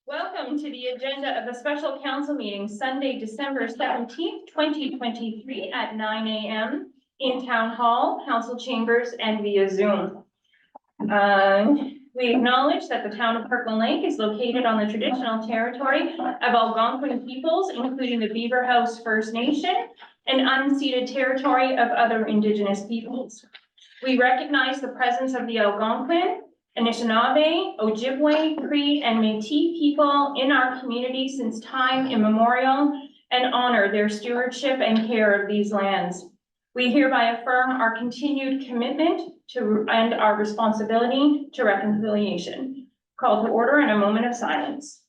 Welcome to the agenda of the special council meeting Sunday, December 17th, 2023 at 9 a.m. in Town Hall, council chambers, and via Zoom. We acknowledge that the town of Kirkland Lake is located on the traditional territory of Algonquin peoples, including the Beaver House First Nation and unceded territory of other Indigenous peoples. We recognize the presence of the Algonquin, Anishinaabe, Ojibwe, Cree, and Métis people in our community since time immemorial and honor their stewardship and care of these lands. We hereby affirm our continued commitment to and our responsibility to reconciliation. Call to order in a moment of silence.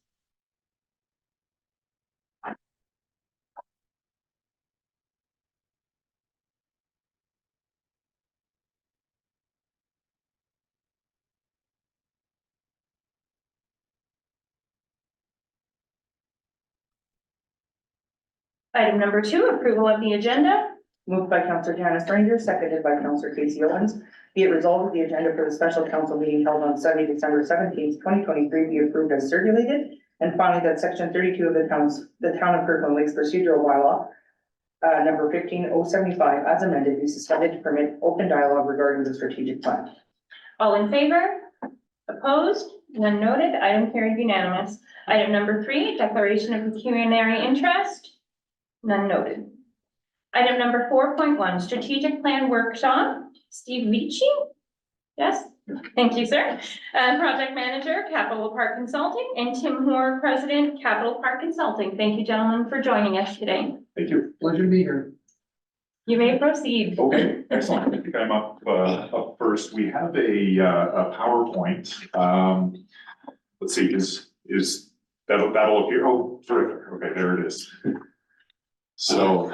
Item number 2, approval of the agenda. Moved by Councillor Janice Ranger, seconded by Councillor Casey Owens. Be it resolved that the agenda for the special council meeting held on Sunday, December 17th, 2023 be approved as circulated. And finally, that section 32 of the town of Kirkland Lakes procedural bylaw, number 15075 as amended, be suspended to permit open dialogue regarding the strategic plan. All in favor? Opposed? None noted. Item carried unanimous. Item number 3, declaration of pecuniary interest. None noted. Item number 4.1, strategic plan workshop. Steve Vici? Yes? Thank you, sir. Project manager, Capital Park Consulting, and Tim Moore, president, Capital Park Consulting. Thank you, gentlemen, for joining us today. Thank you. Pleasure to be here. You may proceed. Okay, excellent. I think I'm up first. We have a PowerPoint. Let's see, is that'll appear? Oh, terrific. Okay, there it is. So,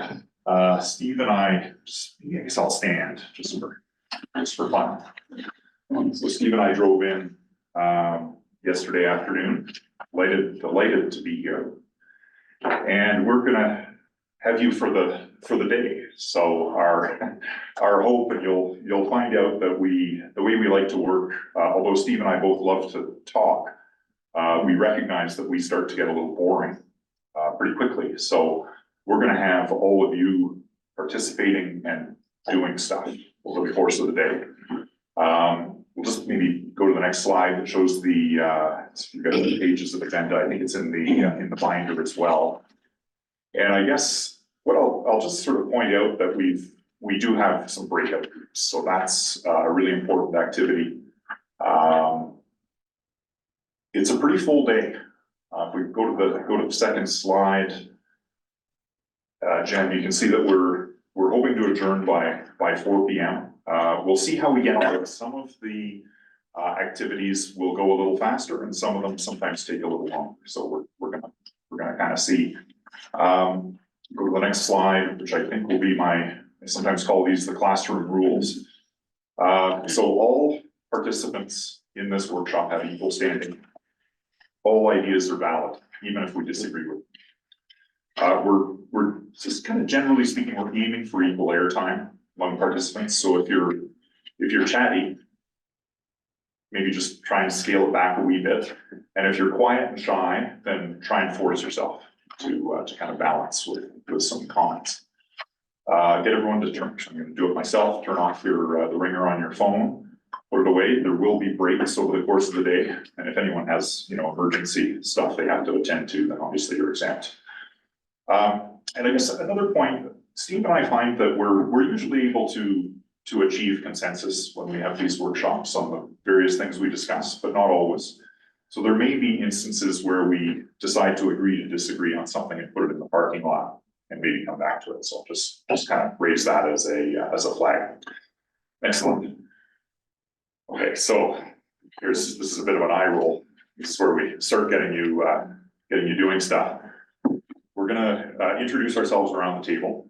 Steve and I guess I'll stand just for fun. So Steve and I drove in, yesterday afternoon, delighted to be here. And we're gonna have you for the day. So our hope, and you'll find out that the way we like to work, although Steve and I both love to talk, we recognize that we start to get a little boring, pretty quickly. So we're gonna have all of you participating and doing stuff over the course of the day. We'll just maybe go to the next slide that shows you've got the pages of agenda. I think it's in the binder as well. And I guess what I'll just sort of point out that we do have some breakout groups, so that's a really important activity. It's a pretty full day. If we go to the second slide, Jen, you can see that we're hoping to adjourn by 4 p.m. We'll see how we get on. Some of the activities will go a little faster, and some of them sometimes take a little longer. So we're gonna kind of see. Go to the next slide, which I think will be I sometimes call these the classroom rules. So all participants in this workshop have equal standing. All ideas are valid, even if we disagree with them. We're just kind of generally speaking, we're aiming for equal airtime among participants. So if you're chatty, maybe just try and scale it back a wee bit. And if you're quiet and shy, then try and force yourself to kind of balance with some comments. Get everyone to turn. I'm going to do it myself. Turn off the ringer on your phone. Put it away. There will be breaks over the course of the day, and if anyone has emergency stuff they have to attend to, then obviously you're exempt. And I guess another point, Steve and I find that we're usually able to achieve consensus when we have these workshops on the various things we discuss, but not always. So there may be instances where we decide to agree to disagree on something and put it in the parking lot and maybe come back to it. So I'll just kind of raise that as a flag. Excellent. Okay, so this is a bit of an eye roll. This is where we start getting you doing stuff. We're gonna introduce ourselves around the table.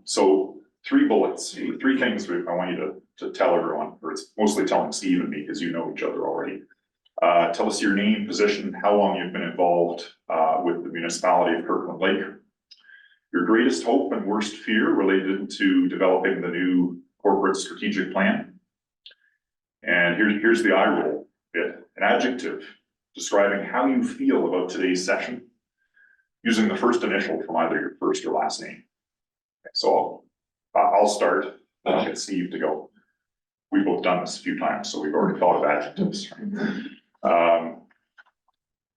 So 3 bullets, 3 things I want you to tell everyone, or it's mostly telling Steve and me because you know each other already. Tell us your name, position, how long you've been involved with the municipality of Kirkland Lake, your greatest hope and worst fear related to developing the new corporate strategic plan. And here's the eye roll bit, an adjective describing how you feel about today's session using the first initial from either your first or last name. So I'll start, I'll get Steve to go. We've both done this a few times, so we've already thought of adjectives.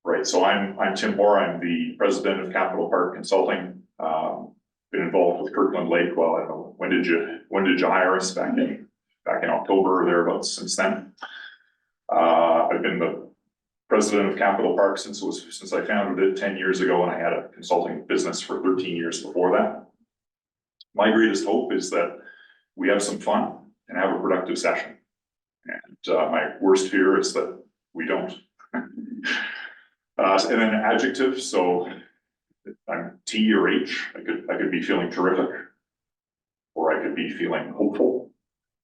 Right, so I'm Tim Moore, I'm the president of Capital Park Consulting. Been involved with Kirkland Lake, well, I don't know, when did you hire us? Back in October or thereabouts since then. I've been the president of Capital Park since I founded it 10 years ago, and I had a consulting business for 13 years before that. My greatest hope is that we have some fun and have a productive session. And my worst fear is that we don't. And then adjective, so I'm T or H. I could be feeling terrific, or I could be feeling hopeful.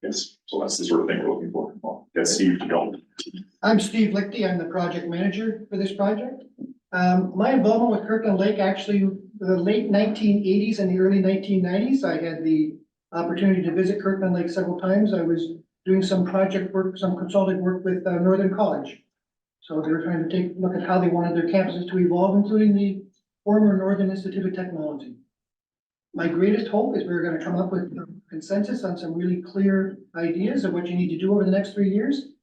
Yes, so that's the sort of thing we're looking for. Well, get Steve to go. I'm Steve Lichty. I'm the project manager for this project. My involvement with Kirkland Lake, actually, the late 1980s and the early 1990s, I had the opportunity to visit Kirkland Lake several times. I was doing some project work, some consulting work with Northern College. So they were trying to take a look at how they wanted their campuses to evolve, including the former Northern Institute of Technology. My greatest hope is we're going to come up with a consensus on some really clear ideas of what you need to do over the next 3 years.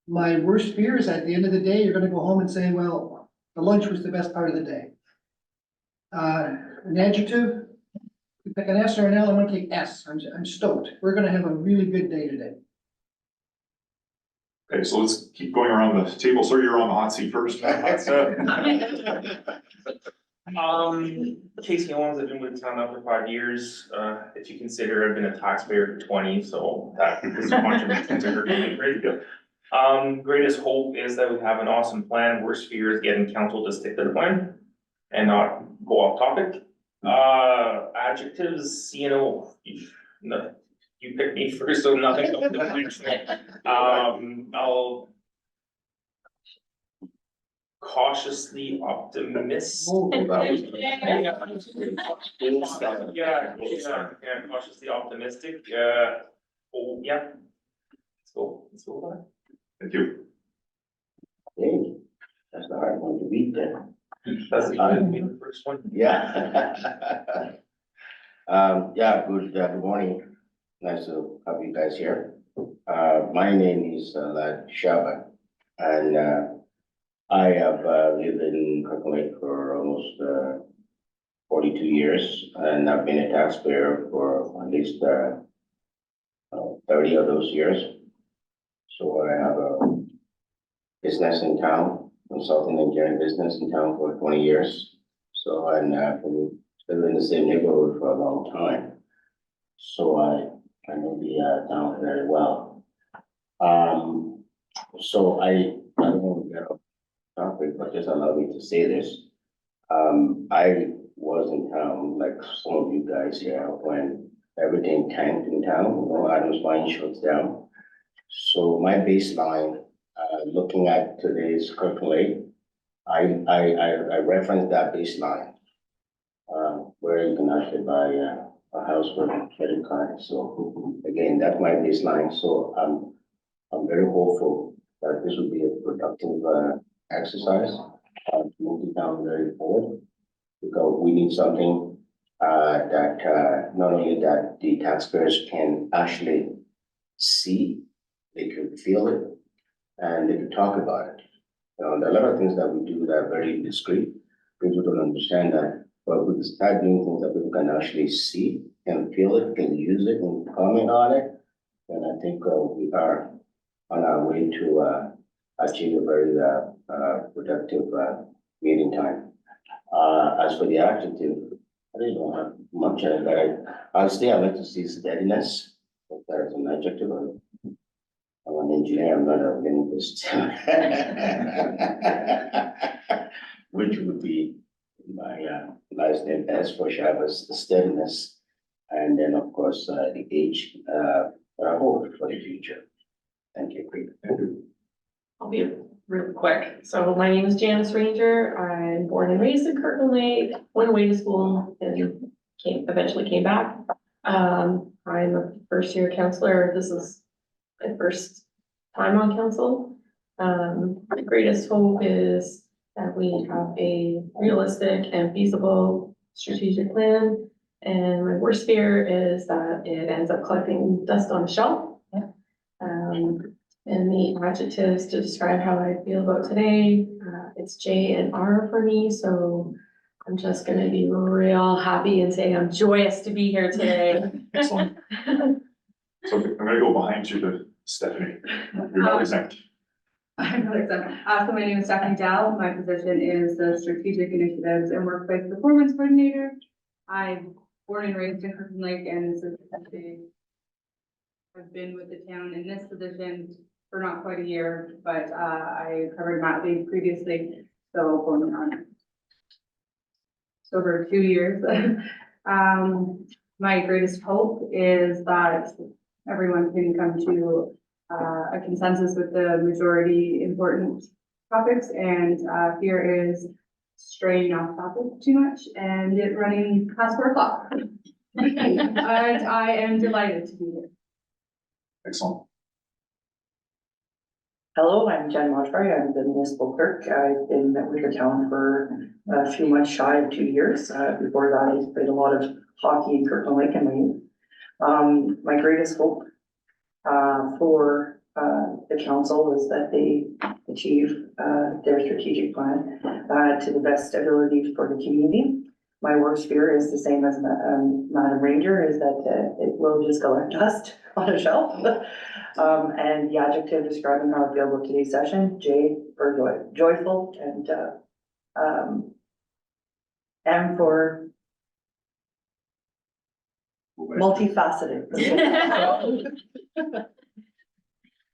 My worst fear is at the end of the day, you're going to go home and say, well, the lunch was the best part of the day. An adjective, if I can ask or an L, I'm going to take S. I'm stoked. We're going to have a really good day today. Okay, so let's keep going around the table. Sir, you're on the hot seat first. Casey Owens, I've been with the town now for 5 years. If you consider I've been a taxpayer for 20, so that is a contribution to her doing great. Greatest hope is that we have an awesome plan. Worst fear is getting council to stick to the plan and not go off topic. Adjectives, you picked me first, so nothing. I'll cautiously optimistic. Yeah, cautiously optimistic. Oh, yeah. Let's go with that. Thank you. Hey, that's the hard one to beat then. That's the first one. Yeah. Yeah, good morning. Nice to have you guys here. My name is Lad Shaba, and I have lived in Kirkland Lake for almost 42 years, and I've been a taxpayer for at least 30 of those years. So I have a business in town, consulting engineering business in town for 20 years. So I've been still in the same neighborhood for a long time. So I know the town very well. So I don't want to get off topic, but just allow me to say this. I was in town, like some of you guys here, when everything tanked in town, Adams Mine shuts down. So my baseline, looking at today's Kirkland Lake, I referenced that baseline, where you can actually buy a house with a credit card. So again, that's my baseline. So I'm very hopeful that this will be a productive exercise to move the town very forward, because we need something that not only that the taxpayers can actually see, they can feel it, and they can talk about it. There are a lot of things that we do that are very discreet. People don't understand that, but we start doing things that people can actually see, can feel it, can use it, and comment on it. And I think we are on our way to achieve a very productive meeting time. As for the adjective, I really don't have much of that. Honestly, I like to see steadiness. If that is an adjective, I'm an engineer, I'm not a linguist. Which would be my last name S for Shabbos, the steadiness. And then, of course, the H, I hope for the future. Thank you. I'll be real quick. So my name is Janice Ranger. I'm born and raised in Kirkland Lake, went away to school and eventually came back. I'm a first year counselor. This is my first time on council. My greatest hope is that we have a realistic and feasible strategic plan. And my worst fear is that it ends up collecting dust on a shelf. And the adjectives to describe how I feel about today, it's J and R for me, so I'm just gonna be real happy and say I'm joyous to be here today. Excellent. So I'm gonna go behind you to Stephanie. You're not exempt. I'm not exempt. So my name is Stephanie Dow. My position is the Strategic Initiatives and Workplace Performance Coordinator. I'm born and raised in Kirkland Lake, and this is essentially, I've been with the town in this position for not quite a year, but I covered mat leave previously, so going on over 2 years. My greatest hope is that everyone can come to a consensus with the majority important topics, and fear is straying off topic too much and it running past 4 o'clock. And I am delighted to be here. Excellent. Hello, I'm Jen Moshbury. I'm the municipal clerk. I've been with the town for a few months shy of 2 years. Before that, I played a lot of hockey in Kirkland Lake in my youth. My greatest hope for the council is that they achieve their strategic plan to the best ability for the community. My worst fear is the same as Madam Ranger, is that it will just collect dust on a shelf. And the adjective describing how I feel about today's session, J for joyful, and M for multifaceted.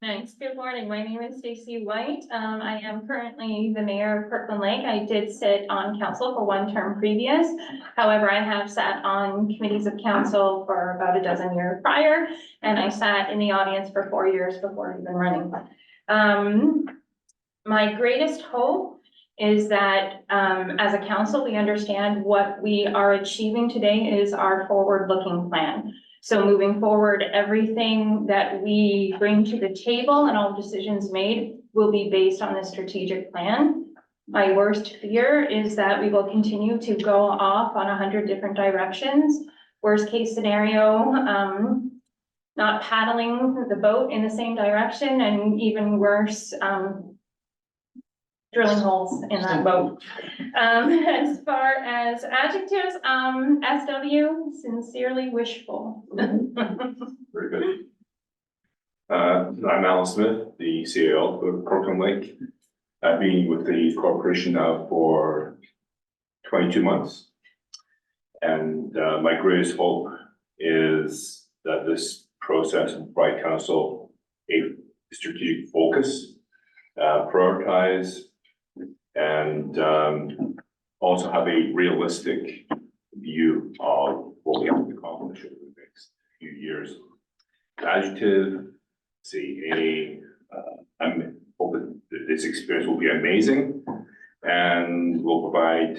Nice. Good morning. My name is Stacy White. I am currently the mayor of Kirkland Lake. I did sit on council for 1 term previous. However, I have sat on committees of council for about a dozen years prior, and I sat in the audience for 4 years before even running. My greatest hope is that as a council, we understand what we are achieving today is our forward-looking plan. So moving forward, everything that we bring to the table and all decisions made will be based on the strategic plan. My worst fear is that we will continue to go off on 100 different directions. Worst case scenario, not paddling the boat in the same direction, and even worse, drilling holes in that boat. As far as adjectives, SW, sincerely wishful. Very good. I'm Alan Smith, the CAO of Kirkland Lake. I've been with the corporation now for 22 months. And my greatest hope is that this process will provide council a strategic focus, prioritize, and also have a realistic view of what we have to accomplish over the next few years. Adjective, say I'm hoping that this experience will be amazing and will provide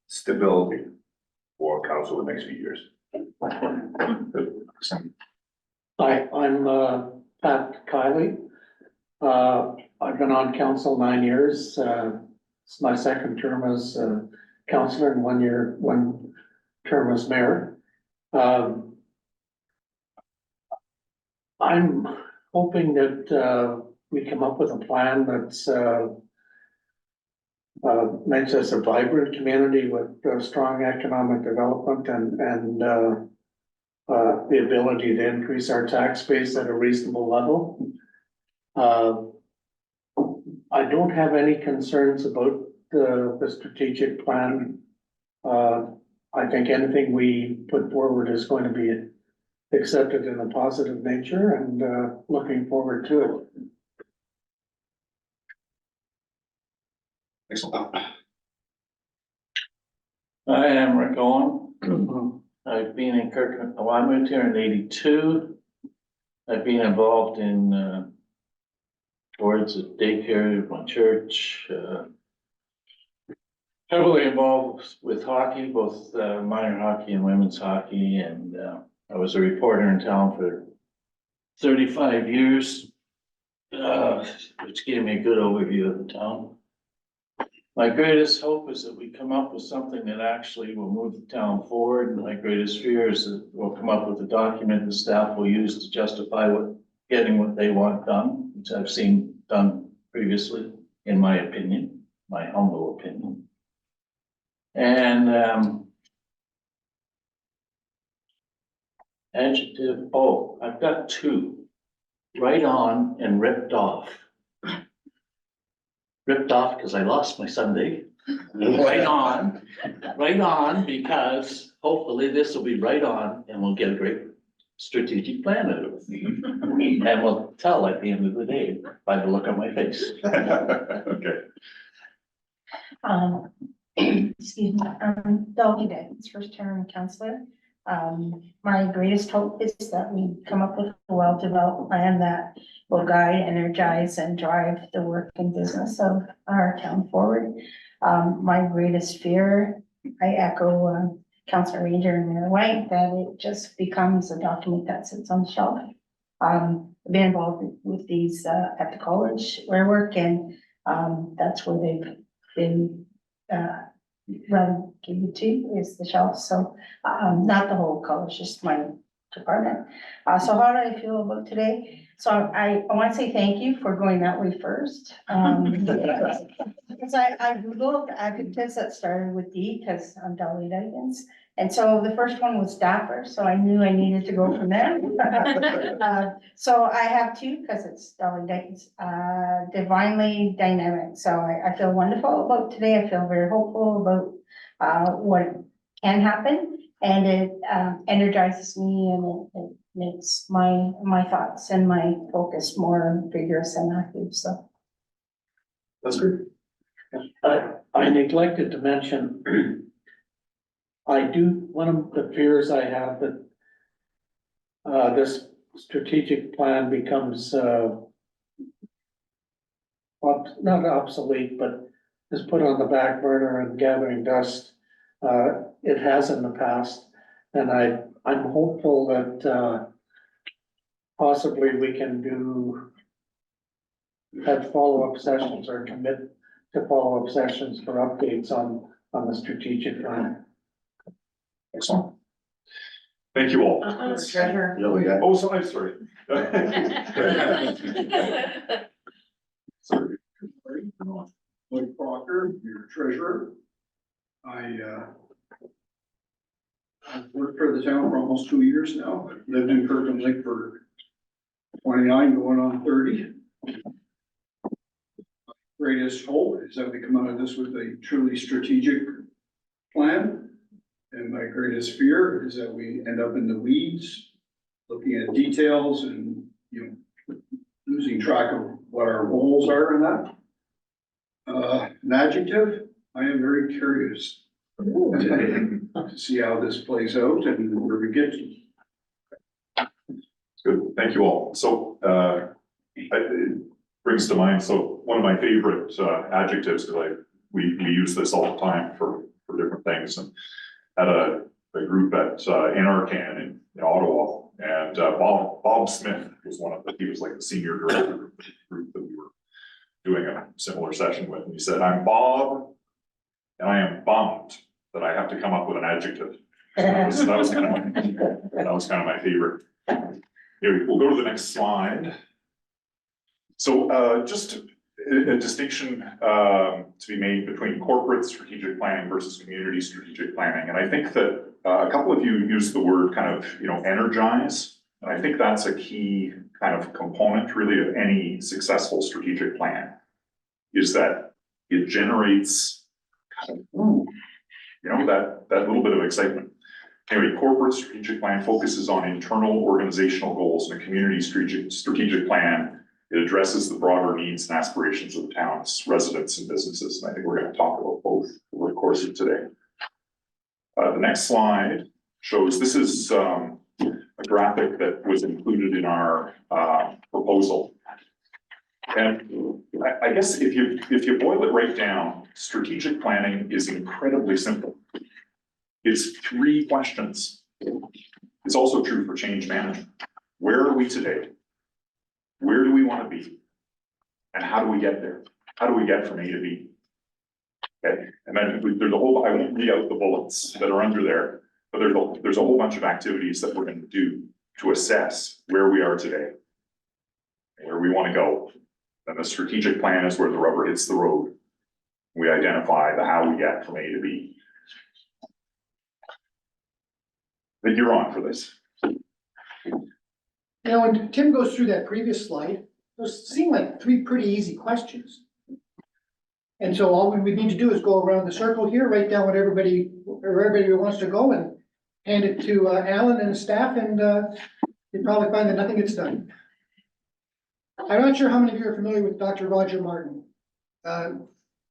stability for council in the next few years. Hi, I'm Pat Kiley. I've been on council 9 years. It's my 2nd term as councillor and 1 term as mayor. I'm hoping that we come up with a plan that's makes us a vibrant community with strong economic development and the ability to increase our tax base at a reasonable level. I don't have any concerns about the strategic plan. I think anything we put forward is going to be accepted in a positive nature, and looking forward to it. Excellent. I am Rick Owen. I've been in Kirkland, well, I moved here in '82. I've been involved in towards the daycare, my church, heavily involved with hockey, both minor hockey and women's hockey, and I was a reporter in town for 35 years. which gave me a good overview of the town. My greatest hope is that we come up with something that actually will move the town forward, and my greatest fear is that we'll come up with a document the staff will use to justify getting what they want done, which I've seen done previously, in my opinion, my humble opinion. And, adjective, oh, I've got two, right on and ripped off. Ripped off because I lost my Sunday. Right on, because hopefully this will be right on and we'll get a great strategic plan out of it. And we'll tell at the end of the day by the look on my face. Okay, Excuse me, Dolly Dickens, first term counselor. My greatest hope is that we come up with a well-developed plan that will guide, energize, and drive the work and business of our town forward. My greatest fear, I echo Councillor Ranger and Mayor White, that it just becomes a document that sits on the shelf. I've been involved with these at the college where I work, and that's where they've been relegated to, is the shelf. So not the whole college, just my department. So how do I feel about today? So I want to say thank you for going that way first. Because I Googled adjectives that started with D, because I'm Dolly Dickens. And so the first one was dapper, so I knew I needed to go from there. So I have two, because it's Dolly Dickens, divinely dynamic. So I feel wonderful about today. I feel very hopeful about what can happen. And it energizes me, and it makes my thoughts and my focus more vigorous and active, so. that's good. I neglected to mention, one of the fears I have that this strategic plan becomes not obsolete, but is put on the back burner and gathering dust. It has in the past, and I'm hopeful that possibly we can have follow-up sessions or commit to follow-up sessions for updates on the strategic plan. Excellent. Thank you all. Treasurer. Yeah, we got. Oh, so I'm sorry. Sorry. Mike Proctor, your treasurer. I've worked for the town for almost 2 years now. I've lived in Kirkland Lake for 29, going on 30. Greatest hope is that we come out of this with a truly strategic plan. And my greatest fear is that we end up in the weeds, looking at details and, losing track of what our goals are in that. An adjective, I am very curious to see how this plays out and where we get to. Good, thank you all. So, it brings to mind, so one of my favorite adjectives, because we use this all the time for different things, and had a group at NRCan in Ottawa, and Bob Smith was he was like the senior director of the group that we were doing a similar session with, and he said, "I'm Bob, and I am bummed that I have to come up with an adjective." So that was kind of my favorite. Here, we'll go to the next slide. So just a distinction to be made between corporate strategic planning versus community strategic planning. And I think that a couple of you used the word kind of, energize. And I think that's a key kind of component really of any successful strategic plan, is that it generates kind of, that little bit of excitement. Anyway, corporate strategic plan focuses on internal organizational goals, and a community strategic plan, it addresses the broader needs and aspirations of the town's residents and businesses. And I think we're going to talk about both over the course of today. The next slide shows, this is a graphic that was included in our proposal. And I guess if you boil it right down, strategic planning is incredibly simple. It's 3 questions. It's also true for change management. Where are we today? Where do we want to be? And how do we get there? How do we get from A to B? Okay, and then there's a whole, I won't read out the bullets that are under there, but there's a whole bunch of activities that we're gonna do to assess where we are today. Where we wanna go. And the strategic plan is where the rubber hits the road. We identify the how we get from A to B. I think you're on for this. Now, when Tim goes through that previous slide, those seem like three pretty easy questions. And so all we would need to do is go around the circle here, write down what everybody wants to go and hand it to Alan and his staff, and you'd probably find that nothing gets done. I'm not sure how many of you are familiar with Dr. Roger Martin.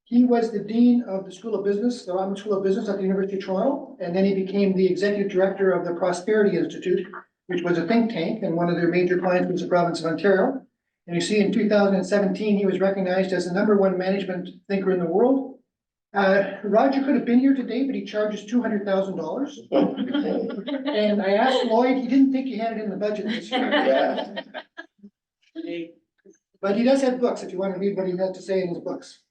He was the dean of the School of Business, the Rotman School of Business at the University of Toronto, and then he became the executive director of the Prosperity Institute, which was a think tank, and one of their major clients was the province of Ontario. And you see in 2017, he was recognized as the #1 management thinker in the world. Roger could have been here today, but he charges $200,000. And I asked Lloyd, he didn't think he had it in the budget this year. But he does have books, if you want to read what he has to say in his books.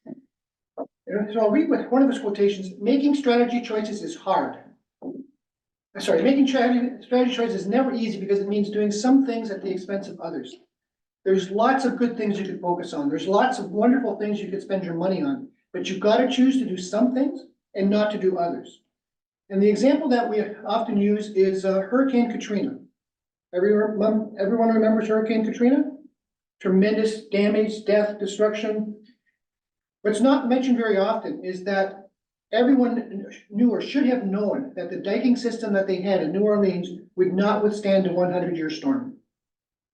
So I'll read one of his quotations: making strategy choices is hard. Sorry, making strategy choices is never easy because it means doing some things at the expense of others. There's lots of good things you could focus on. There's lots of wonderful things you could spend your money on, but you've got to choose to do some things and not to do others. And the example that we often use is Hurricane Katrina. Everyone remembers Hurricane Katrina? Tremendous damage, death, destruction. What's not mentioned very often is that everyone knew or should have known that the diking system that they had in New Orleans would not withstand a 100-year storm.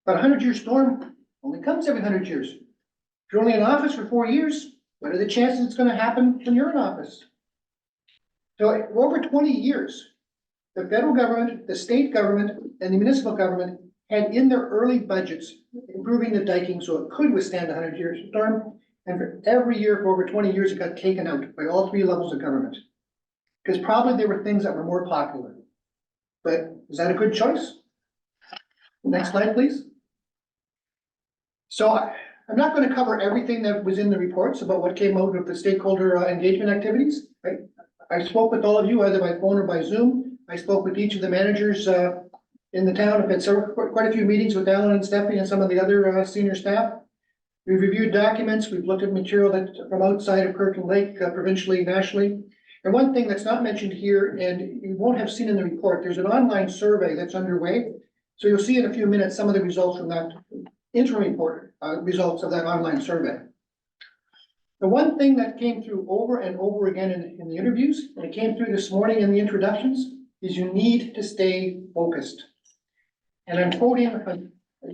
But a 100-year storm only comes every 100 years. If you're only in office for 4 years, what are the chances it's going to happen when you're in office? So for over 20 years, the federal government, the state government, and the municipal government had in their early budgets improving the diking so it could withstand a 100-year storm. And for every year for over 20 years, it got taken out by all 3 levels of government. Because probably there were things that were more popular. But is that a good choice? Next slide, please. So I'm not going to cover everything that was in the reports about what came out of the stakeholder engagement activities. I spoke with all of you either by phone or by Zoom. I spoke with each of the managers in the town. I've had quite a few meetings with Alan and Stephanie and some of the other senior staff. We've reviewed documents. We've looked at material that from outside of Kirkland Lake, provincially, nationally. And one thing that's not mentioned here, and you won't have seen in the report, there's an online survey that's underway. So you'll see in a few minutes some of the results from that interim report, results of that online survey. The one thing that came through over and over again in the interviews, and it came through this morning in the introductions, is you need to stay focused. And I'm quoting, I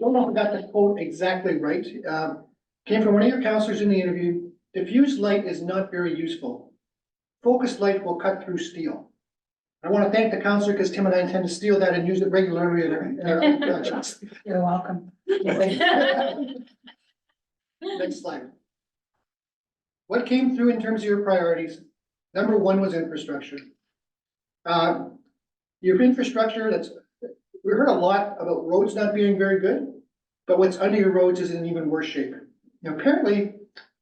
don't know if I got the quote exactly right. Came from one of your counselors in the interview: diffuse light is not very useful. Focused light will cut through steel. I want to thank the counselor because Tim and I intend to steal that and use it regularly in our projects. You're welcome. Next slide. What came through in terms of your priorities? Number 1 was infrastructure. Your infrastructure, we heard a lot about roads not being very good, but what's under your roads is in even worse shape. Now, apparently,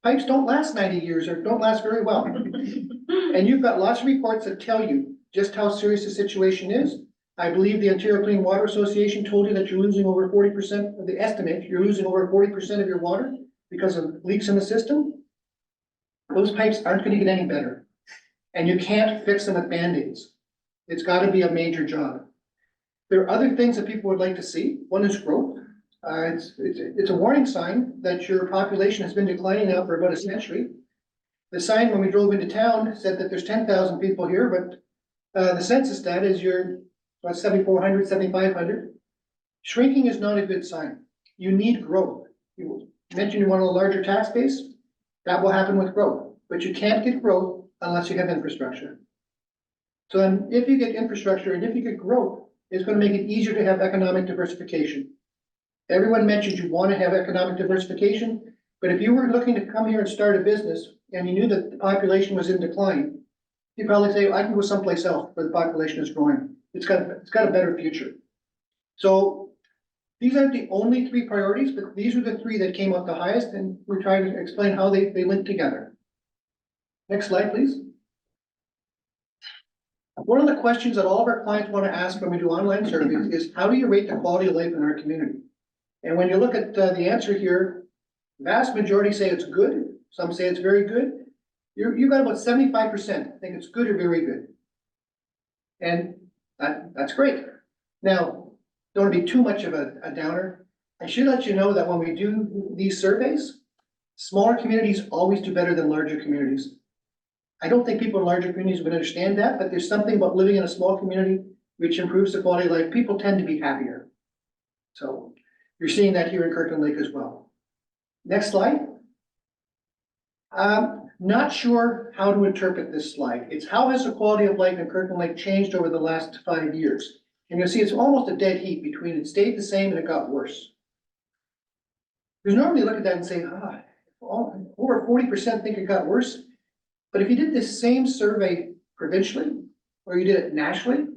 pipes don't last 90 years or don't last very well. And you've got lots of reports that tell you just how serious the situation is. I believe the Ontario Clean Water Association told you that you're losing over 40% of the estimate. You're losing over 40% of your water because of leaks in the system. Those pipes aren't going to get any better. And you can't fix them with Band-Aids. It's got to be a major job. There are other things that people would like to see. One is growth. It's a warning sign that your population has been declining now for about a century. The sign when we drove into town said that there's 10,000 people here, but the census data is you're about 7,400, 7,500. Shrinking is not a good sign. You need growth. You mentioned you want a larger tax base. That will happen with growth, but you can't get growth unless you have infrastructure. So then if you get infrastructure and if you get growth, it's going to make it easier to have economic diversification. Everyone mentioned you want to have economic diversification, but if you were looking to come here and start a business and you knew that the population was in decline, you'd probably say, I can go someplace else where the population is growing. It's got a better future. So These aren't the only three priorities, but these are the three that came out the highest, and we're trying to explain how they link together. Next slide, please. One of the questions that all of our clients want to ask when we do online surveys is, how do you rate the quality of life in our community? And when you look at the answer here, vast majority say it's good, some say it's very good. You've got about 75% think it's good or very good. And that's great. Now, don't want to be too much of a downer. I should let you know that when we do these surveys, smaller communities always do better than larger communities. I don't think people in larger communities would understand that, but there's something about living in a small community which improves the quality of life. People tend to be happier. So you're seeing that here in Kirkland Lake as well. Next slide. Not sure how to interpret this slide. It's how has the quality of life in Kirkland Lake changed over the last 5 years? And you'll see it's almost a dead heat between it stayed the same and it got worse. Because normally you look at that and say, over 40% think it got worse. But if you did this same survey provincially, or you did it nationally,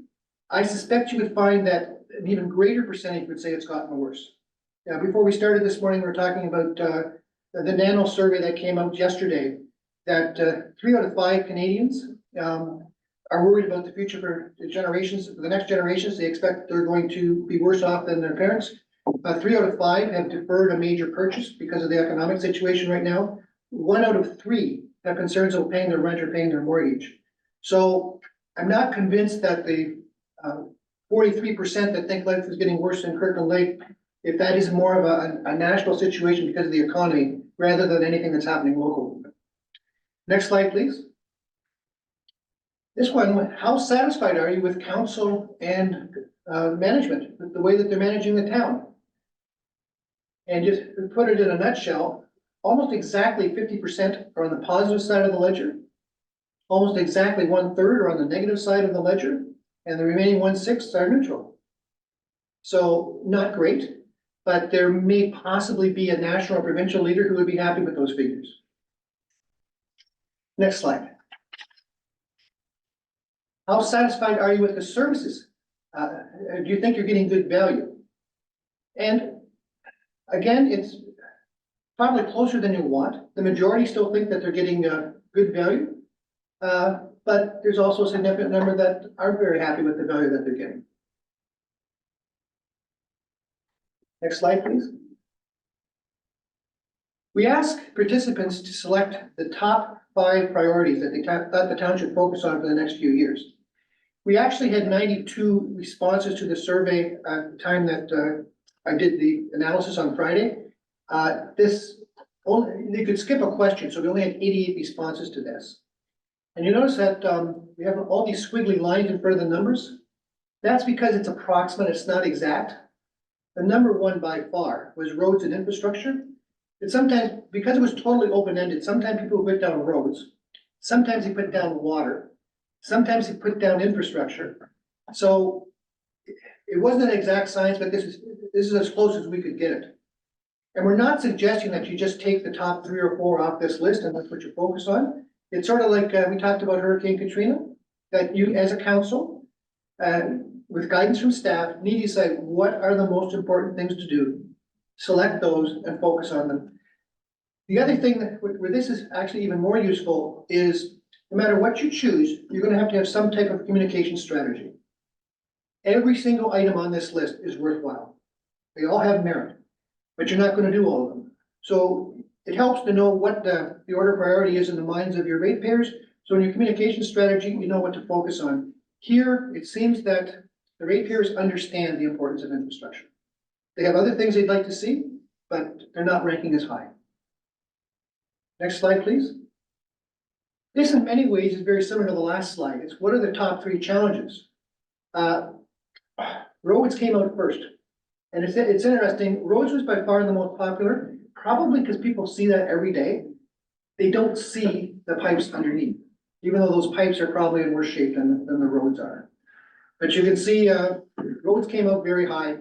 I suspect you would find that an even greater percentage would say it's gotten worse. Now, before we started this morning, we were talking about the NANO survey that came out yesterday, that 3 out of 5 Canadians are worried about the future for the generations, for the next generations. They expect they're going to be worse off than their parents. 3 out of 5 have deferred a major purchase because of the economic situation right now. 1 out of 3 have concerns about paying their rent or paying their mortgage. So I'm not convinced that the 43% that think life is getting worse in Kirkland Lake, if that is more of a national situation because of the economy, rather than anything that's happening locally. Next slide, please. This one, how satisfied are you with council and management, with the way that they're managing the town? And just to put it in a nutshell, almost exactly 50% are on the positive side of the ledger. Almost exactly 1/3 are on the negative side of the ledger, and the remaining 1/6 are neutral. So not great, but there may possibly be a national or provincial leader who would be happy with those figures. Next slide. How satisfied are you with the services? Do you think you're getting good value? And again, it's probably closer than you want. The majority still think that they're getting good value. But there's also a significant number that aren't very happy with the value that they're getting. Next slide, please. We ask participants to select the top 5 priorities that they thought the town should focus on for the next few years. We actually had 92 responses to the survey at the time that I did the analysis on Friday. They could skip a question, so we only had 88 responses to this. And you notice that we have all these squiggly lines in front of the numbers. That's because it's approximate, it's not exact. The number 1 by far was roads and infrastructure. It's sometimes, because it was totally open-ended, sometimes people put down roads, sometimes they put down water, sometimes they put down infrastructure. So it wasn't an exact science, but this is as close as we could get it. And we're not suggesting that you just take the top 3 or 4 off this list and that's what you focus on. It's sort of like we talked about Hurricane Katrina, that you as a council, with guidance from staff, need to decide what are the most important things to do, select those and focus on them. The other thing that where this is actually even more useful is no matter what you choose, you're going to have some type of communication strategy. Every single item on this list is worthwhile. They all have merit, but you're not going to do all of them. So it helps to know what the order priority is in the minds of your ratepayers. So in your communication strategy, you know what to focus on. Here, it seems that the ratepayers understand the importance of infrastructure. They have other things they'd like to see, but they're not ranking as high. Next slide, please. This in many ways is very similar to the last slide. It's what are the top 3 challenges? Roads came out first. And it's interesting, roads was by far the most popular, probably because people see that every day. They don't see the pipes underneath, even though those pipes are probably in worse shape than the roads are. But you can see roads came out very high,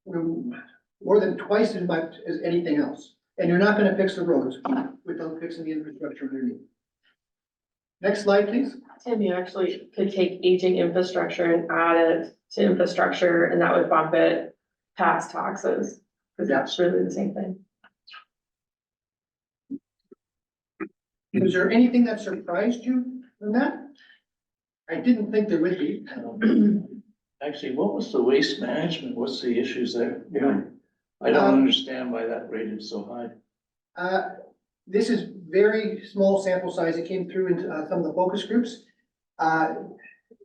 more than twice as much as anything else. And you're not going to fix the roads without fixing the infrastructure underneath. Next slide, please. Tim, you actually could take aging infrastructure and add it to infrastructure, and that would bump it past taxes, because that's really the same thing. Is there anything that surprised you in that? I didn't think there would be. Actually, what was the waste management? What's the issues there? Yeah. I don't understand why that rate is so high. This is very small sample size. It came through into some of the focus groups.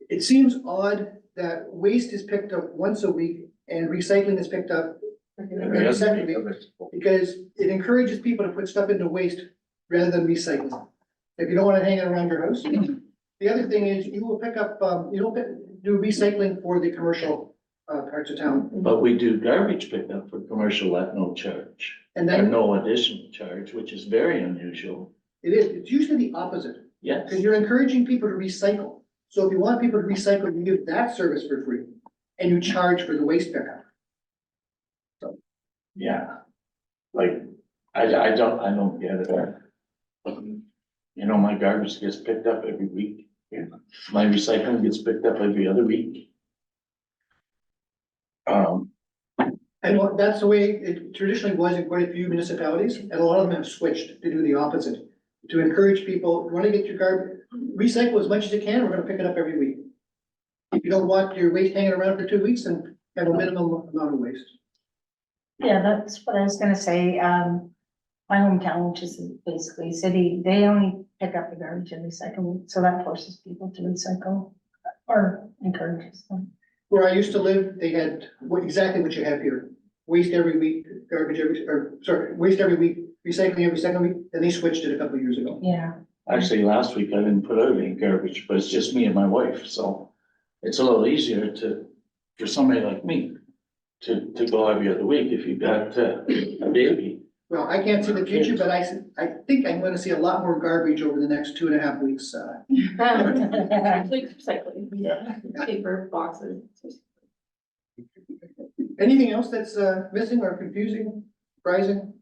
It seems odd that waste is picked up once a week and recycling is picked up every second week, because it encourages people to put stuff into waste rather than recycling. If you don't want to hang it around your house. The other thing is you will pick up, you don't do recycling for the commercial parts of town. But we do garbage pickup for commercial at no charge, And or then no additional charge, which is very unusual. it's usually the opposite, Yes, because you're encouraging people to recycle. So if you want people to recycle, you give that service for free and you charge for the waste pickup. yeah. Like, I don't get it. You know, my garbage gets picked up every week. My recycling gets picked up every other week. And that's the way it traditionally was in quite a few municipalities, and a lot of them have switched to do the opposite. To encourage people, you wanna get your garbage, recycle as much as you can, we're gonna pick it up every week. If you don't want your waste hanging around for 2 weeks, then have a minimum amount of waste. Yeah, that's what I was gonna say. My hometown, which is basically a city, they only pick up the garbage and recycle, so that forces people to recycle or encourages them. Where I used to live, they had exactly what you have here. Waste every week, waste every week, recycling every second week, and they switched it a couple of years ago. Yeah. Actually, last week I didn't put out any garbage, but it's just me and my wife, so it's a little easier for somebody like me to go every other week if you've got a baby. Well, I can't see the future, but I think I'm gonna see a lot more garbage over the next 2.5 weeks. Actually, recycling, Yeah. paper boxes. Anything else that's missing or confusing, surprising?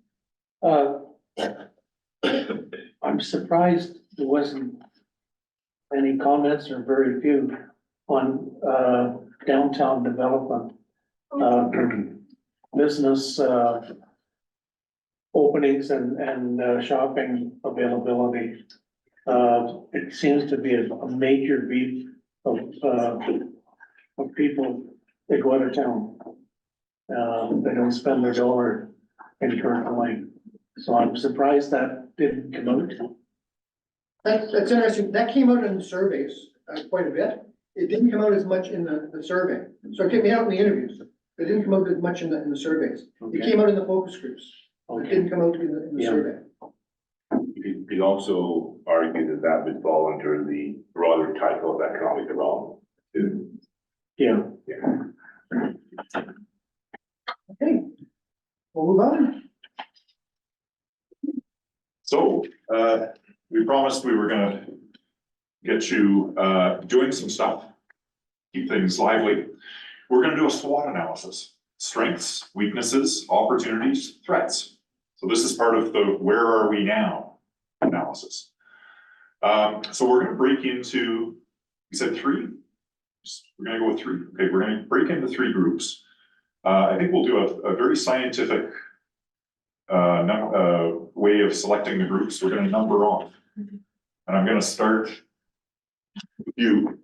I'm surprised there wasn't any comments or very few on, downtown development. Business, openings and shopping availability. It seems to be a major beat of people that go out of town. They don't spend their dollar in Kirkland Lake. So I'm surprised that didn't come out. That's interesting. That came out in the surveys quite a bit. It didn't come out as much in the survey. So it came out in the interviews. It didn't come out as much in the surveys. It Okay. came out in the focus groups. It Okay. didn't come out in the Yeah. survey. You could also argue that that would fall under the broader title of economic development. too. Yeah. Okay. We'll move on. So, we promised we were gonna get you, doing some stuff. Keep things lively. We're gonna do a SWOT analysis, strengths, weaknesses, opportunities, threats. So this is part of the where are we now analysis. So we're gonna break into, we said 3? We're gonna go with 3. Okay, we're gonna break into 3 groups. I think we'll do a very scientific way of selecting the groups. We're gonna number off. And I'm gonna start with you.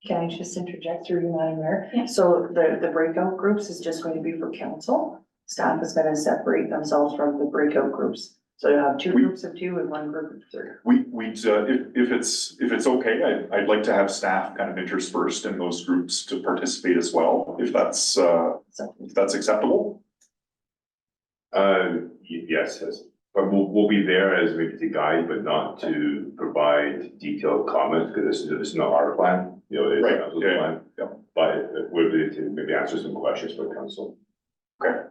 Can I just interject through you, Madam Mayor? So the breakout groups is just going to be for council. Staff is gonna separate themselves from the breakout groups. So you have 2 groups of 2 and 1 group of 3. If it's okay, I'd like to have staff kind of interspersed in those groups to participate as well, if that's acceptable. Yes, but we'll be there as maybe to guide, but not to provide detailed comments, because this is not our plan, you know, it's Right, council's yeah, plan. yeah. But it would be to maybe answer some questions for council. Okay.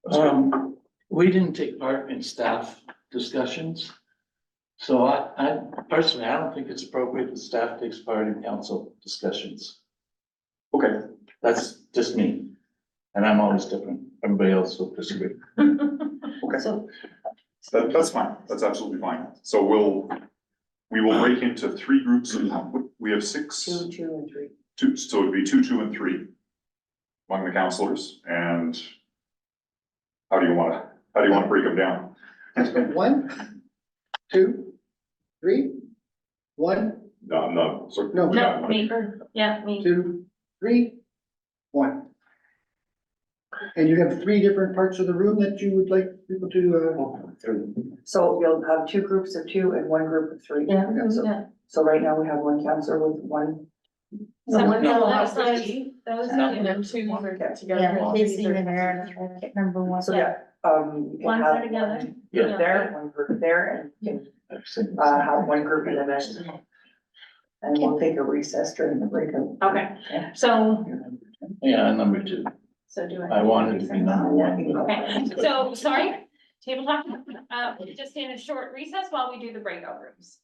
That's good. We didn't take part in staff discussions. So I personally, I don't think it's appropriate that staff takes part in council discussions. Okay, That's just me. And I'm always different. Everybody else will disagree. okay. So, That's fine. That's absolutely fine. So we will break into 3 groups of, we have 6. 2, 2, and 3. 2, so it'd be 2, 2, and 3. among the councilors, and how do you wanna break them down? 1, 2, 3, 1, No, I'm not, sorry. No. No, me, yeah, me. 2, 3, 1. And you have 3 different parts of the room that you would like people to, So you'll have 2 groups of 2 and 1 group of 3. Yeah, So- yeah. So right now we have 1 counselor with 1. So, No, no, that's that was not- that was And not. then two are Okay. together. Yeah, it's even there, I can't remember one. So yeah, you can Ones have are together. one Yeah. group there, 1 group there, and you can have 1 group in the next. And we'll take a recess during the breakout. Okay, so, Yeah, number 2. so do I wanted to be number 1. Okay, so, sorry, table talk, just in a short recess while we do the breakout rooms.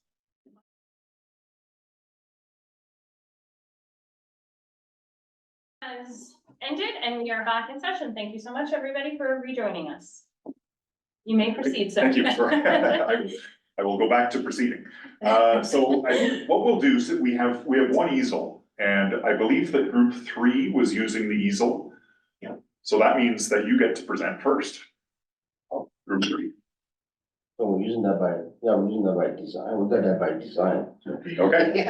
Has ended and we are back in session. Thank you so much, everybody, for rejoining us. You may proceed, sir. Thank you, I will go back to proceeding. So what we'll do is that we have 1 easel, and I believe that group 3 was using the easel. Yeah. So that means that you get to present first. Group 3. So we're using that by design, we got that by design. Okay.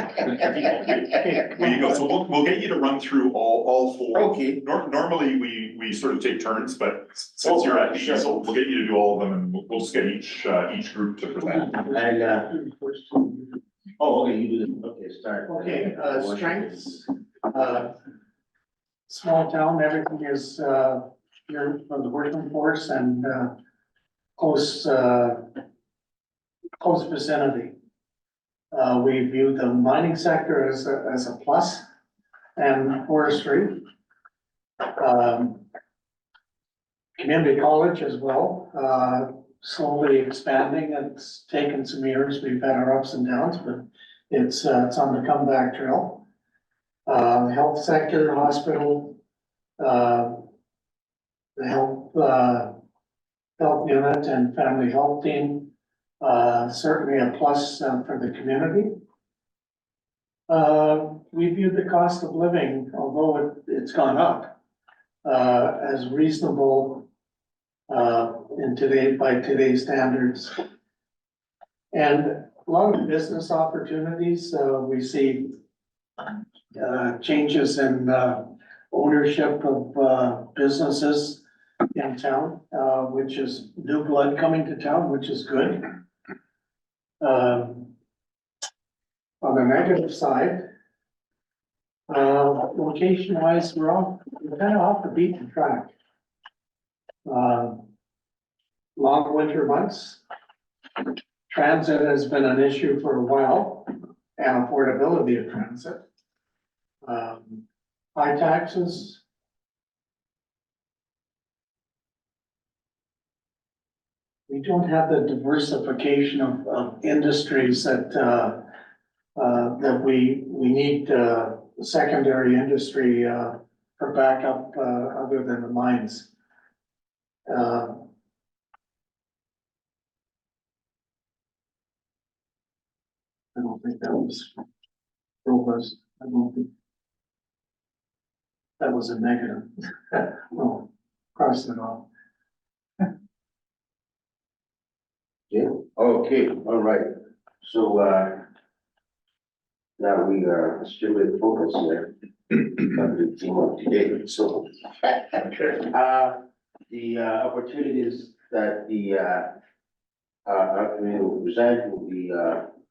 There you go. So we'll get you to run through all 4. Okay. Normally, we sort of take turns, but since you're at the Sure. easel, we'll get you to do all of them, and we'll just get each group to present. And, oh, okay, you do this, okay, start. Okay, strengths, small town, everything is, here from the working force and, close vicinity. We view the mining sector as a plus and forestry. Community college as well, slowly expanding. It's taken some years. We've had our ups and downs, but it's on the comeback trail. Health sector, hospital, the health unit and family health team, certainly a plus for the community. We view the cost of living, although it's gone up, as reasonable by today's standards. And a lot of business opportunities, we see changes in ownership of businesses in town, which is new blood coming to town, which is good. On the negative side, location wise, we're kind of off the beaten track. Long winter months. Transit has been an issue for a while, and affordability of transit. High taxes. We don't have the diversification of industries that we need, secondary industry, for backup, other than the mines. I don't think that was robust. I don't think that was a negative. No, cross it off. Yeah, okay, all right, so, now we are extremely focused here on the theme of today, so. The opportunities that the, will present will be,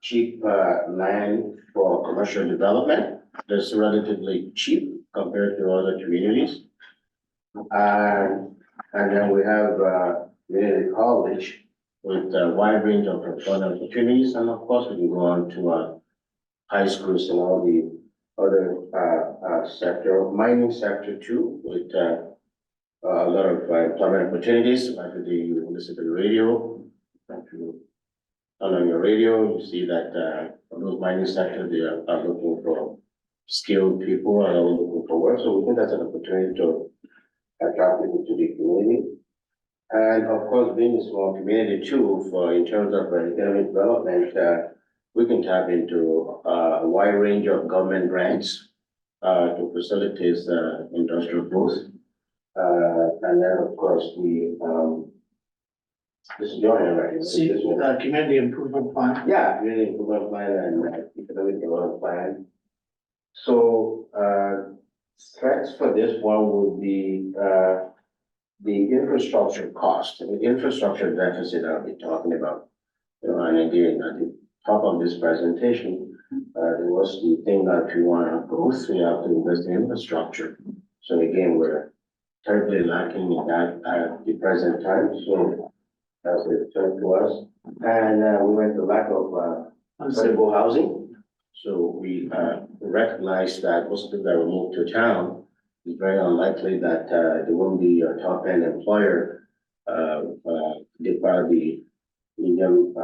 cheap, land for commercial development. That's relatively cheap compared to other communities. And then we have, community college with a wide range of employment opportunities, and of course, we can go on to, high schools and all the other, sector, mining sector too, with, a lot of employment opportunities, like the municipal radio. If you turn on your radio, you see that, those mining sector, they are looking for skilled people and are looking for work, so we think that's an opportunity to attract people to the community. And of course, being a small community too, in terms of economic development, we can tap into a wide range of government grants to facilitate industrial growth. And then, of course, this is your hand, right? See, community improvement plan. Yeah, community improvement plan and economic development plan. So, threats for this one would be, the infrastructure cost, the infrastructure deficit I'll be talking about. You know, and again, at the top of this presentation, there was the thing that if you wanna go through, you have to invest in infrastructure. So again, we're terribly lacking in that at the present time, so that's a threat to us. And, we went to lack of, affordable housing. So we recognize that most people that will move to town, it's very unlikely that there won't be a top end employer. They probably medium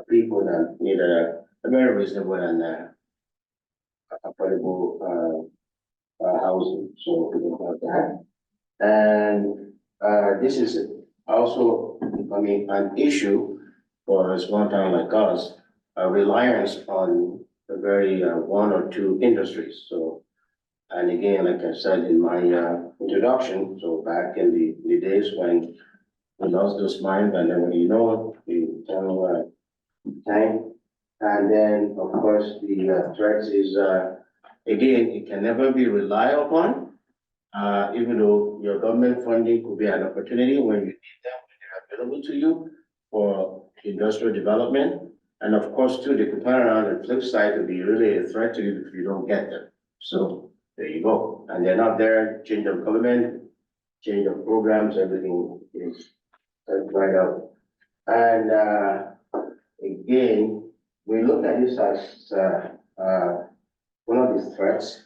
people that need a very reasonable and affordable housing. So we don't have that. And this is also becoming an issue for a small town like us, reliance on a very one or two industries. So, and again, like I said in my introduction, so back in the days when we lost those mines, and then you know the tunnel tank, and then of course the threats is again, it can never be relied upon. Even though your government funding could be an opportunity when you need them, when they're available to you for industrial development. And of course, too, they could turn around and flip side to be really a threat to you if you don't get them. So there you go. And they're not there, change of government, change of programs, everything is right up. And again, we look at this as one of these threats,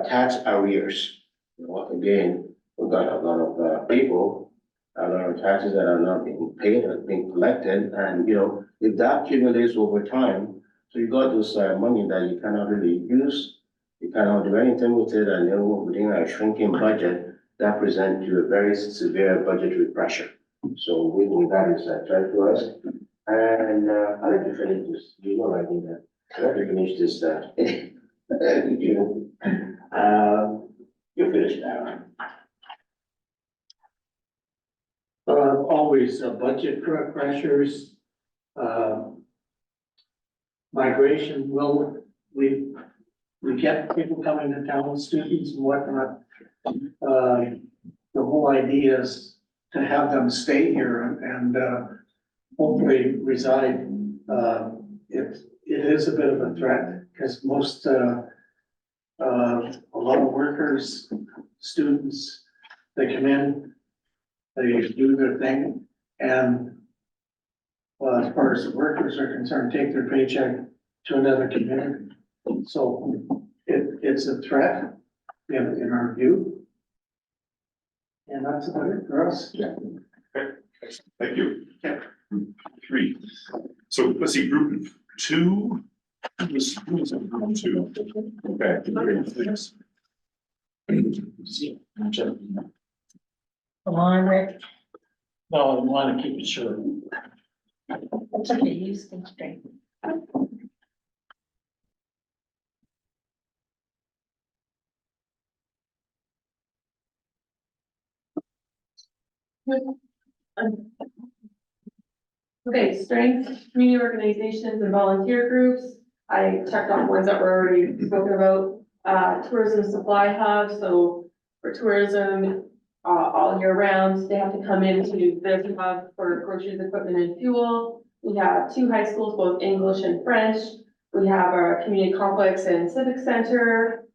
tax arrears. You know, again, we've got a lot of people, a lot of taxes that are not being paid or being collected, and you know, if that accumulates over time, so you got this money that you cannot really use, you cannot do anything with it, and then within a shrinking budget, that presents you a very severe budgetary pressure. So we think that is a threat to us. And I'll let you finish this, you know, I think that, I'll let you finish this, you finish now. Always budget pressures, migration, we get people coming to town, students and whatnot. The whole idea is to have them stay here and hopefully reside. It is a bit of a threat because most, a lot of workers, students, they come in, they do their thing, and well, as far as the workers are concerned, take their paycheck to another community. So it's a threat in our view. And that's about it for us. Yeah. Okay, thank you. Yeah. Group 3. So let's see, group 2. Who was in group 2? Okay. Please. Come on, Rick. No, I want to keep it short. It's okay, you stay straight. Okay, strengths, community organizations and volunteer groups. I checked off ones that were already spoken about. Tourism supply hub, so for tourism, all year round, they have to come into this hub for groceries, equipment and fuel. We have 2 high schools, both English and French. We have our community complex and civic center.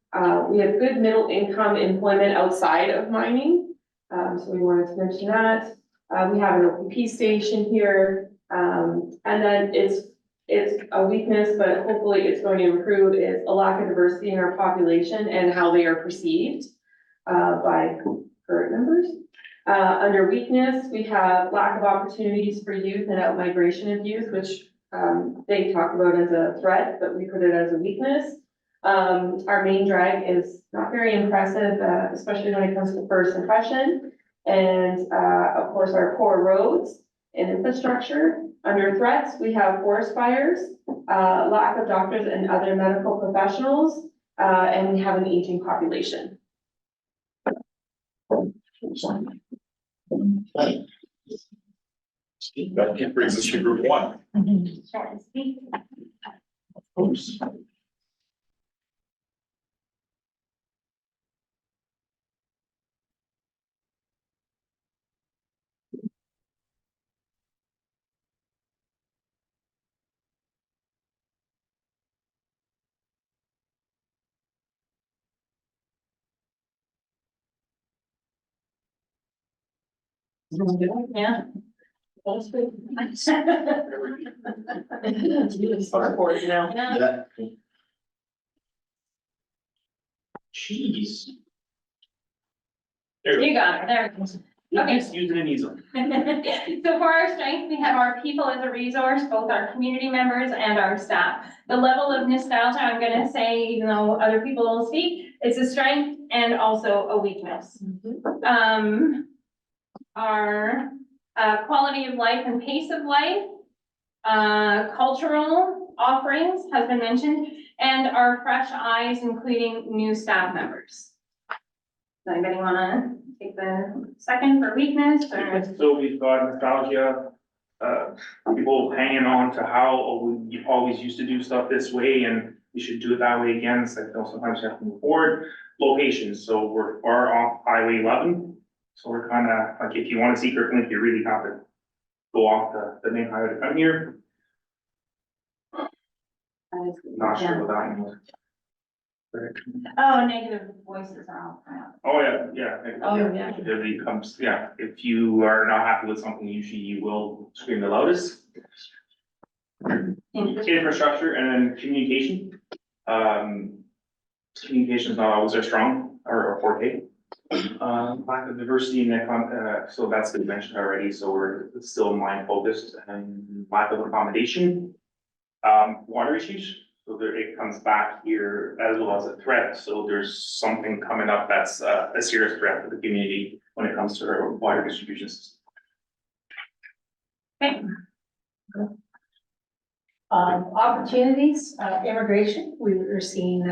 We have good middle income employment outside of mining. So we wanted to mention that. We have an OPP station here. And then it's a weakness, but hopefully it's going to improve, is a lack of diversity in our population and how they are perceived by current members. Under weakness, we have lack of opportunities for youth and out-migration of youth, which they talk about as a threat, but we put it as a weakness. Our main drag is not very impressive, especially when it comes to first impression. And of course, our core roads and infrastructure. Under threats, we have forest fires, lack of doctors and other medical professionals, and we have an aging population. That brings us to group one. Short and sweet. Of course. Yeah. That's good. Yeah. Jeez. You got it, there it goes. Okay. Just using an easel. So for our strength, we have our people as a resource, both our community members and our staff. The level of nostalgia, I'm gonna say, even though other people will speak, it's a strength and also a weakness. Our quality of life and pace of life, cultural offerings has been mentioned, and our fresh eyes, including new staff members. Does anybody wanna take the second for weakness or? So we've got nostalgia, people hanging on to how we always used to do stuff this way and we should do it that way again. So I know sometimes you have to move forward. Locations, so we're far off Highway 11. So we're kind of like, if you want to see Kirkland, you really have to go off the main highway to come here. Not sure what that means. Oh, negative voices are all kind of. Oh, yeah. Oh, yeah. It really comes, yeah, if you are not happy with something, usually you will scream the loudest. Infrastructure and then communication. Communication is not always our strong or forte. Lack of diversity in that, so that's been mentioned already, so we're still mind focused and lack of accommodation. Water issues. So there, it comes back here as well as a threat, so there's something coming up that's a serious threat to the community when it comes to our water distribution system. Okay. Opportunities, immigration, we were seeing,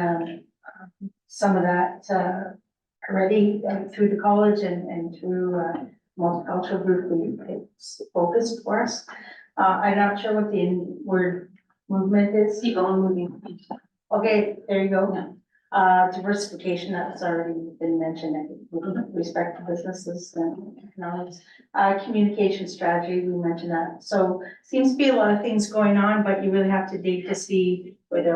some of that, already through the college and through, multicultural group, it's focused for us. I'm not sure what the word movement is. People moving. Okay, there you go. Diversification, that's already been mentioned, I think, with respect to businesses and economics. Communication strategy, we mentioned that. So seems to be a lot of things going on, but you really have to dig to see where they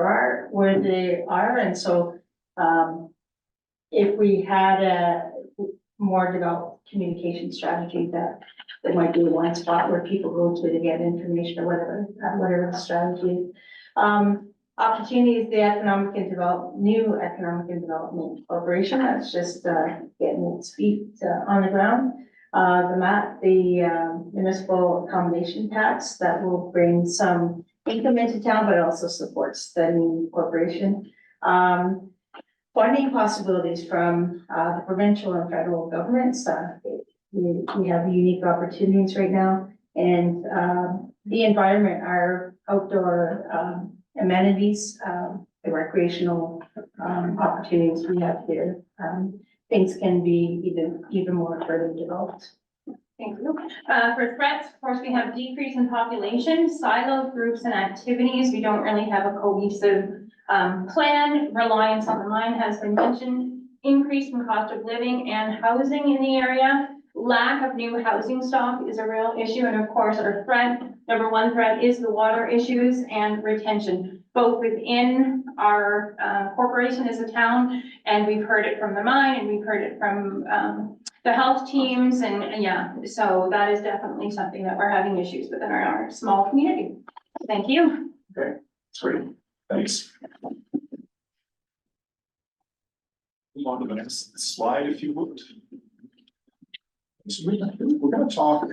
are. And so, if we had a more developed communication strategy that there might be one spot where people go to get information or whatever the strategy is. Opportunities, the new economic and development corporation, that's just, getting its feet, on the ground. The municipal accommodation tax that will bring some income into town, but also supports the new corporation. Funding possibilities from, the provincial and federal governments, we have unique opportunities right now, and, the environment, our outdoor, amenities, the recreational, opportunities we have here. Things can be even more further developed. Thank you. For threats, of course, we have decrease in population, siloed groups and activities. We don't really have a cohesive plan. Reliance on the mine has been mentioned. Increase in cost of living and housing in the area. Lack of new housing stock is a real issue. And of course, our number one threat is the water issues and retention, both within our corporation as a town, and we've heard it from the mine, and we've heard it from the health teams, and yeah, so that is definitely something that we're having issues with in our small community. Thank you. Okay, that's great. Thanks. Move on to the next slide, if you would. So we're gonna talk,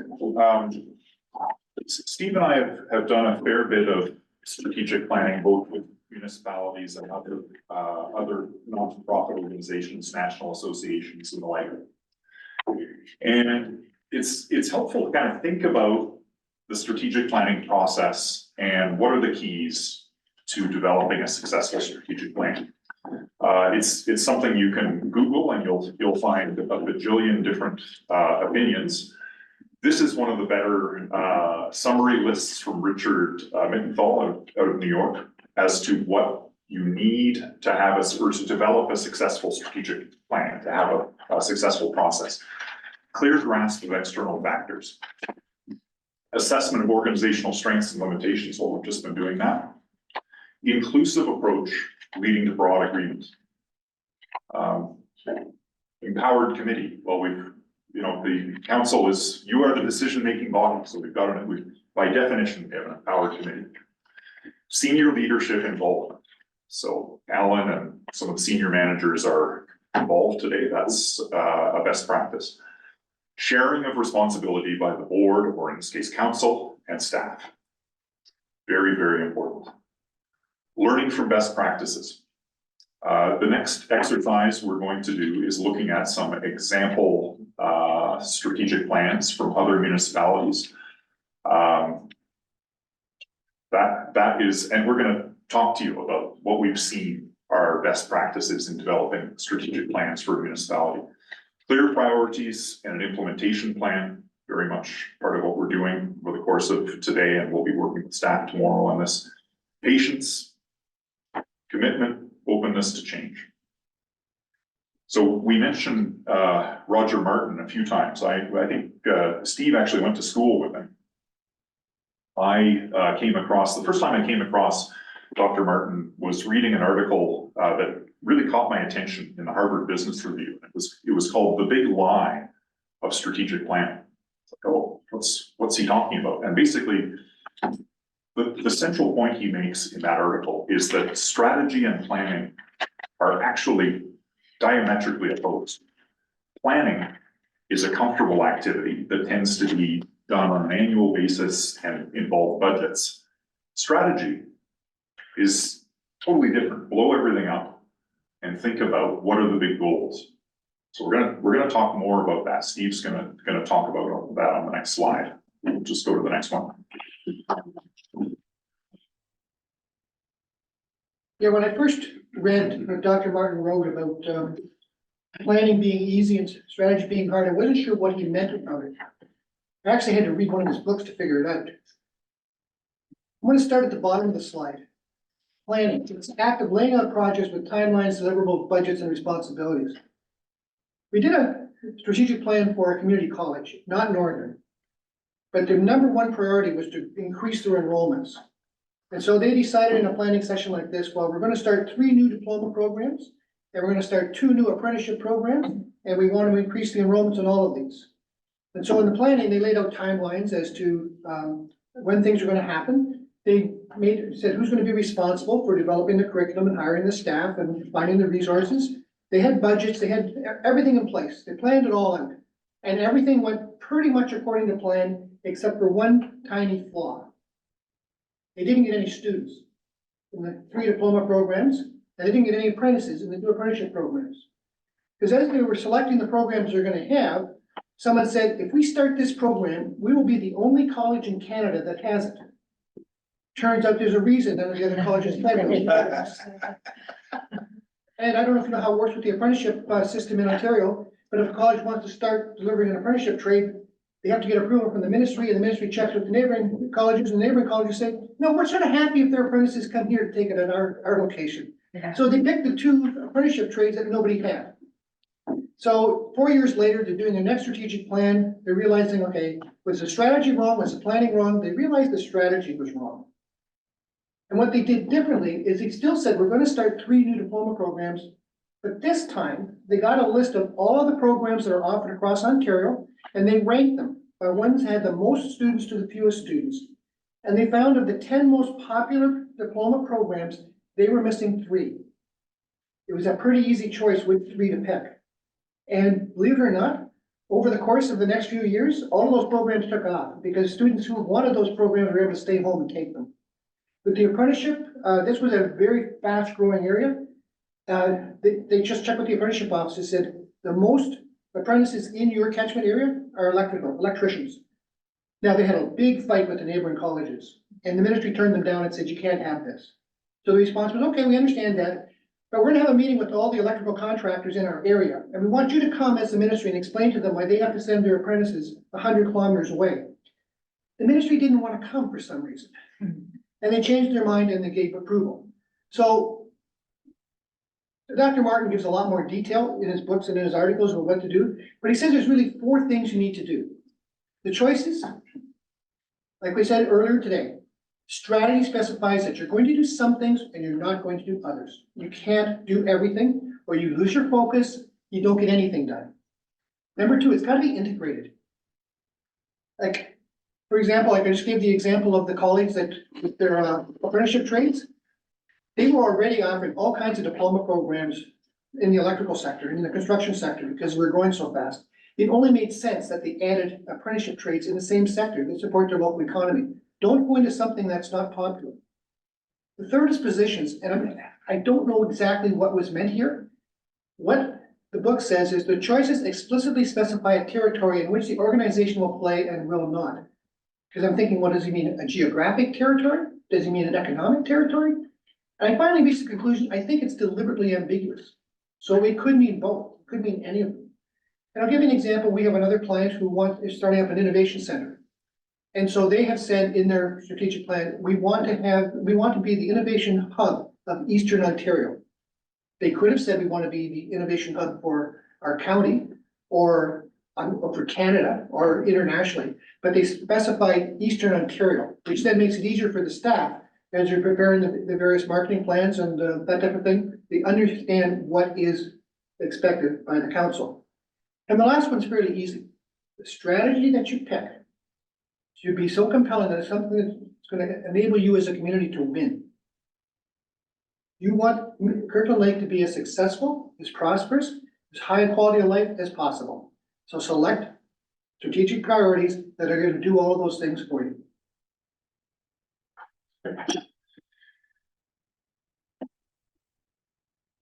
Steve and I have done a fair bit of strategic planning, both with municipalities and other non-profit organizations, national associations and the like. And it's helpful to kind of think about the strategic planning process and what are the keys to developing a successful strategic plan. It's something you can Google and you'll find a bajillion different, opinions. This is one of the better, summary lists from Richard Mittenthal out of New York as to what you need to have or to develop a successful strategic plan, to have a successful process. Clear grasp of external factors. Assessment of organizational strengths and limitations, well, we've just been doing that. Inclusive approach leading to broad agreement. Empowered committee, well, the council you are the decision-making body, so we've got by definition, we have an empowered committee. Senior leadership involvement. So Alan and some of the senior managers are involved today. That's a best practice. Sharing of responsibility by the board, or in this case, council and staff. Very, very important. Learning from best practices. The next exercise we're going to do is looking at some example strategic plans from other municipalities. That is, and we're going to talk to you about what we've seen are best practices in developing strategic plans for a municipality. Clear priorities and an implementation plan, very much part of what we're doing over the course of today, and we'll be working with staff tomorrow on this. Patience, commitment, openness to change. So we mentioned Roger Martin a few times. I think Steve actually went to school with him. The first time I came across Dr. Martin was reading an article that really caught my attention in the Harvard Business Review. It was called The Big Lie of Strategic Planning. Like, oh, what's he talking about? And basically, the central point he makes in that article is that strategy and planning are actually diametrically opposed. Planning is a comfortable activity that tends to be done on an annual basis and involve budgets. Strategy is totally different. Blow everything up and think about what are the big goals. So we're gonna talk more about that. Steve's gonna talk about that on the next slide. We'll just go to the next one. Yeah, when I first read what Dr. Martin wrote about planning being easy and strategy being hard, I wasn't sure what he meant about it. I actually had to read one of his books to figure it out. I'm going to start at the bottom of the slide. Planning, it's the act of laying out projects with timelines, deliverables, budgets, and responsibilities. We did a strategic plan for a community college, not Northern. But their number one priority was to increase their enrollments. And so they decided in a planning session like this, well, we're gonna start 3 new diploma programs, and we're gonna start 2 new apprenticeship programs, and we want to increase the enrollments in all of these. And so in the planning, they laid out timelines as to when things are gonna happen. They said who's gonna be responsible for developing the curriculum and hiring the staff and finding the resources. They had budgets, they had everything in place. They planned it all out. And everything went pretty much according to plan, except for one tiny flaw. They didn't get any students in the 3 diploma programs, and they didn't get any apprentices in the 2 apprenticeship programs. Because as they were selecting the programs they're gonna have, someone said, if we start this program, we will be the only college in Canada that has it. Turns out there's a reason none of the other colleges have it. And I don't know if you know how it works with the apprenticeship system in Ontario, but if a college wants to start delivering an apprenticeship trade, they have to get approval from the ministry, and the ministry checks with the neighboring colleges, and the neighboring colleges say, no, we're sort of happy if their apprentices come here to take it at our location. So they picked the 2 apprenticeship trades that nobody had. So 4 years later, they're doing their next strategic plan. They're realizing, okay, was the strategy wrong? Was the planning wrong? They realized the strategy was wrong. And what they did differently is they still said, we're gonna start 3 new diploma programs, but this time they got a list of all of the programs that are offered across Ontario, and they ranked them by ones that had the most students to the fewest students. And they found of the 10 most popular diploma programs, they were missing 3. It was a pretty easy choice which 3 to pick. And believe it or not, over the course of the next few years, all of those programs took off because students who wanted those programs were able to stay home and take them. With the apprenticeship, this was a very fast growing area. They just checked with the apprenticeship office and said, the most apprentices in your catchment area are electricians. Now they had a big fight with the neighboring colleges, and the ministry turned them down and said, you can't have this. So the response was, okay, we understand that. But we're gonna have a meeting with all the electrical contractors in our area, and we want you to come as the ministry and explain to them why they have to send their apprentices 100 kilometers away. The ministry didn't want to come for some reason, and they changed their mind and they gave approval. So Dr. Martin gives a lot more detail in his books and in his articles of what to do, but he says there's really 4 things you need to do. The choices, like we said earlier today, strategy specifies that you're going to do some things and you're not going to do others. You can't do everything, or you lose your focus, you don't get anything done. Number 2, it's gotta be integrated. Like, for example, like I just gave the example of the colleagues that, with their apprenticeship trades, they were already offering all kinds of diploma programs in the electrical sector, in the construction sector, because we're growing so fast. It only made sense that they added apprenticeship trades in the same sector that support their local economy. Don't go into something that's not popular. The third is positions, and I don't know exactly what was meant here. What the book says is the choices explicitly specify a territory in which the organization will play and will not. Because I'm thinking, what does he mean? A geographic territory? Does he mean an economic territory? And I finally reached the conclusion, I think it's deliberately ambiguous. So it could mean both, it could mean any of them. And I'll give you an example. We have another client who is starting up an innovation center. And so they have said in their strategic plan, we want to be the innovation hub of Eastern Ontario. They could have said we want to be the innovation hub for our county or for Canada or internationally, but they specified Eastern Ontario, which then makes it easier for the staff as you're preparing the various marketing plans and that type of thing. They understand what is expected by the council. And the last one's fairly easy. The strategy that you pick should be so compelling that it's something that's going to enable you as a community to win. You want Kirkland Lake to be as successful, as prosperous, as high a quality of life as possible. So select strategic priorities that are going to do all of those things for you.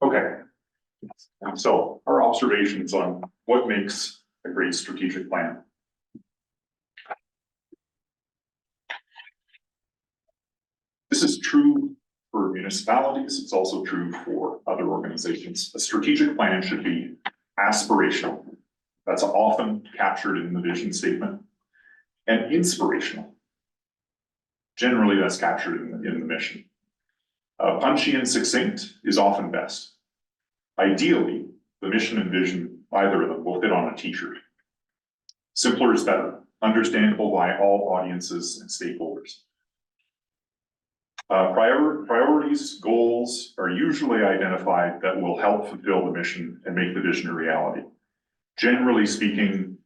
Okay. So our observations on what makes a great strategic plan. This is true for municipalities. It's also true for other organizations. A strategic plan should be aspirational. That's often captured in the vision statement, and inspirational. Generally, that's captured in the mission. Punchy and succinct is often best. Ideally, the mission and vision, either of them, will fit on a t-shirt. Simpler is better, understandable by all audiences and stakeholders. Priorities, goals are usually identified that will help fulfill the mission and make the vision a reality. Generally speaking,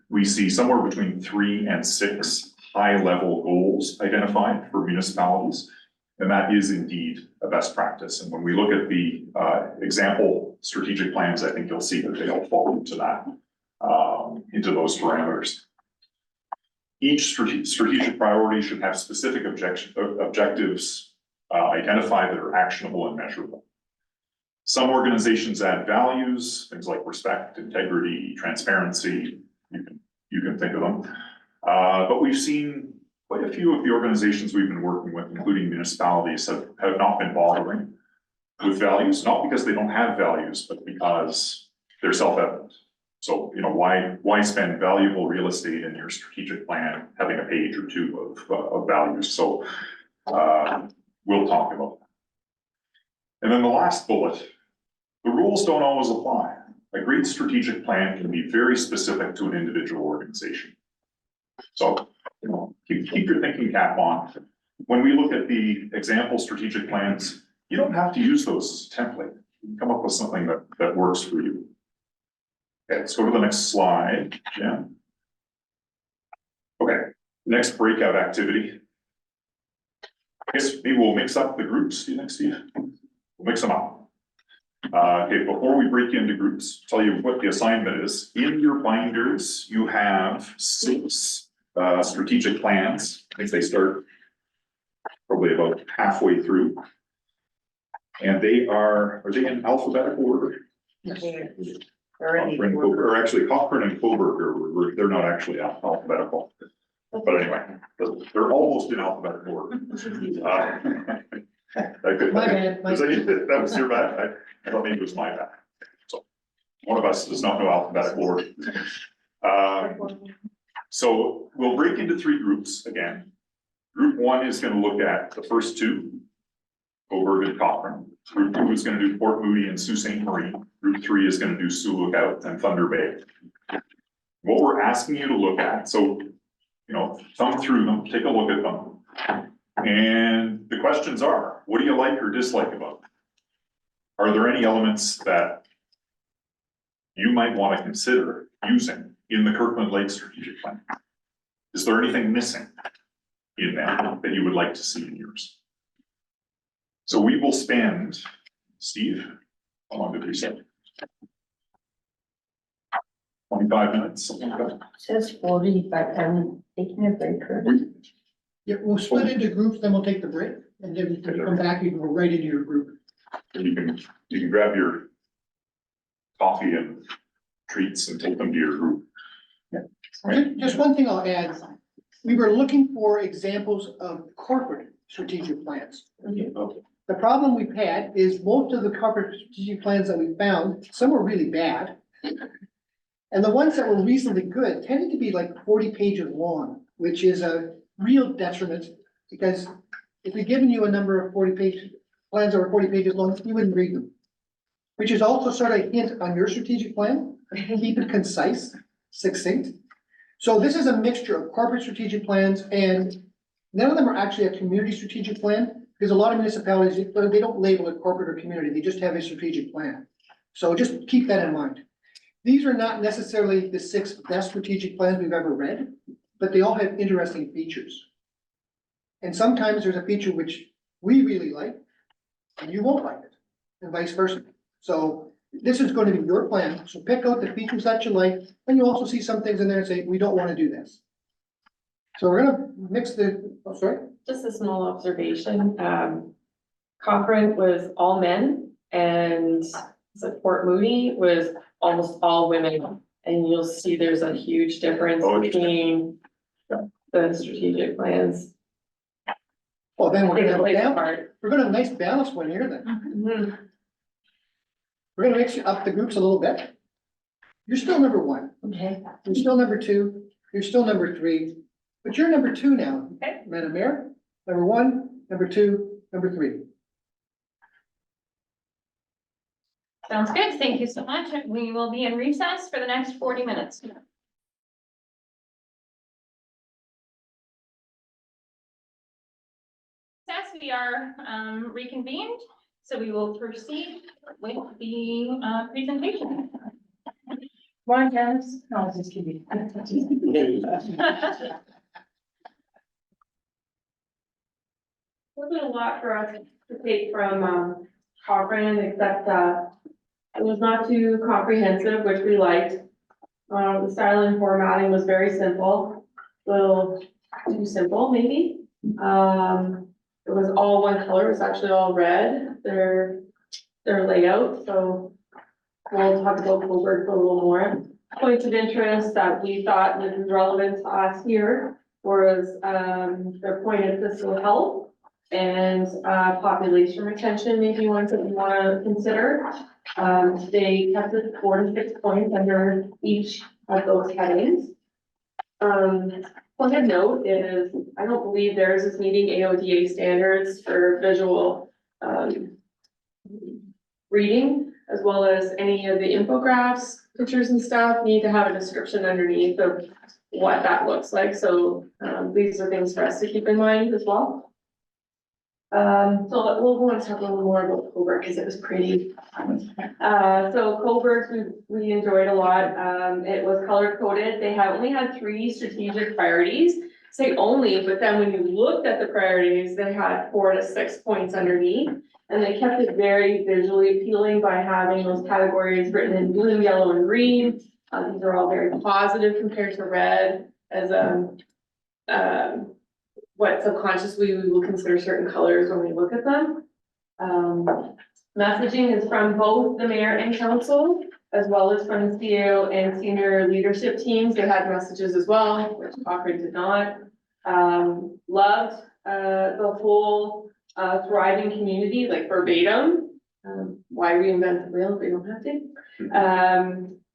we see somewhere between 3 and 6 high-level goals identified for municipalities, and that is indeed a best practice. And when we look at the example strategic plans, I think you'll see that they all fall into that, into those parameters. Each strategic priority should have specific objectives identified that are actionable and measurable. Some organizations add values, things like respect, integrity, transparency. You can think of them. But we've seen quite a few of the organizations we've been working with, including municipalities, have not been bothering with values, not because they don't have values, but because they're self-evident. So, you know, why spend valuable real estate in your strategic plan having a page or 2 of values? So we'll talk about that. And then the last bullet, the rules don't always apply. A great strategic plan can be very specific to an individual organization. So, you know, keep your thinking cap on. When we look at the example strategic plans, you don't have to use those as a template. You can come up with something that works for you. Okay, let's go to the next slide. Yeah. Okay, next breakout activity. I guess maybe we'll mix up the groups. Do you think, Steve? We'll mix them up. Okay, before we break into groups, tell you what the assignment is. In your binders, you have 6 strategic plans. I think they start probably about halfway through. And they are they in alphabetical order? Yes. Or actually Cochrane and Coburg, they're not actually alphabetical. But anyway, they're almost in alphabetical order. My bad, my- That was your bad. I thought maybe it was my bad. So one of us does not know alphabetical order. So we'll break into 3 groups again. Group 1 is gonna look at the first 2. Over at Cochrane. Group 2 is gonna do Port Moody and Sault Ste. Marie. Group 3 is gonna do Sioux Lookout and Thunder Bay. What we're asking you to look at, so, thumb through them, take a look at them. And the questions are, what do you like or dislike about them? Are there any elements that you might want to consider using in the Kirkland Lake strategic plan? Is there anything missing in that that you would like to see in yours? So we will spend, Steve, how long did we say? 25 minutes, something like that. Says 40, but I'm taking a break. Curtin. Yeah, we'll split into groups, then we'll take the break, and then when you come back, you can go right into your group. You can grab your coffee and treats and take them to your group. Just one thing I'll add, we were looking for examples of corporate strategic plans. The problem we've had is most of the corporate strategic plans that we found, some were really bad. And the ones that were reasonably good tended to be like 40 pages long, which is a real detriment. Because if we'd given you a number of 40-page plans that were 40 pages long, you wouldn't read them. Which is also sort of a hint on your strategic plan, keep it concise, succinct. So this is a mixture of corporate strategic plans, and none of them are actually a community strategic plan, because a lot of municipalities, they don't label it corporate or community, they just have a strategic plan. So just keep that in mind. These are not necessarily the 6 best strategic plans we've ever read, but they all have interesting features. And sometimes there's a feature which we really like, and you won't like it, and vice versa. So this is going to be your plan, so pick out the features that you like, and you also see some things in there and say, we don't want to do this. So we're gonna mix the, oh, sorry? Just a small observation, Cochrane was all men and Port Moody was almost all women. And you'll see there's a huge difference between the strategic plans. Well, then I think it plays a we're part. gonna have a nice balanced one here then. Mhm. We're gonna mix up the groups a little bit. You're still number 1, Okay. you're still number 2, you're still number 3, but you're number 2 now. Okay. Madam Mayor, number 1, number 2, number 3. Sounds good. Thank you so much. We will be in recess for the next 40 minutes. Yes, we are reconvened, so we will proceed with the presentation. One, Janice? No, I was just kidding. Wasn't a lot for us to take from Cochrane, except it was not too comprehensive, which we liked. The style and formatting was very simple, a little too simple, maybe. It was all one color, it was actually all red, their layout, so we'll talk about Coburg for a little more. Points of interest that we thought was relevant to us here was their point of fiscal health and population retention, maybe ones that we want to consider. They kept it 4 to 6 points under each of those headings. One note is, I don't believe theirs is meeting AODA standards for visual reading, as well as any of the infographics, pictures and stuff need to have a description underneath of what that looks like. So these are things for us to keep in mind as well. So we'll go and talk a little more about Coburg because it was pretty. So Coburg, we enjoyed a lot. It was color coded. They only had 3 strategic priorities. Say only, but then when you looked at the priorities, they had 4 to 6 points underneath. And they kept it very visually appealing by having those categories written in blue, yellow, and green. These are all very positive compared to red as what subconsciously we will consider certain colors when we look at them. Messaging is from both the mayor and council, as well as from the CEO and senior leadership teams. They had messages as well, which Cochrane did not. Loved the whole thriving community, like verbatim. Why reinvent the wheel if we don't have to?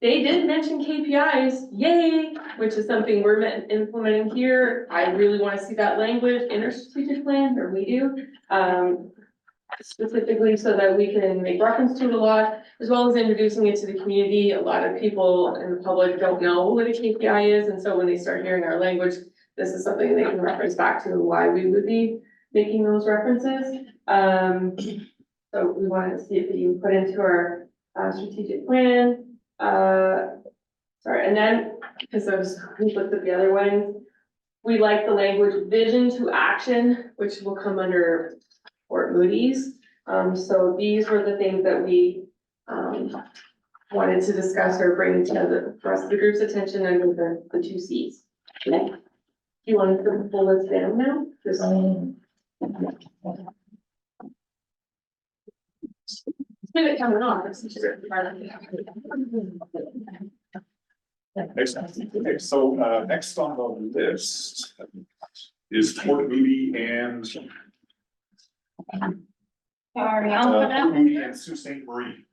They did mention KPIs, yay, which is something we're implementing here. I really want to see that language in our strategic plan, or we do. Specifically so that we can make reference to it a lot, as well as introducing it to the community. A lot of people in the public don't know what a KPI is, and so when they start hearing our language, this is something they can reference back to why we would be making those references. So we wanted to see if we can put into our strategic plan. Sorry, and then, because we looked at the other ones, we like the language vision to action, which will come under Fort Moody's. So these were the things that we wanted to discuss or bring to the rest of the group's attention under the two C's. Okay. Do you want to pull this down now? Just with it coming on. Okay, so, next on the list is Fort Moody and, Sorry, I'll put Fort up. Moody and Sault Ste. Marie.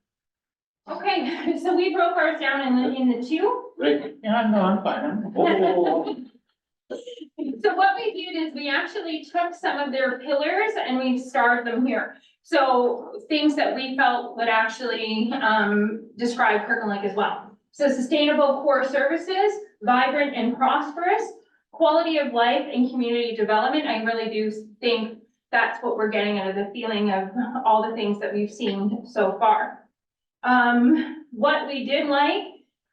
Okay, so we broke ours down in the two. Right, yeah, no, I'm fine. So what we did is we actually took some of their pillars and we starred them here. So things that we felt would actually describe Kirkland Lake as well. So sustainable core services, vibrant and prosperous, quality of life and community development. I really do think that's what we're getting out of the feeling of all the things that we've seen so far. What we did like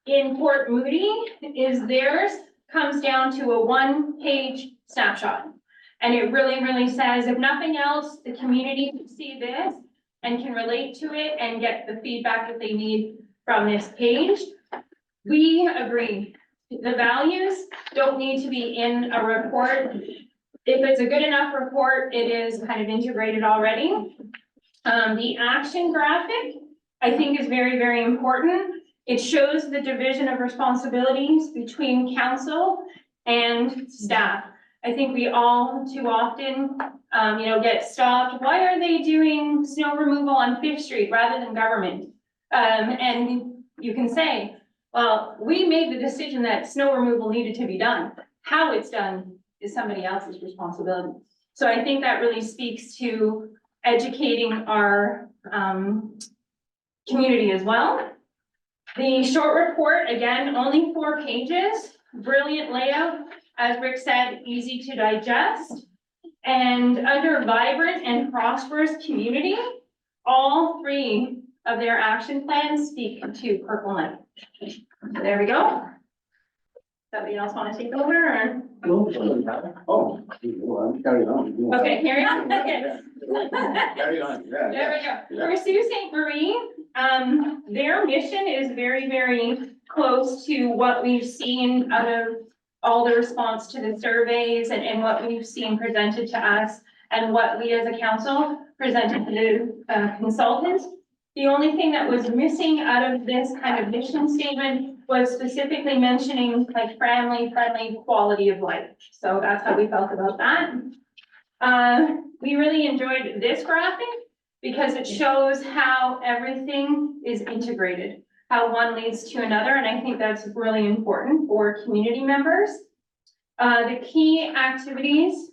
in Fort Moody is theirs comes down to a one-page snapshot. And it really, really says, if nothing else, the community can see this and can relate to it and get the feedback that they need from this page. We agree. The values don't need to be in a report. If it's a good enough report, it is kind of integrated already. The action graphic, I think, is very, very important. It shows the division of responsibilities between council and staff. I think we all too often, get stopped. Why are they doing snow removal on Fifth Street rather than government? And you can say, well, we made the decision that snow removal needed to be done. How it's done is somebody else's responsibility. So I think that really speaks to educating our community as well. The short report, again, only 4 pages, brilliant layout, as Rick said, easy to digest. And under vibrant and prosperous community, all 3 of their action plans speak to Kirkland Lake. So there we go. Somebody else want to take over or? Oh, I'm carrying on. Okay, carry on. Okay. Carry on, yeah. There we go. For Sault Ste. Marie, their mission is very, very close to what we've seen out of all the response to the surveys and what we've seen presented to us and what we as a council presented to the consultants. The only thing that was missing out of this kind of mission statement was specifically mentioning like family-friendly quality of life. So that's how we felt about that. We really enjoyed this graphic because it shows how everything is integrated, how one leads to another, and I think that's really important for community members. The key activities,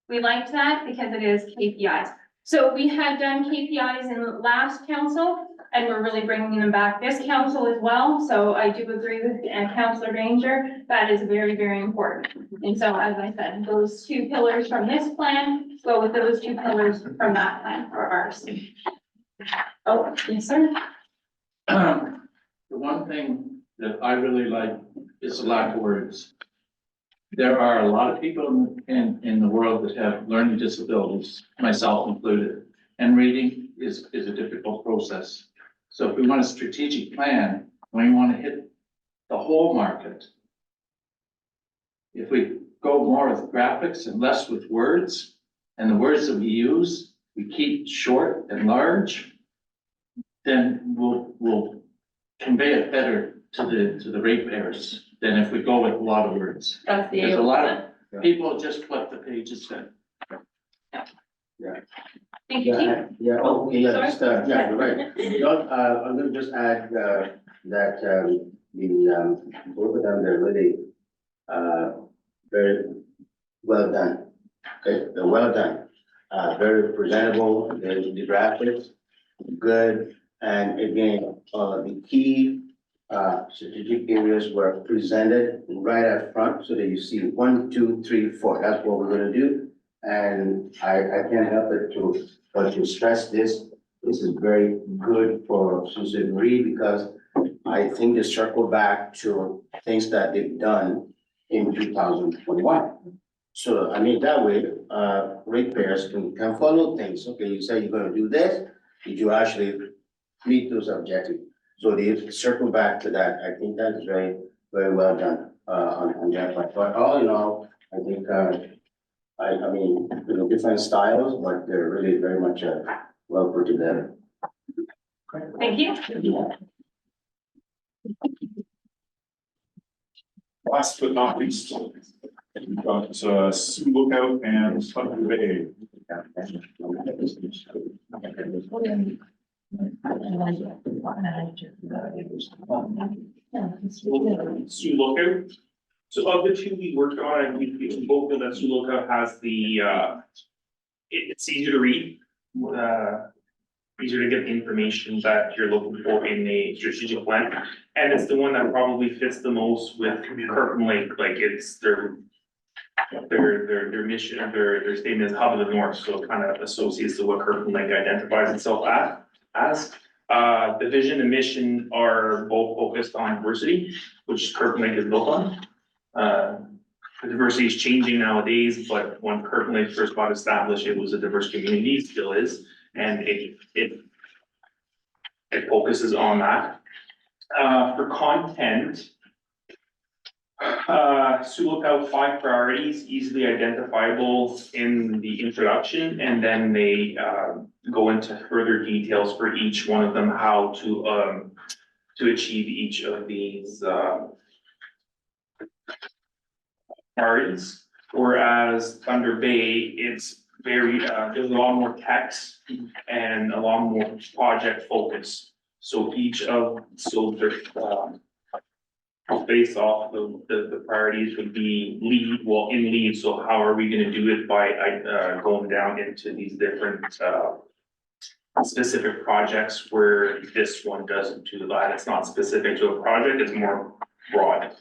we liked that because it is KPIs. So we had done KPIs in the last council, and we're really bringing them back this council as well. So I do agree with Councillor Ranger, that is very, very important. And so, as I said, those 2 pillars from this plan go with those 2 pillars from that plan for ours. Oh, yes, sir. The one thing that I really like is the lack of words. There are a lot of people in the world that have learning disabilities, myself included, and reading is a difficult process. So if we want a strategic plan, we want to hit the whole market. If we go more with graphics and less with words, and the words that we use, we keep short and large, then we'll convey it better to the ratepayers than if we go with a lot of words. That's the. There's a lot of people just flip the pages in. Thank you, Chief. Yeah, okay, yeah, just, Sorry. yeah, you're right. No, I'm gonna just add, that, both of them, they're really, very well done. Okay, they're well done, very presentable, the graphics, good. And again, the key, strategic areas were presented right up front so that you see 1, 2, 3, 4. That's what we're gonna do. And I can't help it but to stress this. This is very good for Susan Marie because I think they circle back to things that they've done in 2021. So I mean, that way, ratepayers can follow things. Okay, you say you're gonna do this, did you actually meet those objectives? So they circle back to that. I think that is very, very well done, on that part. But all in all, I think, I mean, different styles, but they're really very much, well put together. Thank you. Last but not least, we've got Sioux Lookout and Thunder Bay. Sioux Lookout. So of the two we worked on, and we both know that Sioux Lookout has the, it's easier to read. Easier to get the information that you're looking for in a strategic plan. And it's the one that probably fits the most with Kirkland Lake, like it's their mission, their statement is hub of the north, so it kind of associates to what Kirkland Lake identifies itself as. The vision and mission are both focused on diversity, which Kirkland Lake is built on. The diversity is changing nowadays, but when Kirkland Lake first got established, it was a diverse community, still is. And it focuses on that. For content, Sioux Lookout 5 priorities, easily identifiable in the introduction, and then they go into further details for each one of them, how to achieve each of these priorities. Whereas Thunder Bay, it's very, there's a lot more text and a lot more project focus. So they're, based off the priorities would be in lead, so how are we gonna do it by, going down into these different, specific projects where this one doesn't do that. It's not specific to a project, it's more broad.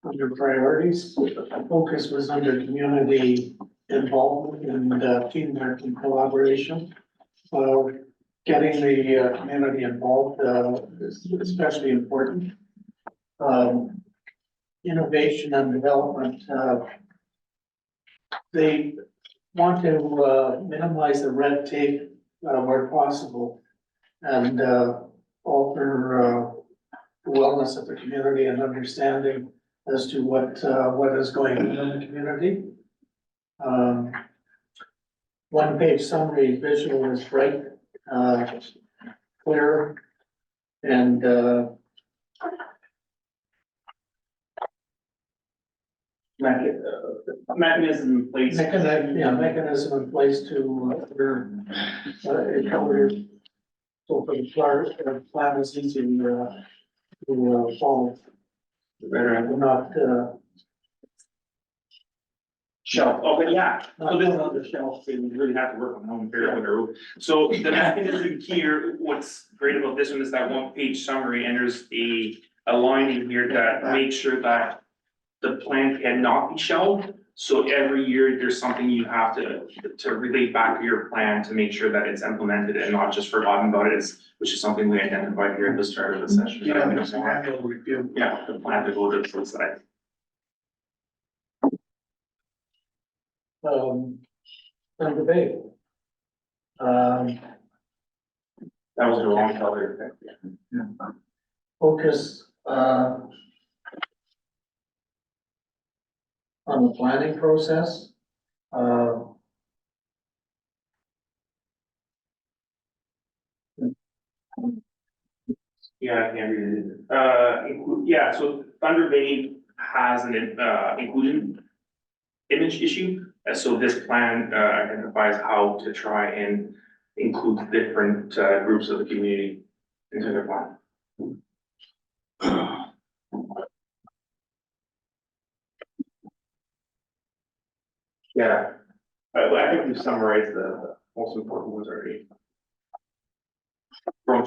Under priorities, the focus was under community involvement and teamwork and collaboration. Getting the community involved is especially important. Innovation and development, they want to minimize the red tape where possible and alter the wellness of the community and understanding as to what is going on in the community. One page summary visual is bright, clear, and Mechanism in place. mechanism in place to cover. So for the plan is easy to follow. We're not Shelf, okay, yeah. So this, on the shelf. we really have to work on home fair with our. So the mechanism here, what's great about this one is that one page summary, and there's a line in here that makes sure that the plan cannot be shelved. So every year, there's something you have to relate back to your plan to make sure that it's implemented and not just forgotten about it, which is something we identified here at the start of the session. Yeah, there's an annual review. Yeah, the plan to go to the side. Thunder Bay. That was the wrong color. Focus, on the planning process. Yeah, I can't read it. Yeah, so Thunder Bay has an inclusion image issue. So this plan identifies how to try and include different groups of the community into their plan. Yeah, I think we summarized the most important ones already.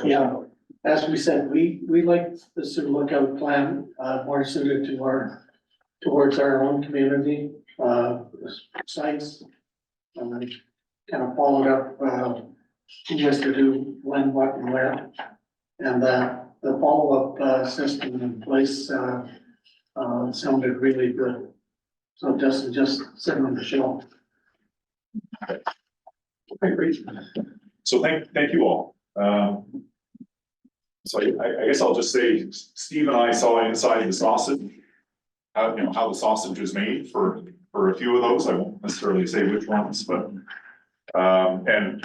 Yeah, as we said, we like the Sioux Lookout plan, more suited to towards our own community, sites. And then kind of followed up, who was to do when, what, and where. And, the follow-up, system in place, sounded really good. So it doesn't just sit on the shelf. Okay, great. So thank you all. So I guess I'll just say, Steve and I saw inside the sausage, how the sausage is made for a few of those. I won't necessarily say which ones, but, and,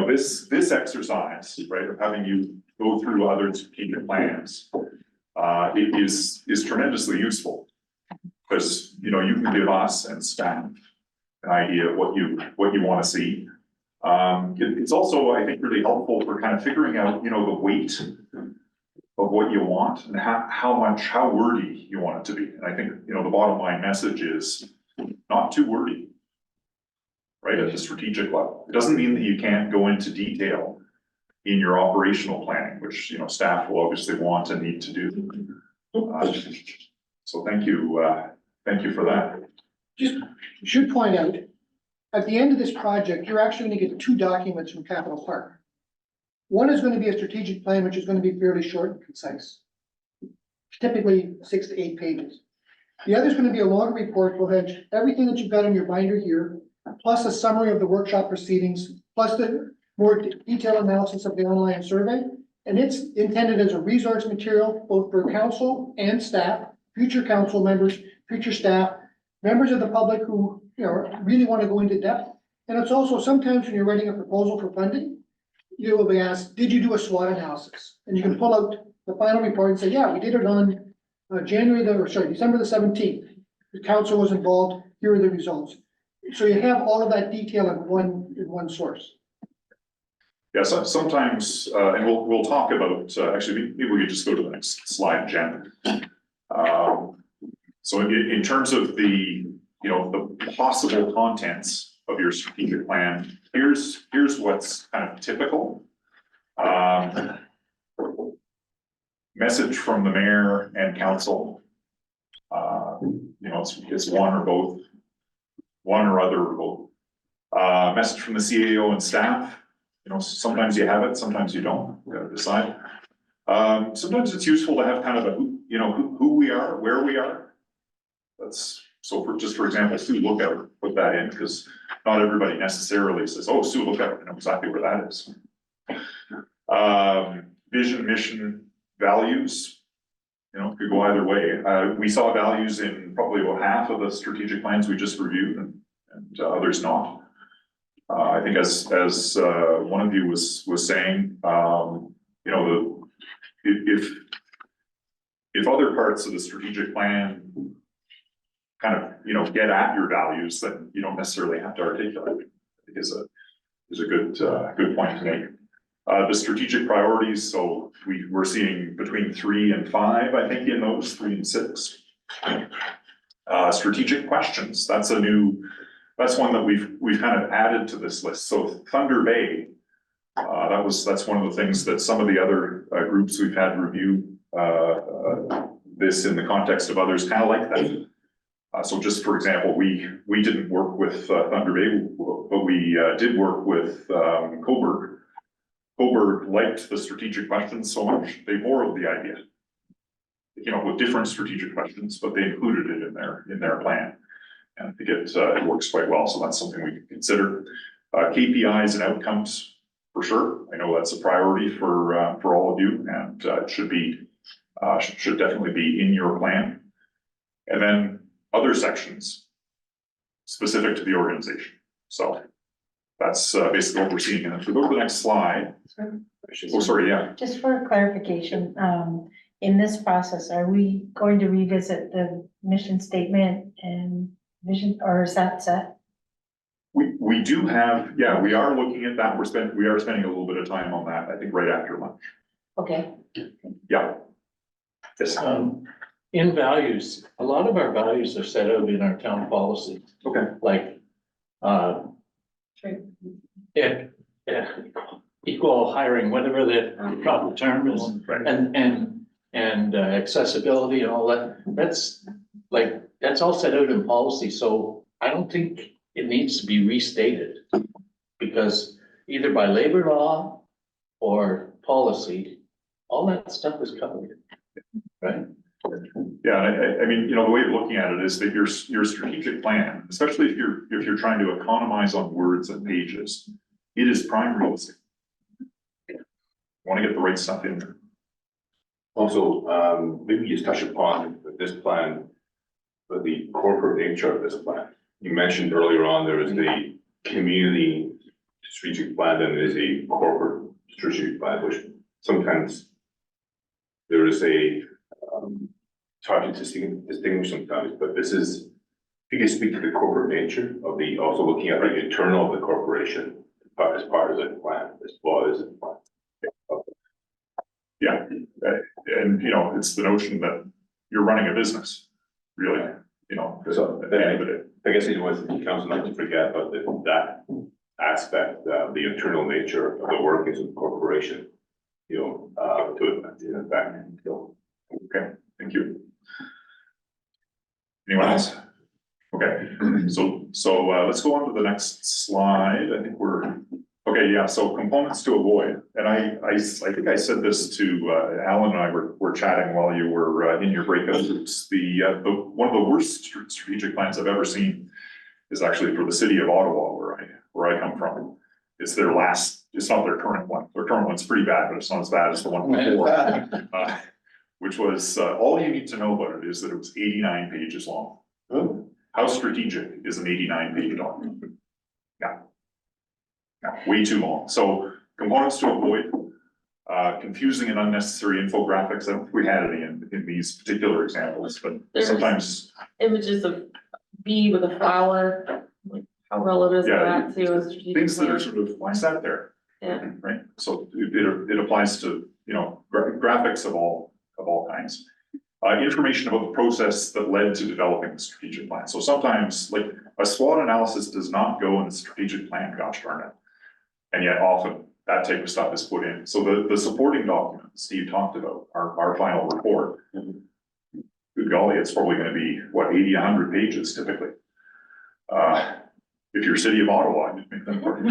this exercise, right, of having you go through other strategic plans, it is tremendously useful. Because, you can give us and staff an idea of what you want to see. It's also, I think, really helpful for kind of figuring out, the weight of what you want and how wordy you want it to be. And I think, the bottom line message is not too wordy, right, at the strategic level. It doesn't mean that you can't go into detail in your operational planning, which, staff will obviously want and need to do. So thank you for that. Just should point out, at the end of this project, you're actually gonna get 2 documents from Capital Park. One is gonna be a strategic plan, which is gonna be fairly short and concise. Typically 6 to 8 pages. The other is gonna be a longer report, will have everything that you've got in your binder here, plus a summary of the workshop proceedings, plus the more detailed analysis of the online survey. And it's intended as a resource material, both for council and staff, future council members, future staff, members of the public who, really want to go into depth. And it's also sometimes when you're writing a proposal for funding, you will be asked, did you do a SWOT analysis? And you can pull out the final report and say, yeah, we did it on December the 17th. The council was involved, here are the results. So you have all of that detail in one source. Yeah, sometimes, and we'll talk about, actually, maybe we could just go to the next slide, Jen. So in terms of the possible contents of your strategic plan, here's what's kind of typical. Message from the mayor and council. It's one or both, one or other or both. Message from the CAO and staff. Sometimes you have it, sometimes you don't. You gotta decide. Sometimes it's useful to have kind of a, who we are, where we are. That's so for example, Sioux Lookout, put that in because not everybody necessarily says, oh, Sioux Lookout, I know exactly where that is. Vision, mission, values, could go either way. We saw values in probably about half of the strategic plans we just reviewed and others not. I think as one of you was saying, if other parts of the strategic plan kind of, get at your values, then you don't necessarily have to articulate. I think is a good point to make. The strategic priorities, so we're seeing between 3 and 5, I think, in those 3 and 6. Strategic questions, that's one that we've kind of added to this list. So Thunder Bay, that's one of the things that some of the other groups we've had review this in the context of others kind of like that. So just for example, we didn't work with Thunder Bay, but we did work with Cobourg. Cobourg liked the strategic questions so much, they borrowed the idea. They came up with different strategic questions, but they included it in their plan. And I think it works quite well, so that's something we can consider. KPIs and outcomes, for sure. I know that's a priority for all of you, and it should definitely be in your plan. And then other sections specific to the organization. So that's basically what we're seeing. And if we go to the next slide. Oh, sorry, yeah. Just for clarification, in this process, are we going to revisit the mission statement and vision, or is that set? We do have, yeah, we are looking at that. We are spending a little bit of time on that, I think, right after lunch. Okay, Yeah. Yes. In values, a lot of our values are set out in our town policy, Okay. like, Sure. equal hiring, whatever the proper term is, Right. and accessibility and all that. That's all set out in policy, so I don't think it needs to be restated. Because either by labor law or policy, all that stuff is covered, right? Yeah, and I mean, you know, the way of looking at it is that your strategic plan, especially if you're trying to economize on words and pages, it is prime real estate. You want to get the right stuff in there. Also, maybe just touch upon this plan, but the corporate nature of this plan. You mentioned earlier on, there is the community strategic plan and there is a corporate strategic plan, which sometimes there is a, it's hard to distinguish sometimes, but this is, if you can speak to the corporate nature of the, also looking at the internal of the corporation as part of the plan, as well as the plan. Yeah, and you know, it's the notion that you're running a business, really, you know, So, at the end of the day. I guess it was the council not to forget about that aspect, the internal nature of the workings of the corporation. You know, to back, so. Okay, thank you. Anyone else? Okay, so let's go on to the next slide. I think we're, okay, yeah, so components to avoid. And I think I said this to, Alan and I were chatting while you were in your breakout groups. One of the worst strategic plans I've ever seen is actually for the city of Ottawa, where I come from. It's their last, it's not their current one. Their current one's pretty bad, but it's not as bad as the one before. Which was, all you need to know about it is that it was 89 pages long. How strategic is an 89-page document? Yeah. Yeah, way too long. So components to avoid, confusing and unnecessary infographics. I don't think we had any in these particular examples, but There's- sometimes, Images of bee with a flower, like how relevant is Yeah, that to a strategic things that are plan? sort of, why is that there? Yeah. Right, so it applies to, you know, graphics of all kinds. Information about the process that led to developing the strategic plan. So sometimes, like, a SWOT analysis does not go in the strategic plan, gosh darn it. And yet often that type of stuff is put in. So the supporting document Steve talked about, our final report. Good golly, it's probably gonna be, what, 80, 100 pages typically. If you're city of Ottawa, you'd make that part.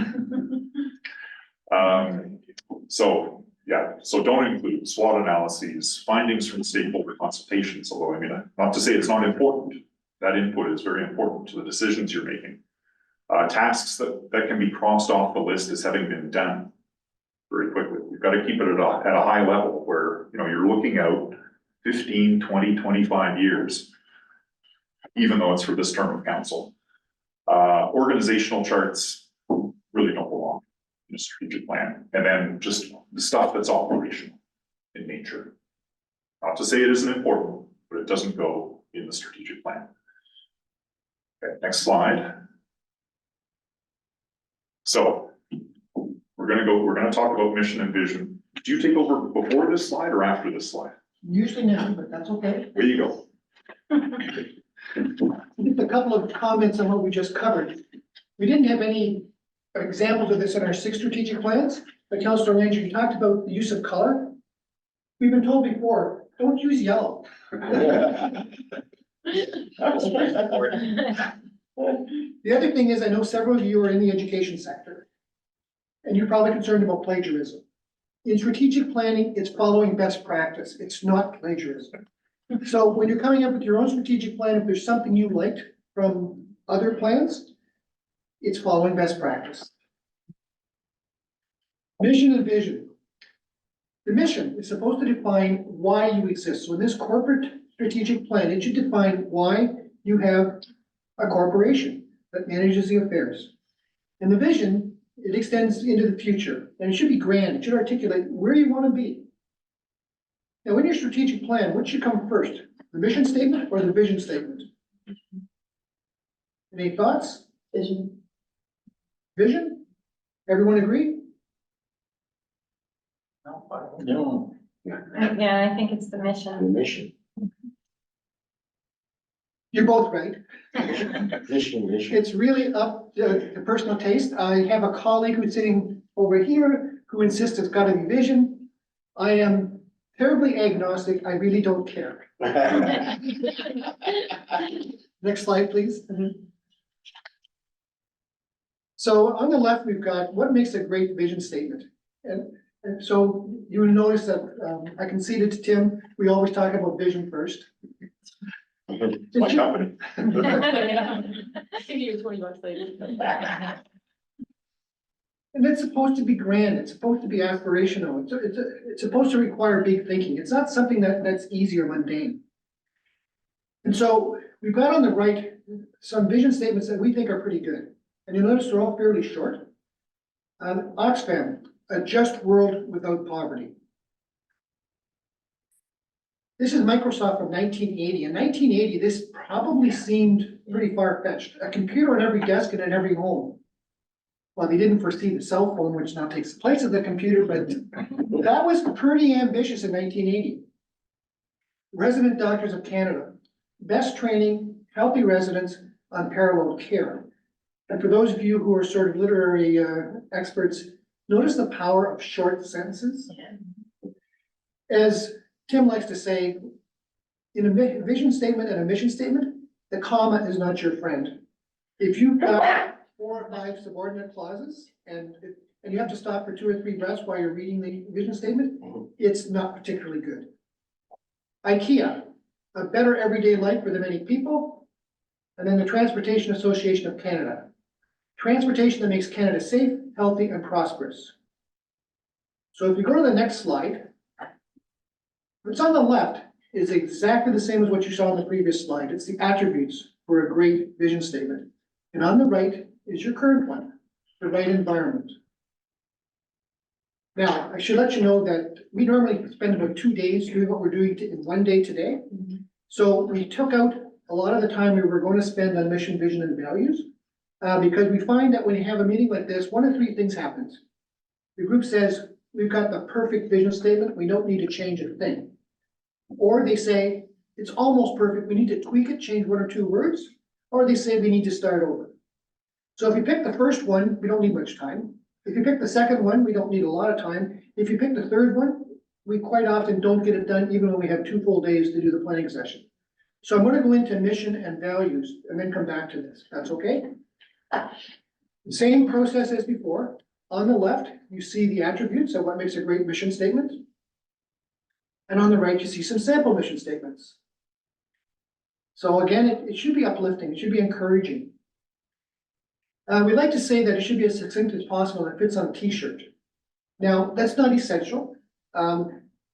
So, yeah, so don't include SWOT analyses, findings from stakeholder consultations, although I mean, not to say it's not important. That input is very important to the decisions you're making. Tasks that can be crossed off the list as having been done very quickly. You've got to keep it at a high level where, you know, you're looking out 15, 20, 25 years, even though it's for this term of council. Organizational charts really don't belong in a strategic plan. And then just the stuff that's operational in nature. Not to say it isn't important, but it doesn't go in the strategic plan. Okay, next slide. So we're gonna talk about mission and vision. Do you take over before this slide or after this slide? Usually now, but that's okay. There you go. Just a couple of comments on what we just covered. We didn't have any examples of this in our 6 strategic plans, but Councillor Ranger, you talked about the use of color. We've been told before, don't use yellow. The other thing is, I know several of you are in the education sector, and you're probably concerned about plagiarism. In strategic planning, it's following best practice. It's not plagiarism. So when you're coming up with your own strategic plan, if there's something you liked from other plans, it's following best practice. Mission and vision. The mission is supposed to define why you exist. So in this corporate strategic plan, it should define why you have a corporation that manages the affairs. And the vision, it extends into the future, and it should be grand. It should articulate where you want to be. Now, in your strategic plan, what should come first? The mission statement or the vision statement? Any thoughts? Vision. Vision? Everyone agree? No, Yeah, I think it's the The mission. mission, You're both right. mission. It's really up to personal taste. I have a colleague who's sitting over here who insists it's gotta be vision. I am terribly agnostic. I really don't care. Next slide, please. So on the left, we've got what makes a great vision statement. And so you will notice that I conceded to Tim, we always talk about vision first. My company. Give you $20 later. And it's supposed to be grand, it's supposed to be aspirational, it's supposed to require big thinking, it's not something that's easy or mundane. And so we've got on the right some vision statements that we think are pretty good, and you'll notice they're all fairly short. Oxfam, a just world without poverty. This is Microsoft from 1980. In 1980, this probably seemed pretty far-fetched, a computer on every desk and in every home. Well, they didn't foresee the cell phone, which now takes the place of the computer, but that was pretty ambitious in 1980. Resident Doctors of Canada, best training, healthy residents, unparalleled care. And for those of you who are sort of literary experts, notice the power of short sentences. As Tim likes to say, in a vision statement and a mission statement, the comma is not your friend. If you've got 4 or 5 subordinate clauses and you have to stop for 2 or 3 breaths while you're reading the vision statement, it's not particularly good. IKEA, a better everyday life for the many people. And then the Transportation Association of Canada. Transportation that makes Canada safe, healthy, and prosperous. So if you go to the next slide, what's on the left is exactly the same as what you saw on the previous slide. It's the attributes for a great vision statement. And on the right is your current one, the right environment. Now, I should let you know that we normally spend about 2 days doing what we're doing in 1 day today. So we took out a lot of the time we were going to spend on mission, vision, and values. Because we find that when you have a meeting like this, 1 of 3 things happens. The group says, we've got the perfect vision statement, we don't need to change a thing. Or they say, it's almost perfect, we need to tweak it, change 1 or 2 words. Or they say we need to start over. So if you pick the first one, we don't need much time. If you pick the second one, we don't need a lot of time. If you pick the third one, we quite often don't get it done even when we have 2 full days to do the planning session. So I'm going to go into mission and values and then come back to this. That's okay? Same process as before. On the left, you see the attributes of what makes a great mission statement. And on the right, you see some sample mission statements. So again, it should be uplifting, it should be encouraging. We like to say that it should be as succinct as possible and it fits on a t-shirt. Now, that's not essential.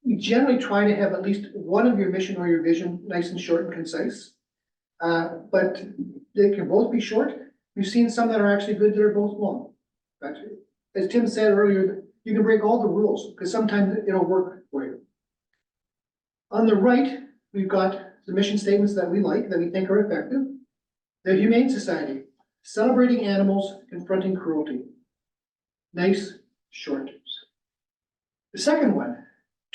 We generally try to have at least one of your mission or your vision nice and short and concise. But they can both be short. We've seen some that are actually good that are both long. But as Tim said earlier, you can break all the rules because sometimes it'll work for you. On the right, we've got the mission statements that we like, that we think are effective. The Humane Society, celebrating animals, confronting cruelty. Nice, short. The second one,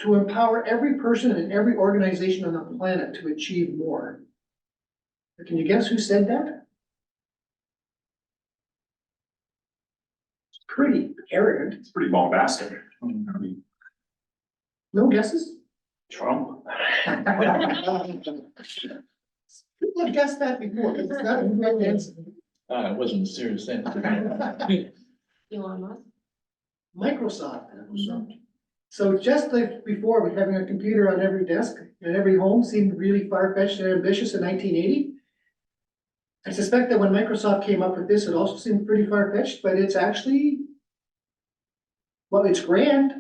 to empower every person and every organization on the planet to achieve more. Can you guess who said that? It's pretty arrogant. It's pretty bombastic. No guesses? Trump. People have guessed that before. It's not a correct answer. it wasn't a serious answer. Elon Musk. Microsoft. So just like before, with having a computer on every desk and every home seemed really far-fetched and ambitious in 1980. I suspect that when Microsoft came up with this, it also seemed pretty far-fetched, but it's actually, well, it's grand,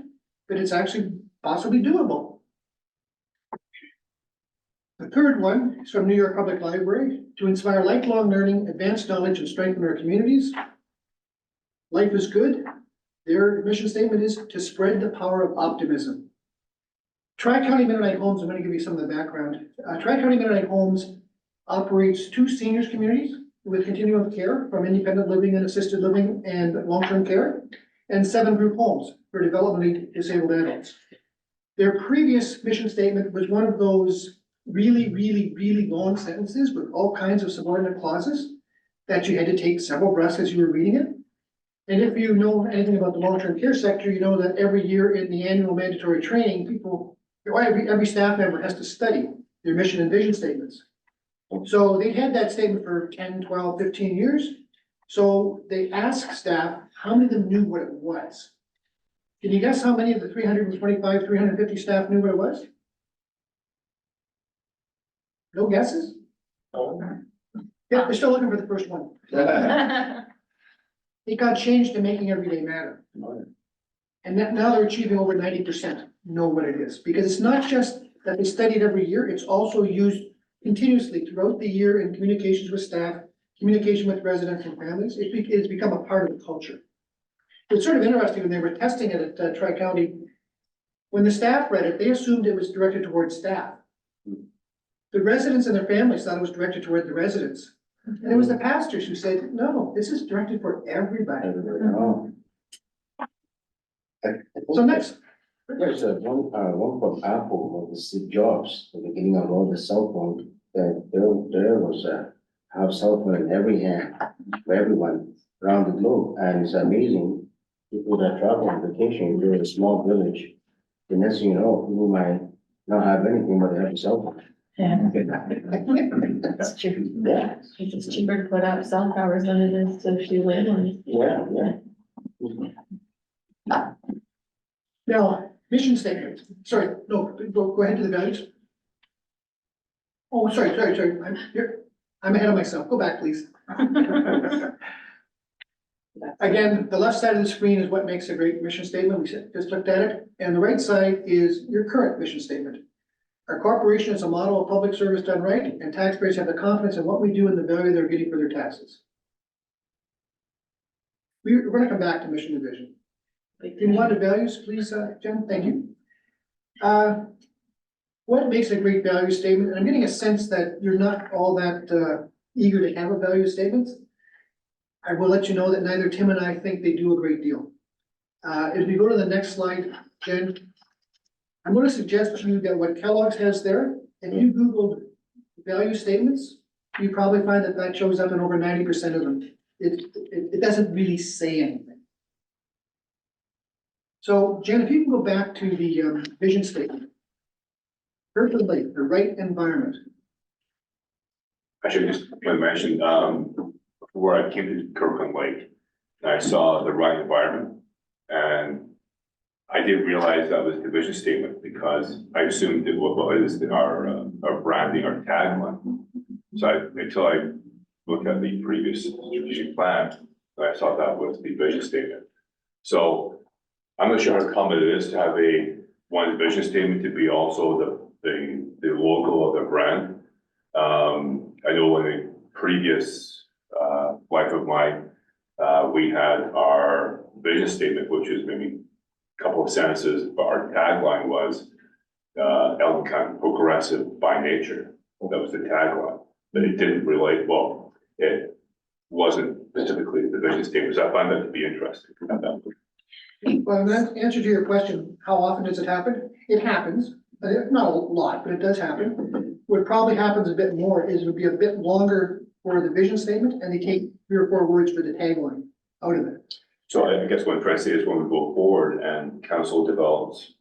but it's actually possibly doable. The third one is from New York Public Library, to inspire lifelong learning, advance knowledge, and strengthen our communities. Life is good. Their mission statement is to spread the power of optimism. Tri-County Mennonite Homes, I'm going to give you some of the background. Tri-County Mennonite Homes operates 2 seniors communities with continuum of care from independent living and assisted living and long-term care, and 7 group homes for developmentally disabled adults. Their previous mission statement was one of those really, really, really long sentences with all kinds of subordinate clauses that you had to take several breaths as you were reading it. And if you know anything about the long-term care sector, you know that every year in the annual mandatory training, every staff member has to study their mission and vision statements. So they had that statement for 10, 12, 15 years. So they asked staff, how many of them knew what it was? Can you guess how many of the 325, 350 staff knew what it was? No guesses? Oh. Yeah, they're still looking for the first one. It got changed to making everyday matter. And that now they're achieving over 90% know what it is, because it's not just that they study it every year, it's also used continuously throughout the year in communications with staff, communication with residents and families. It's become a part of the culture. It's sort of interesting when they were testing it at Tri-County. When the staff read it, they assumed it was directed towards staff. The residents and their families thought it was directed toward the residents. And it was the pastors who said, no, this is directed for everybody. Oh. So next, There's one from Apple, with Steve Jobs, the beginning of all the cell phone, that there was have cell phone in every hand for everyone around the globe, and it's amazing. People that travel on vacation to a small village, the next thing you know, people might not have anything, but they have a cell phone. Yeah. That's true. Yeah. It's cheaper to put out cell towers than it is to shoot landlines. Yeah. now, mission statement. Sorry, no, go ahead to the values. Oh, sorry. I'm ahead of myself. Go back, please. Again, the left side of the screen is what makes a great mission statement. We just looked at it. And the right side is your current mission statement. Our corporation is a model of public service done right, and taxpayers have the confidence in what we do and the value they're getting for their taxes. We're gonna come back to mission and vision. Can you want the values, please, Jen? Thank you. What makes a great value statement? And I'm getting a sense that you're not all that eager to have a value statement. I will let you know that neither Tim and I think they do a great deal. If we go to the next slide, Jen, I'm going to suggest to you that what Kellogg's has there, if you Googled value statements, you probably find that that shows up in over 90% of them. It doesn't really say anything. So Jen, if you can go back to the vision statement. Kirkland Lake, the right environment. I should just mention, before I came to Kirkland Lake, I saw the right environment, and I didn't realize that was the vision statement, because I assumed it was our branding, our tagline. So until I looked at the previous strategic plan, I thought that was the vision statement. So I'm not sure how common it is to have one vision statement to be also the logo of the brand. I know in the previous life of mine, we had our vision statement, which is maybe a couple of sentences, but our tagline was Elgin County Progressive by Nature. That was the tagline, but it didn't relate, well, it wasn't specifically the vision statement, so I find that to be interesting. Well, in answer to your question, how often does it happen? It happens, not a lot, but it does happen. What probably happens a bit more is it would be a bit longer for the vision statement, and they take 3 or 4 words for the tagline out of it. So I guess what I'm trying to say is when we go forward and council develops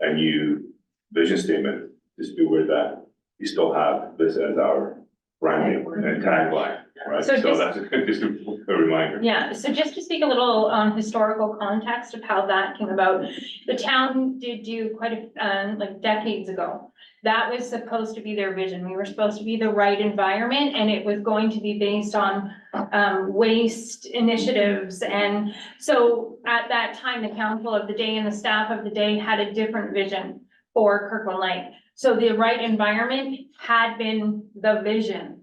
a new vision statement, just be aware that we still have this as our branding and tagline, right? So So just- that's just a reminder. Yeah, so just to speak a little historical context of how that came about, the town did do quite a, like decades ago. That was supposed to be their vision. We were supposed to be the right environment, and it was going to be based on waste initiatives. And so at that time, the council of the day and the staff of the day had a different vision for Kirkland Lake. So the right environment had been the vision.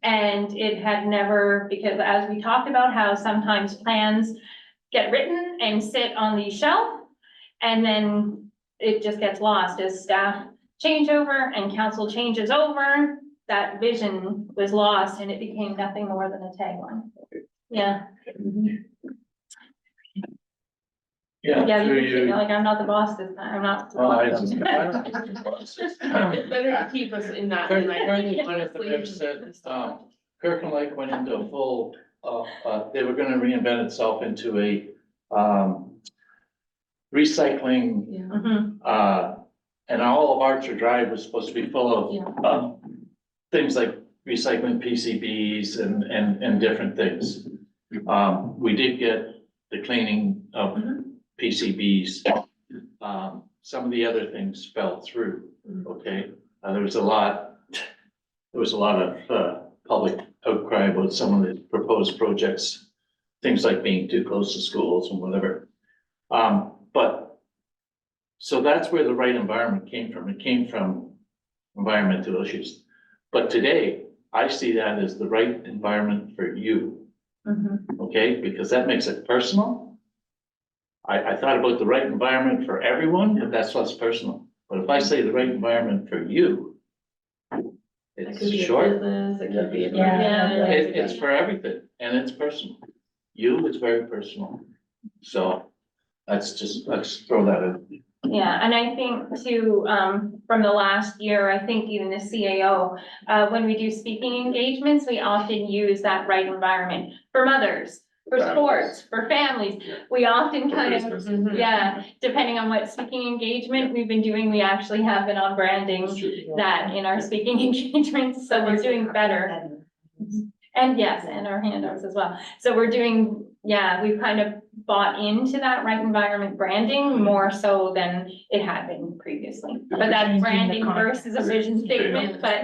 And it had never, because as we talked about how sometimes plans get written and sit on the shelf, and then it just gets lost as staff change over and council changes over. that vision was lost and it became nothing more than a tagline. Yeah. Yeah, through you you. feel like I'm not the boss this time, I'm not. Oh, I don't think the bosses. Better to keep us in that. Currently, one of the reps said, Kirkland Lake went into a full, they were gonna reinvent itself into a, recycling, Yeah. Mhm. and all of Archer Drive was supposed to be full of, things like recycling PCBs and different things. We did get the cleaning of PCBs. Some of the other things fell through, okay? There was a lot of, public outcry about some of the proposed projects, things like being too close to schools and whatever. But, so that's where the right environment came from. It came from environmental issues. But today, I see that as the right environment for you, Mhm. okay? Because that makes it personal. I thought about the right environment for everyone, but that's less personal. But if I say the right environment for you, It could it's be a short. business, it could be. a- Yeah. It's for everything, and it's personal. You is very personal. So let's throw that in. Yeah, and I think too, from the last year, I think even the CAO, when we do speaking engagements, we often use that right environment for mothers, for sports, for families. We often kind of, yeah, depending on what speaking engagement we've been doing, we actually have been on branding that in our speaking engagements, so we're doing better. And yes, and our handouts as well. So we're doing, yeah, we've kind of bought into that right environment branding more so than it had been previously. But that's branding versus a vision statement, but.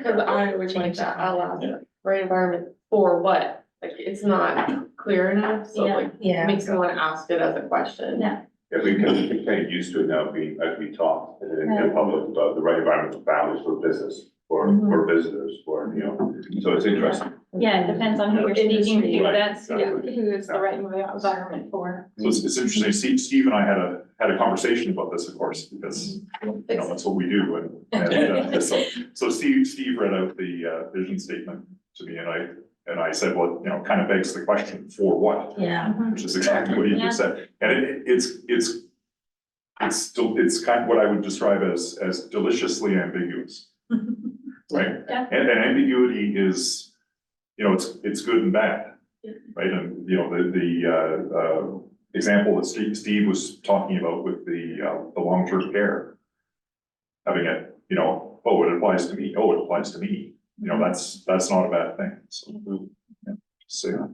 Cause I would like that, I'll ask, right environment for what? Like, it's not clear enough, so Yeah. like, it Yeah. makes me wanna ask it as a question. Yeah. If we can get kind of used to it now, being, as we talk in public about the right environment for families, for business, for visitors, for, you know, so it's interesting. Yeah, it depends on who you're speaking to, Right, that's exactly. who is the right environment for. So it's interesting, Steve and I had a conversation about this, of course, because, you know, that's what we do, and so Steve read out the vision statement to me, and I said, well, you know, kind of begs the question, for what? Yeah. Which is exactly what he just said, and it's still, it's kind of what I would describe as deliciously ambiguous, right? Yeah. And ambiguity is, you know, it's good and bad, right? And, you know, the example that Steve was talking about with the long-term care, having it, you know, oh, it applies to me, oh, it applies to me, you know, that's not a bad thing, so. Yeah, so.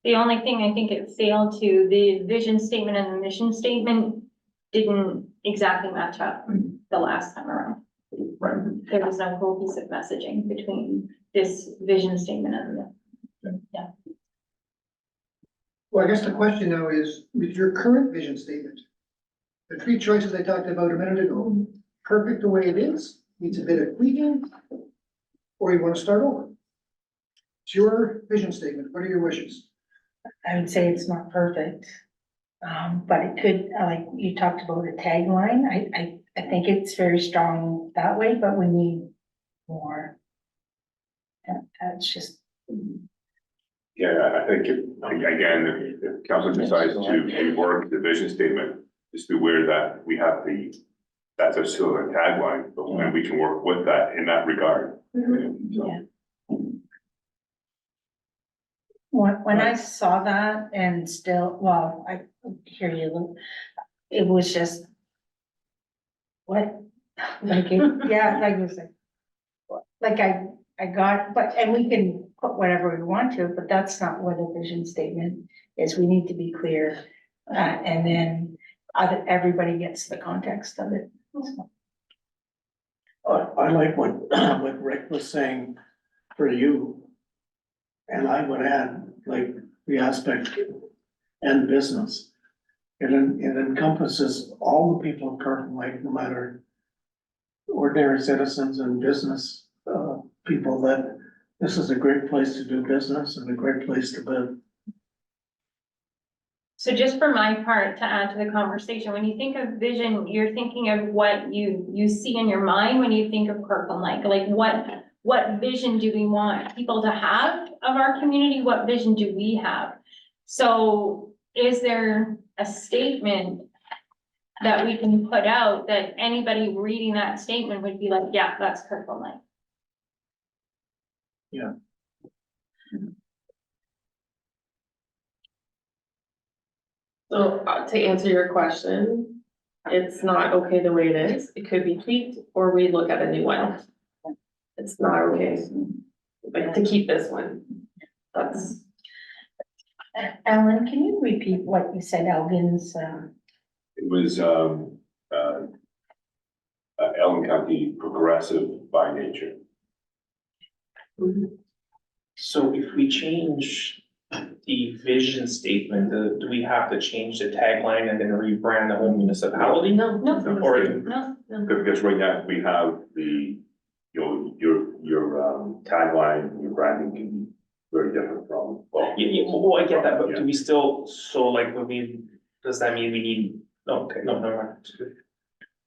The only thing I think it failed to, the vision statement and the mission statement didn't exactly match up the last time around. Right. There was no cohesive messaging between this vision statement and the, yeah. Well, I guess the question now is, with your current vision statement, the three choices I talked about a minute ago, perfect the way it is, needs a bit of tweaking, or you want to start over? It's your vision statement. What are your wishes? I would say it's not perfect. But it could, like you talked about a tagline, I think it's very strong that way, but we need more. And that's just, Yeah, I think, again, if council decides to rework the vision statement, just be aware that we have that's a still a tagline, but when we can work with that in that regard. yeah. When I saw that and still, well, I hear you, it was just. What? Like, yeah, like it was like I got, but, and we can put whatever we want to, but that's not what a vision statement is. We need to be clear. And then everybody gets the context of it. I like what Rick was saying for you. And I would add, like, the aspect and business. It encompasses all the people of Kirkland Lake, no matter ordinary citizens and business, people, that this is a great place to do business and a great place to live. So just for my part, to add to the conversation, when you think of vision, you're thinking of what you see in your mind when you think of Kirkland Lake, like what vision do we want people to have of our community? What vision do we have? So is there a statement that we can put out that anybody reading that statement would be like, yeah, that's Kirkland Lake? Yeah. So to answer your question, it's not okay the way it is. It could be tweaked or we look at a new one. It's not okay, like to keep this one. That's, Alan, can you repeat what you said, Elgin's, It was, Allen County progressive by nature. So if we change the vision statement, do we have to change the tagline and then rebrand the whole municipality? no, Or, No, no. Because right now, we have the, your tagline, your branding can be very different from. well, I get that, but do we still, so like, would we, does that mean we need, okay, no, never mind.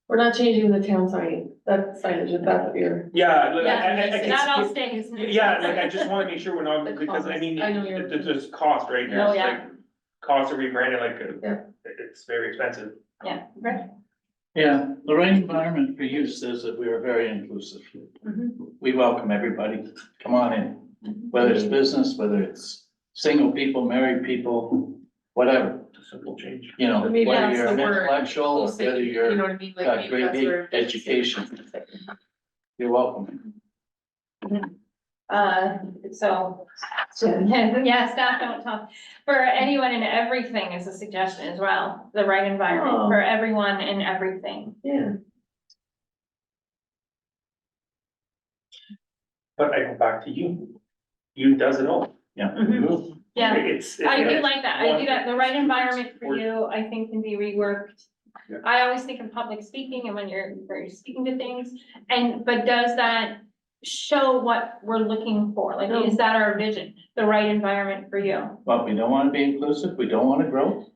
we're not changing the town sign. That signage, if that's what you're. Yeah, like, Yeah, can that all see- stays. Yeah, like, I just wanna make sure we're The not, because I cost. mean, I know you're- there's cost, right? Oh, There's, yeah. like, Cost of rebranding, like, Yeah. it's very expensive. Yeah, right. Yeah, the right environment for you says that we are very inclusive. We welcome everybody, come on in, whether it's business, whether it's single people, married people, whatever, Simple change. you know, Maybe whether that's you're the an word, intellectual, or inclusive, whether you you're know what I mean? Like, got maybe great that's where- education. You're welcome. Yeah, staff don't talk, for anyone and everything is a suggestion as well, the right environment Oh. for everyone and everything. Yeah. But I go back to you. You does it all. Yeah. Yeah, It's. I do like that, I do that, the right environment for you, I think can be reworked. Yeah. I always think of public speaking and when you're speaking to things, but does that show what we're looking for? Like, is that our vision, the right environment for you? But we don't wanna be inclusive, we don't wanna grow.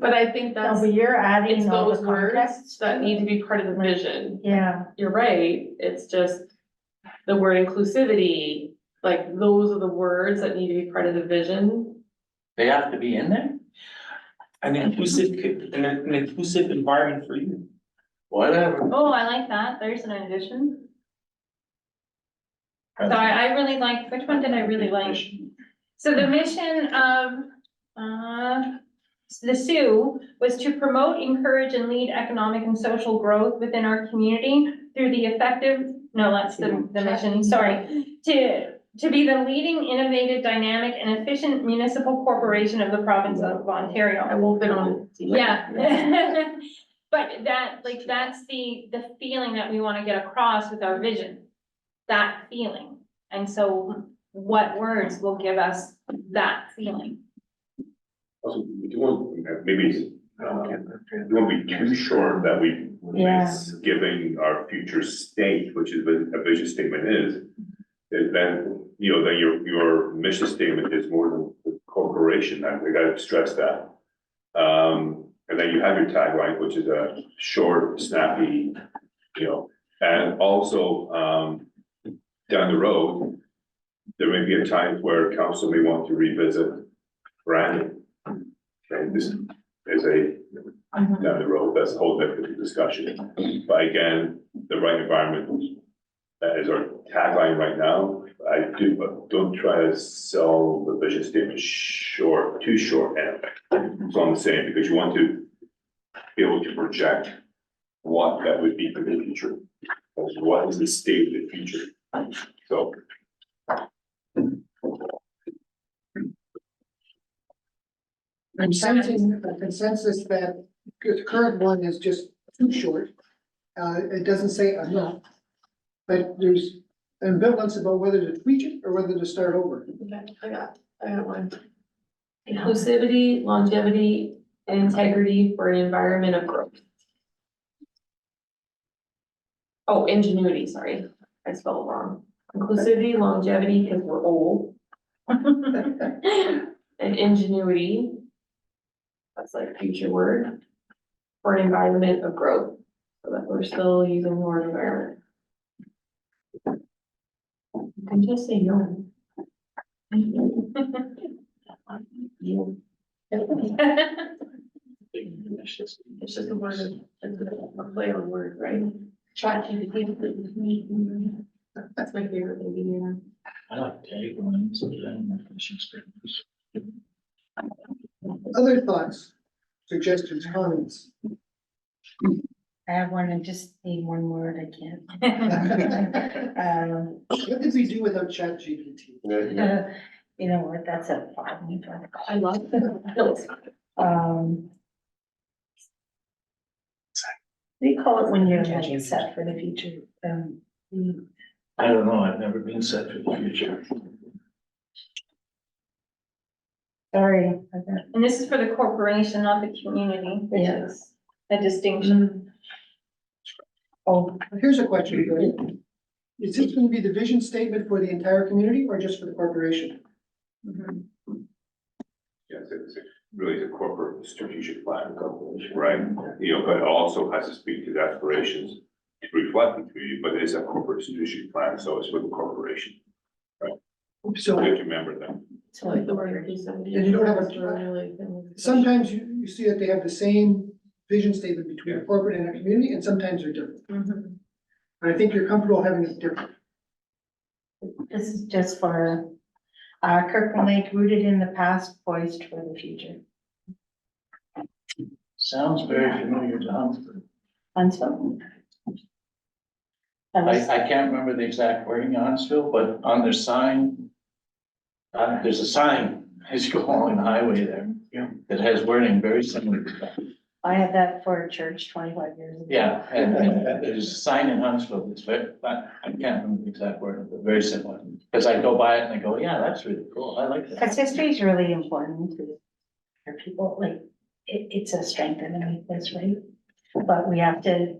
But I think no, that's, but you're it's adding all those the words context. that need to be part of the vision. Yeah, You're right, it's just the word inclusivity, like those are the words that need to be part of the vision. They have to be in there, An inclusive environment for you. whatever. Oh, I like that, there's an addition. Sorry, I really like, which one did I really like? So the mission of, the Sioux was to promote, encourage, and lead economic and social growth within our community through the effective, no, that's the mission, sorry. To be the leading, innovative, dynamic, and efficient municipal corporation of the province of Ontario. I won't fit on. Yeah. But that, like, that's the feeling that we wanna get across with our vision, that feeling. And so what words will give us that feeling? Also, we don't want, maybe, we won't be too short that we, Yeah. it's giving our future state, which is what a vision statement is then, you know, then your mission statement is more than the corporation, I gotta stress that. And then you have your tagline, which is a short, snappy, you know, and also, down the road, there may be a time where council may want to revisit branding. Okay, this is down the road, that's a whole different discussion. But again, the right environment is our tagline right now. I don't try to sell the vision statement too short anyway. So I'm saying, because you want to be able to project what that would be for the future. What is the state of the future? So. I'm sensing a consensus that the current one is just too short. It doesn't say enough. But there's ambivalence about whether to tweak it or whether to start over. Okay, I got one. Inclusivity, longevity, and integrity for an environment of growth. Oh, ingenuity, sorry, I spelled it wrong. Inclusivity, longevity, because we're old. And ingenuity. That's like future word. For an environment of growth, so that we're still using more environment. I'm just saying no. You. It's just a word, a play on word, right? Try to be. That's my favorite thing, yeah. I like taglines, but then my mission statements. Other thoughts, suggestions, comments? I have one and just need one word, I can't. What did we do without ChatGPT? You know what, that's a problem. I love it. What do you call it when you're like set for the future? I don't know, I've never been set for the future. Sorry. And this is for the corporation, not the community, which Yeah. is a distinction. Oh, Here's a question for you. Is this gonna be the vision statement for the entire community or just for the corporation? Yes, it's really the corporate strategic plan, right? You know, but it also has to speak to the aspirations to reflect the community, but it is a corporate strategic plan, so it's for the corporation. So You have to remember that. so Like the word inclusivity. And you don't have a- Really. sometimes you see that they have the same vision statement between a corporate and a community, and sometimes they're different. And I think you're comfortable having it different. this is just for, Kirkland Lake, rooted in the past, poised for the future. Sounds very familiar to Hunsford. Huntsville. I can't remember the exact wording on Huntsville, but on their sign, there's a sign as you go along the highway there. Yeah. That has wording very similar to that. I had that for a church 25 years ago. Yeah, and there's a sign in Huntsville that's very, I can't remember the exact word, but very similar. Because I go by it and I go, yeah, that's really cool, I like that. Because history is really important to, for people, like, it's a strength and a weakness, right? But we have to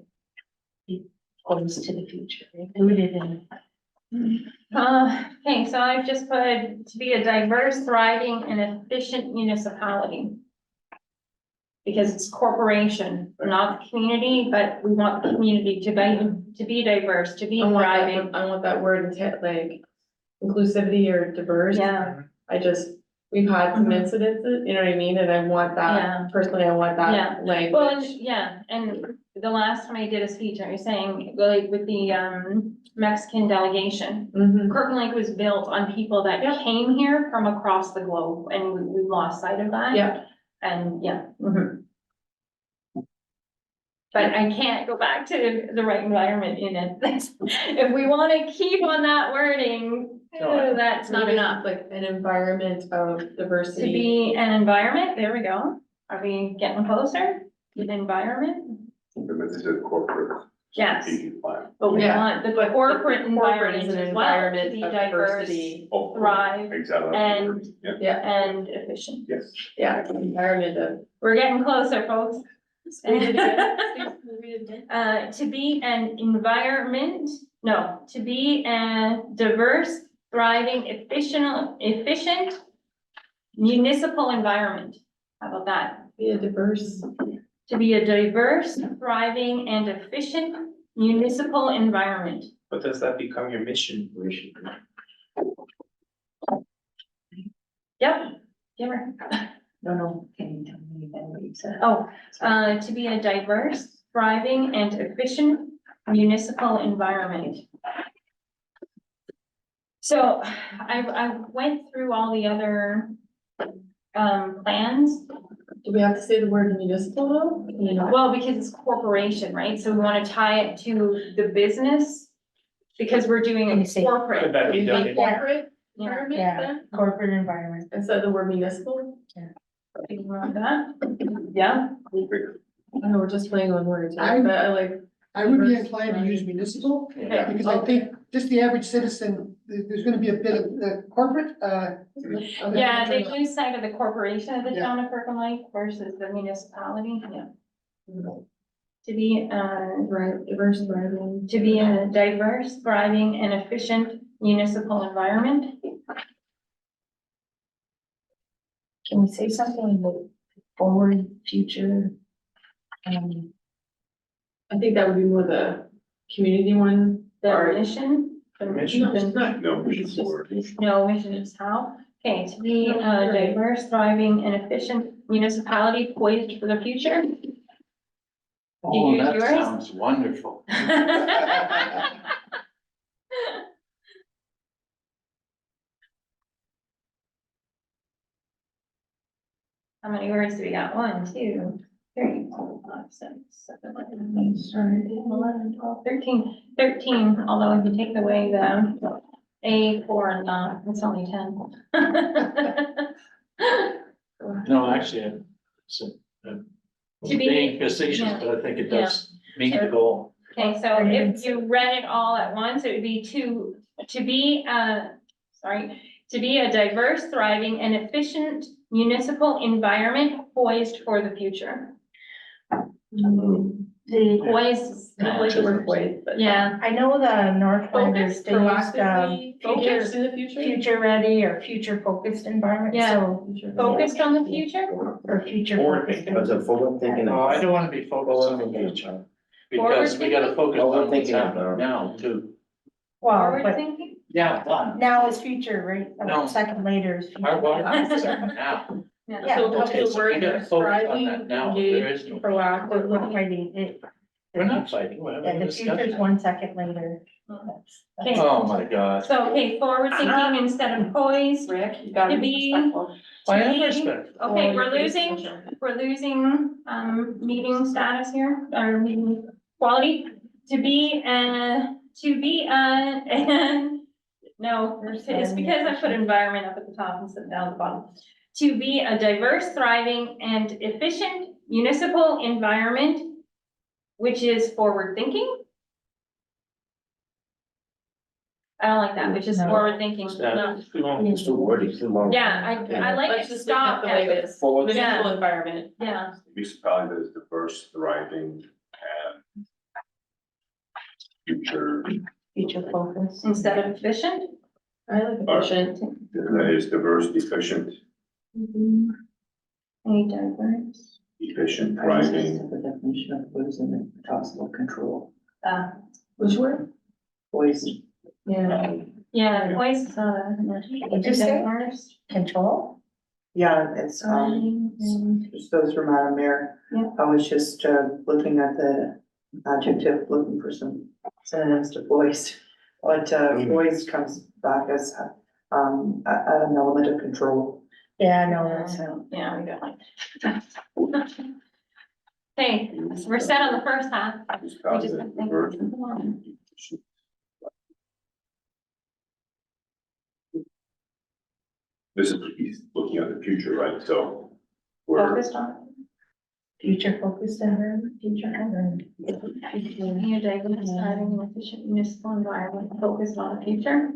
be poised to the future, right? Rooted in. Okay, so I've just put to be a diverse, thriving and efficient municipality. Because it's corporation, not the community, but we want the community to be diverse, to be thriving. I want that word intent, like inclusivity or diverse. Yeah, We've had some incidents, you know what I mean? And I want Yeah. that, personally, I want Yeah. that well, and, language. yeah, and the last time I did a speech, I was saying, like, with the, Mexican delegation. Mhm. Kirkland Lake was built on people that came here from across the globe, and we lost sight of that. Yeah. And, yeah. But I can't go back to the right environment in it. If we wanna keep on that wording, that's not Maybe enough. Like an environment of To diversity. be an environment, there we go. Are we getting closer? An environment? But this is a corporate Yes. strategic plan. But we Yeah, want the but corporate Corporate environment is an as well, to environment be of diverse diversity. Oh, thrive, exactly. and- Yeah, and efficient. yes. Yeah, environment of. We're getting closer, folks. Read it again. Steve, can you read it again? To be an environment, no, to be a diverse, thriving, efficient municipal environment. How about that? Be a diverse. To be a diverse, thriving, and efficient municipal environment. But does that become your mission? Yep. Gimmer. No, can you tell me again what you said? Oh, to be a diverse, thriving, and efficient municipal environment. So I went through all the other plans. Do we have to say the word municipal though? Can you not? Well, because it's corporation, right? So we want to tie it to the business because we're doing Can you a say- corporate. Could that be Maybe done? corporate Yeah. environment Yeah, then, corporate environment. instead of the word municipal? You want that? Yeah. I know, we're just playing on words, right? I'm- But I like. I would be inclined to use municipal, Okay. because I think just the average citizen, there's gonna be a bit of corporate, Yeah, they lose sight of the corporation of the Yeah. town of Kirkland Lake versus the municipality, yeah. To be, Right, diverse, thriving. to be in a diverse, thriving, and efficient municipal environment. Can we say something about forward, future? I think that would be more the community one, The or, mission, The No, mission board. No, mission is how? Okay, to be a diverse, thriving, and efficient municipality poised for the future. Oh, use that yours? sounds wonderful. How many words do we got? 1, 2, 3, 4, 5, 6, 7, 8, 9, 11, 12, 13. 13, although if you take away the A, 4, and it's only 10. No, actually, it's To be- being facetious, yeah. but I think it does meet the goal. Okay, so if you read it all at once, it would be to be a diverse, thriving, and efficient municipal environment poised for the future. The, Poised, yeah, I know the Northlanders, Focused, they used, proactively focused in the future? future ready or future focused environment, Yeah. so. focused on the future. Or future Forward focused. thinking. As a forward thinking. No, I don't wanna be focused on the future, because we gotta focus Forward on what's thinking. happening now too. Well, Forward but thinking. Yeah, done. now is future, right? No. Second later is future. Our water is now. Yeah, So Okay, the so we word gotta focus on striving, that now, there is engaged, no. But proactive. we're fighting it. We're not fighting, we're Yeah, having a the future's discussion. 1 second later. Okay. Oh, my God. So, okay, forward thinking instead of poised. Rick, you gotta To be be- respectful. I am To be- respectful. Okay, Oh, we're you're being losing, social. meeting status here, or meeting quality. To be, and, no, it's because I put environment up at the top instead down at the bottom. To be a diverse, thriving, and efficient municipal environment, which is forward thinking. I don't like that, which is No. forward thinking, no. It's too wordy, it's too long. Yeah, I like Let's it, just leave it stop the way at it this. is. Forward Municipal environment. Yeah, Municipality that is diverse, thriving, and future, Future focus. instead of efficient. I like efficient. that is diverse, efficient, Any diverse. efficient, thriving. The definition of poison and possible control. Which word? Poison. Yeah. Yeah, voice, Just say- diverse. Control? Yeah, it's, just those for Madam Mayor. Yeah. I was just, looking at the adjective, looking for some synonyms to voice. But, voice comes back as, an element of control. Yeah, I know, that's, Yeah, we don't like. Okay, so we're set on the first half. We Municipality just that have is to think diverse. of one. This is, he's looking at the future, right? So we're, Focused on. future focused environment, future environment. Being a diverse, thriving, and efficient municipal environment focused on the future.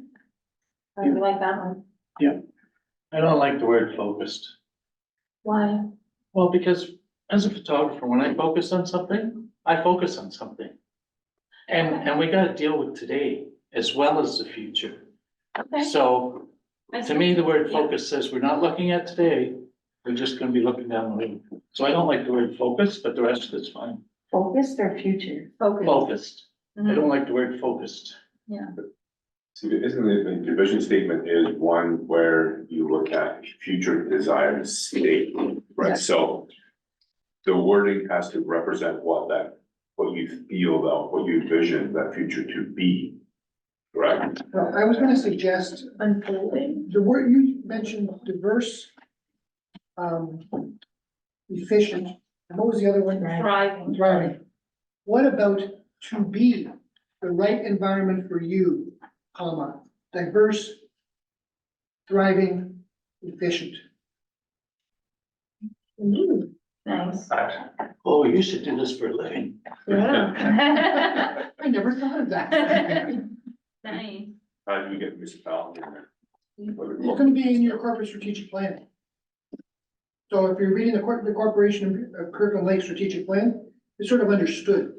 I really like that one. I don't like the word focused. Why? Well, because as a photographer, when I focus on something, I focus on something. And we gotta deal with today as well as the future. Okay. So I to see. me, the word focus says we're not looking at today, we're just gonna be looking down the road. So I don't like the word focus, but the rest of it's fine. Focused or future? Focus. Focused. I don't like the word focused. see, isn't it, the vision statement is one where you look at future desired state, right? So the wording has to represent what you feel about, what you envision that future to be, correct? Well, I was gonna suggest, Unfolding. the word you mentioned, diverse, efficient, and what was the other one? Thriving. Thriving. What about to be the right environment for you, comma, diverse, thriving, efficient? Nice. Oh, you should do this for a living. Yeah. I never thought of that. Nice. How do you get municipality in there? It's gonna be in your corporate strategic plan. So if you're reading the Corporation of Kirkland Lake strategic plan, it's sort of understood.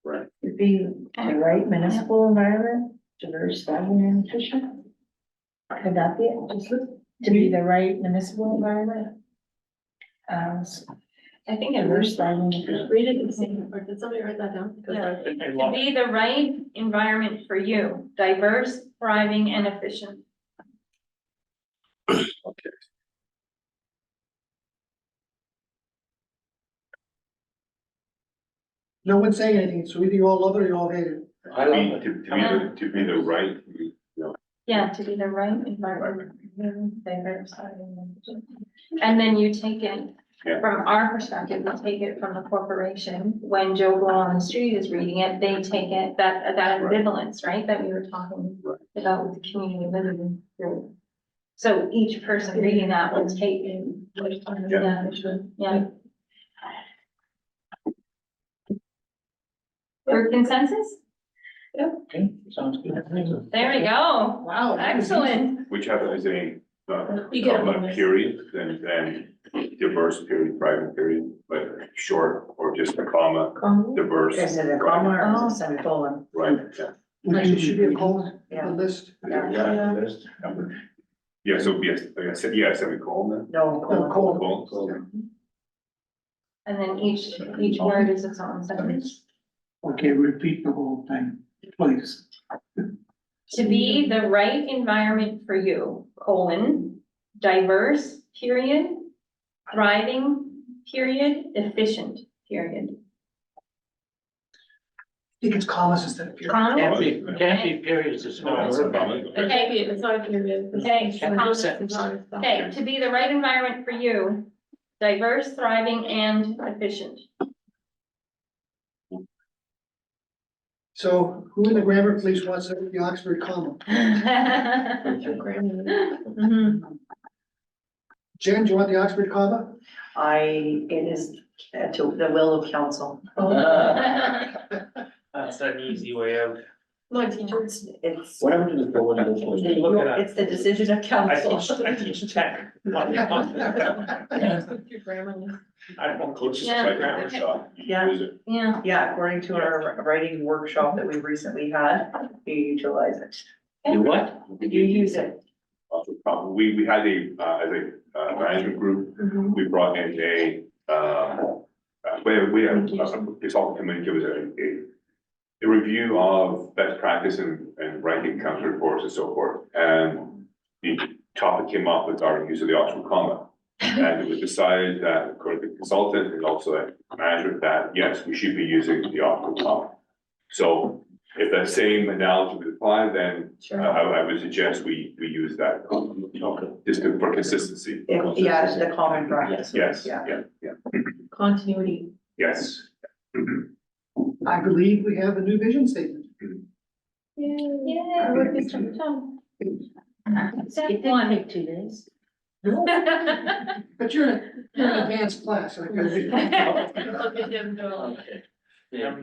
Right. To be the right municipal environment, diverse, thriving, and efficient? Could that be it? Just to be the right municipal environment? I think it Diverse was thriving. Read it in the same, or did somebody write that down? Because Yeah. I- to be the right environment for you, diverse, thriving, and efficient. No one's saying anything, so either you all love it or you all hate it. I love it. To be the right, Yeah, to be the right environment, for you, diverse, thriving, and efficient. And then you take it, Yeah. from our perspective, we take it from the corporation. When Joe Blow on the street is reading it, they take it, that ambivalence, right, that we were talking Right. about with the community living through. So each person reading that will take it. Yeah. For consensus? Okay, sounds good. There we go. Wow. that was easy. Excellent. which have as a, You get a a bonus. period, then diverse period, private period, like short, or just a comma, diverse. Is it a comma or is it a semicolon? Right, yeah. Actually, it should be a colon, Yeah. the list. Yeah, list. Yeah, so yes, like I said, yeah, semicolon No, No, colon. then. Colon. And then each word is its own sentence. Okay, repeat the whole thing, please. To be the right environment for you, colon, diverse, period, thriving, period, efficient, period. I think it's commas instead of periods. Comma? Can't be periods, it's not. It's a comma. It can't be, it's not a period. Okay, It's can't be a not- sentence. it's not a stop. Okay, to be the right environment for you, diverse, thriving, and efficient. So who in the grammar police wants the Oxford comma? It's your grammar. Mhm. Jen, do you want the Oxford comma? it is to the will of council. That's an easy way of. My teacher. It's, What happened to the forward? Look at that. it's the decision of I council. teach tech. Your grammar. I don't coach this Yeah. like grammar shop. You Yeah. use it. Yeah, Yeah, according to our writing workshop that we recently had, you utilize it. You what? You use it. We had as a management group, Mhm. we brought in we have a consultant come in and give us a review of best practice and writing council reports and so forth. And the topic came up with our use of the Oxford comma. And it was decided that according to the consultant and also the management that, yes, we should be using the Oxford comma. So if that same analogy would apply, then Sure. I would suggest we use that comma. Just for consistency. Yeah, it's the common practice. Yes, Yeah. yeah, Continuity. yes. I believe we have a new vision statement. yeah. I would be some fun. It didn't take 2 days. But you're in an advanced class. so I gotta be- Look at them go. Yeah.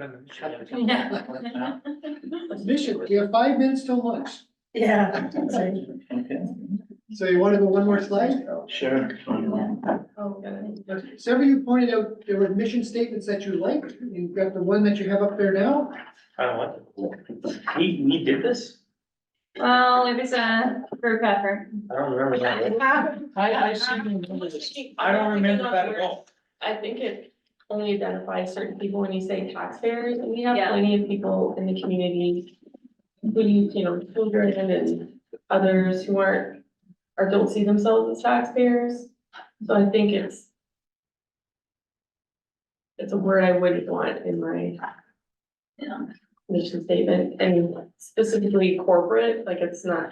Mission, you have 5 minutes till lunch. Yeah. Okay, So you want to go one more slide? sure. Oh, God. Several of you pointed out there were mission statements that you liked. You've got the one that you have up there now. I don't want. We did this? Well, it was a group effort. I don't remember that. I see. I don't remember that at all. I think it only identifies certain people when you say taxpayers, and we have Yeah. plenty of people in the community. Including, children and others who aren't, or don't see themselves as taxpayers. So I think it's a word I wouldn't want in my mission statement, and specifically corporate, like it's not.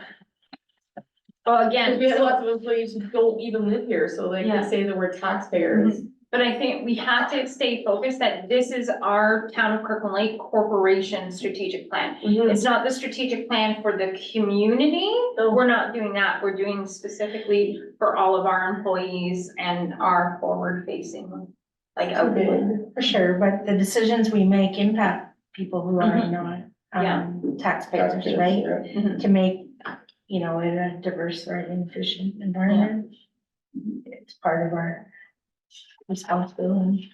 Well, Because again, we have lots of employees who don't even live here, so like Yeah. they say the word taxpayers. but I think we have to stay focused that this is our Town of Kirkland Lake Corporation strategic plan. Mhm. It's not the strategic plan for the community. No. We're not doing that. We're doing specifically for all of our employees and our forward facing, like outward. For sure, but the decisions we make impact people who are not, Yeah. taxpayers, right? To make, it a diverse, right, and efficient environment. It's part of our responsibility.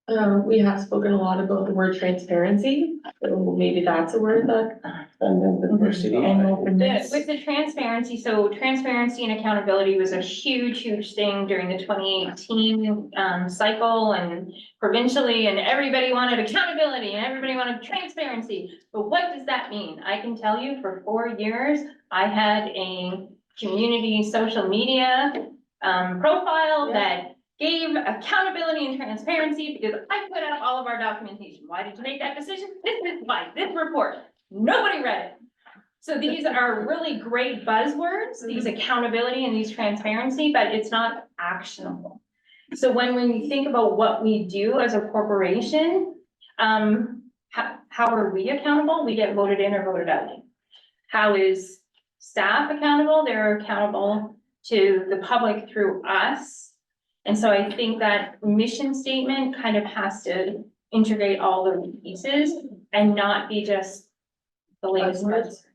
We have spoken a lot about the word transparency, so maybe that's a word that. And then diversity. And The- openness. With the transparency, so transparency and accountability was a huge thing during the 2018 cycle and provincially, and everybody wanted accountability and everybody wanted transparency. But what does that mean? I can tell you for 4 years, I had a community social media profile that gave accountability and transparency because I put out all of our documentation. Why did you make that decision? This is why, this report. Nobody read it. So these are really great buzzwords, these accountability and these transparency, but it's not actionable. So when we think about what we do as a corporation, how are we accountable? We get voted in or voted out. How is staff accountable? They're accountable to the public through us. And so I think that mission statement kind of has to integrate all the pieces and not be just the latest words.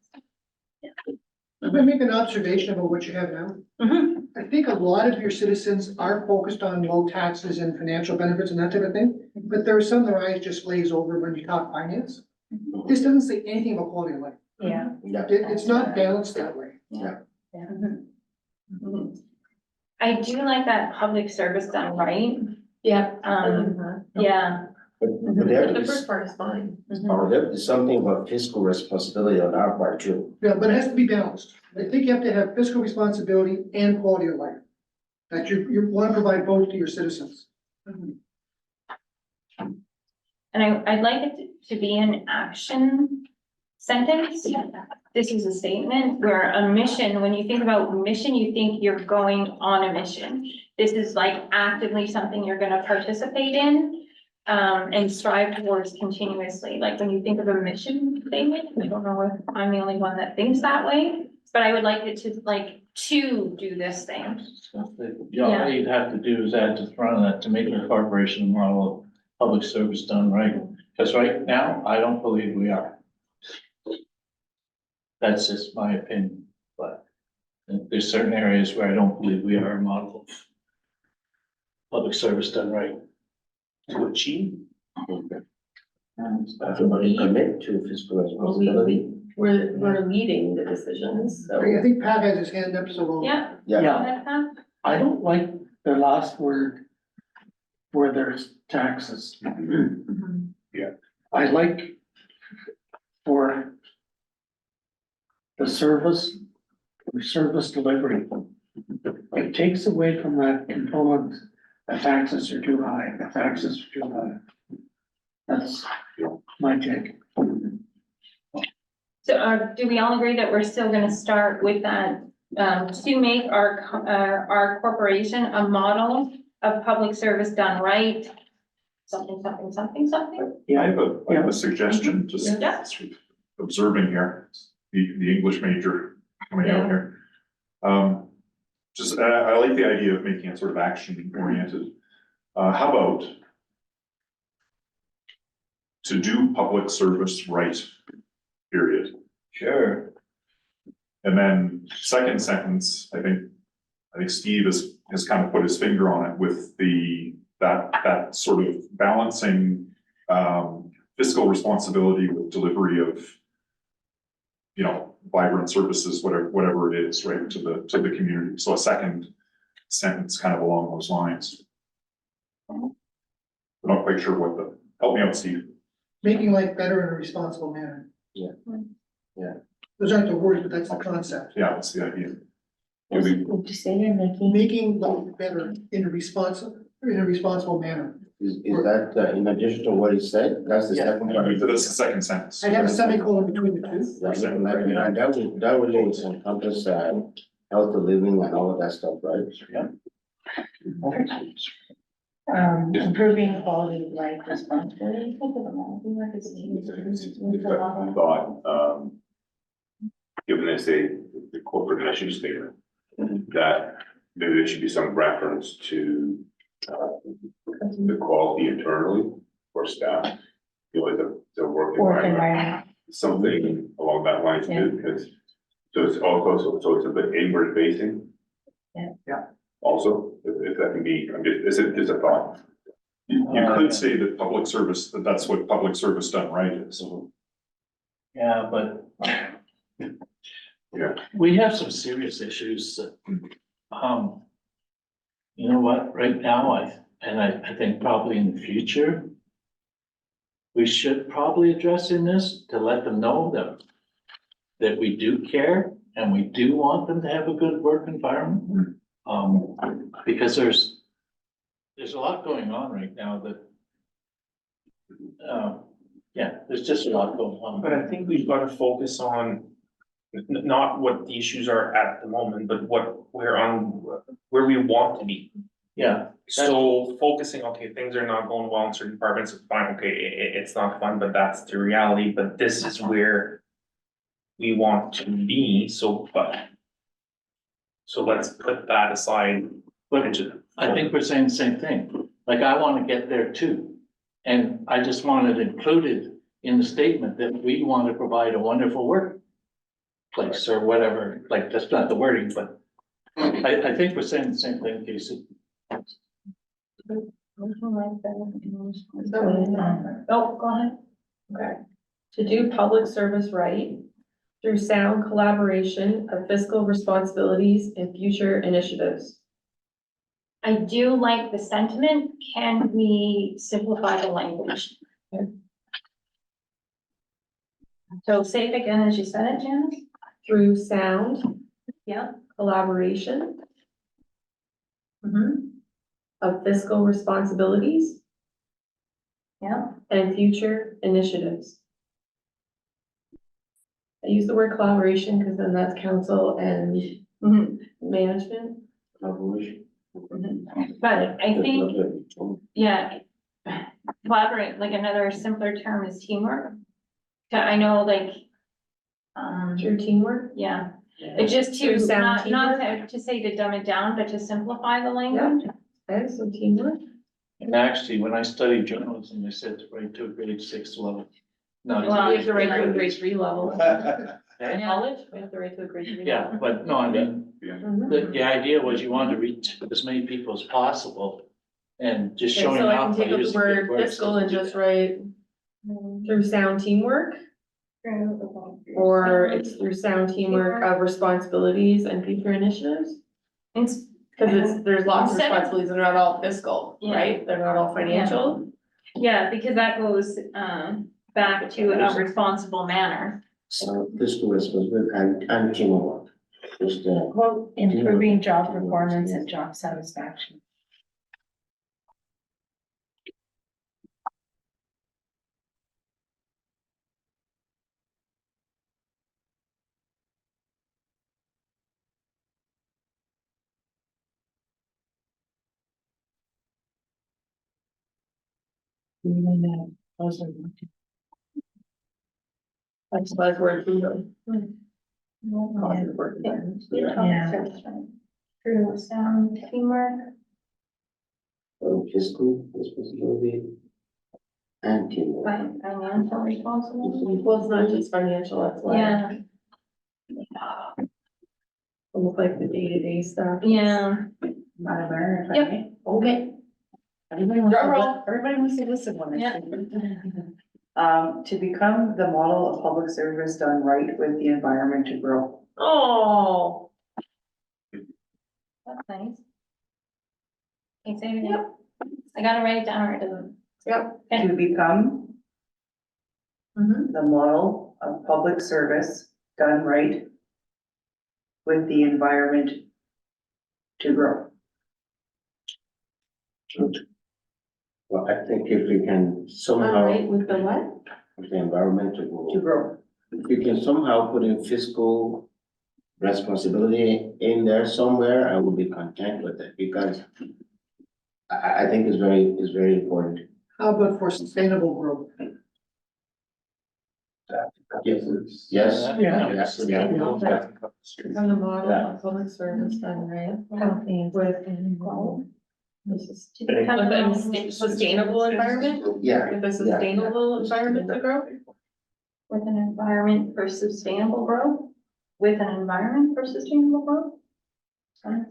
Let me make an observation about what you have now. Mhm. I think a lot of your citizens are focused on low taxes and financial benefits and that type of thing, but there are some their eyes just glaze over when you talk finance. This doesn't say anything about quality of life. Yeah. Yeah. It's not balanced that way. Mhm. I do like that public service done right. Yeah. Yeah. But there The is, first part is fine. there is something about fiscal responsibility on our part too. Yeah, but it has to be balanced. I think you have to have fiscal responsibility and quality of life. That you want to provide both to your citizens. And I'd like it to be an action sentence. This is a statement where a mission, when you think about mission, you think you're going on a mission. This is like actively something you're gonna participate in, and strive towards continuously. Like when you think of a mission statement, I don't know if I'm the only one that thinks that way, but I would like it to do this thing. All you'd have to do is add to the front of that to make the corporation model of public service done right. Because right now, I don't believe we are. That's just my opinion, but there's certain areas where I don't believe we are a model of public service done right. To achieve. Everybody commit to fiscal responsibility. We're leading the decisions, so. I think Pat has his hand up, so we'll. Yeah. Yeah. Go ahead, Pat. I don't like the last word where there's taxes. Yeah. I like for the service delivery. It takes away from that component, the taxes are too high, the taxes are too high. That's my take. So, do we all agree that we're still gonna start with that, to make our corporation a model of public service done right? Something. I have a suggestion, just Yeah. sort of observing here, the English major coming out here. I like the idea of making it sort of action oriented. How about to do public service right, period? Sure. And then second sentence, I think Steve has kind of put his finger on it with that sort of balancing fiscal responsibility with delivery of, vibrant services, whatever it is, right, to the community. So a second sentence kind of along those lines. I'm not quite sure help me out, Steve. Making life better in a responsible manner. Yeah. Yeah. Those aren't the words, but that's the concept. Yeah, that's the idea. What did you say you're making? Making life better in a responsible manner. Is that in addition to what he said? That's the second part. So that's the second sentence. I'd have a semicolon between the two. That would encompass health of living and all of that stuff, right? Improving quality of life responsibility. Thought, given this the corporate mission statement, that maybe there should be some reference to the quality internally for staff. The work environment, something along that line too, because so it's also, so it's a bit inward facing. Yeah. Yeah. Also, if that can be, it's just a thought. You could say that public service, that's what public service done right is. Yeah, but. Yeah. We have some serious issues that, you know what, right now, I think probably in the future. We should probably address in this to let them know that we do care and we do want them to have a good work environment. Because there's a lot going on right now that. Yeah, there's just a lot going on. But I think we've got to focus on not what the issues are at the moment, but where we want to be. Yeah, So focusing, okay, things are not going well in certain departments, it's fine, okay, it's not fun, but that's the reality, but this is where we want to be, so let's put that aside. but I think we're saying the same thing. Like, I want to get there too. And I just want it included in the statement that we want to provide a wonderful workplace or whatever, like, that's not the wording, but I think we're saying the same thing, Casey. Oh, go ahead. Okay. To do public service right through sound collaboration of fiscal responsibilities and future initiatives. I do like the sentiment. Can we simplify the language? So say it again as you said it, Janice? Through sound Yeah. collaboration Mm-hmm. of fiscal responsibilities Yeah. and future initiatives. I use the word collaboration because then that's council and management. But I think, yeah, collaborate, like another simpler term is teamwork. I know like, Through teamwork. yeah, it just Through to, sound not to say to dumb it down, but to simplify the language. Okay, so teamwork. And actually, when I studied journalism, they said to write to a grade 6 level. Not Well, We have to write to a grade 3 level. Okay? College, we have to write to a grade 3 Yeah, level. but no, I mean, Mhm. the idea was you wanted to reach as many people as possible. And just Okay, showing so I how can by take out the using word big words fiscal and doesn't do just that. write through sound teamwork, or it's through sound teamwork of responsibilities and future initiatives? It's, Cause there's lots of Instead of- responsibilities that are not all fiscal, Yeah. right? They're not all financial. yeah, because that goes, back to a responsible manner. So fiscal responsibility and teamwork. Just, Well, improving job performance and job satisfaction. That's buzzword. Positive work environment. Yeah. Through sound teamwork. fiscal responsibility and teamwork. Financial responsibility. Well, it's not just financial, that's why. Yeah, Almost like the day-to-day stuff. yeah. Madam Mayor, if I Yep. may. Okay. Everybody wants to listen when Yeah. I say. To become the model of public service done right with the environment to grow. Oh. That's nice. Can you say it again? I gotta write it down or it doesn't. Yep. Okay. To become Mhm. the model of public service done right with the environment to grow. Well, I think if we can All somehow, right, with the what? with the environment to To grow, grow. if we can somehow put in fiscal responsibility in there somewhere, I will be content with it, because I think it's very important. How about for sustainable growth? Yes, yes, Yeah. yes, yeah. From the model of public service done right. With. This is. To become With the a model sustainable environment, Yeah, with a sustainable environment to grow. with an environment for sustainable growth, with an environment for sustainable growth.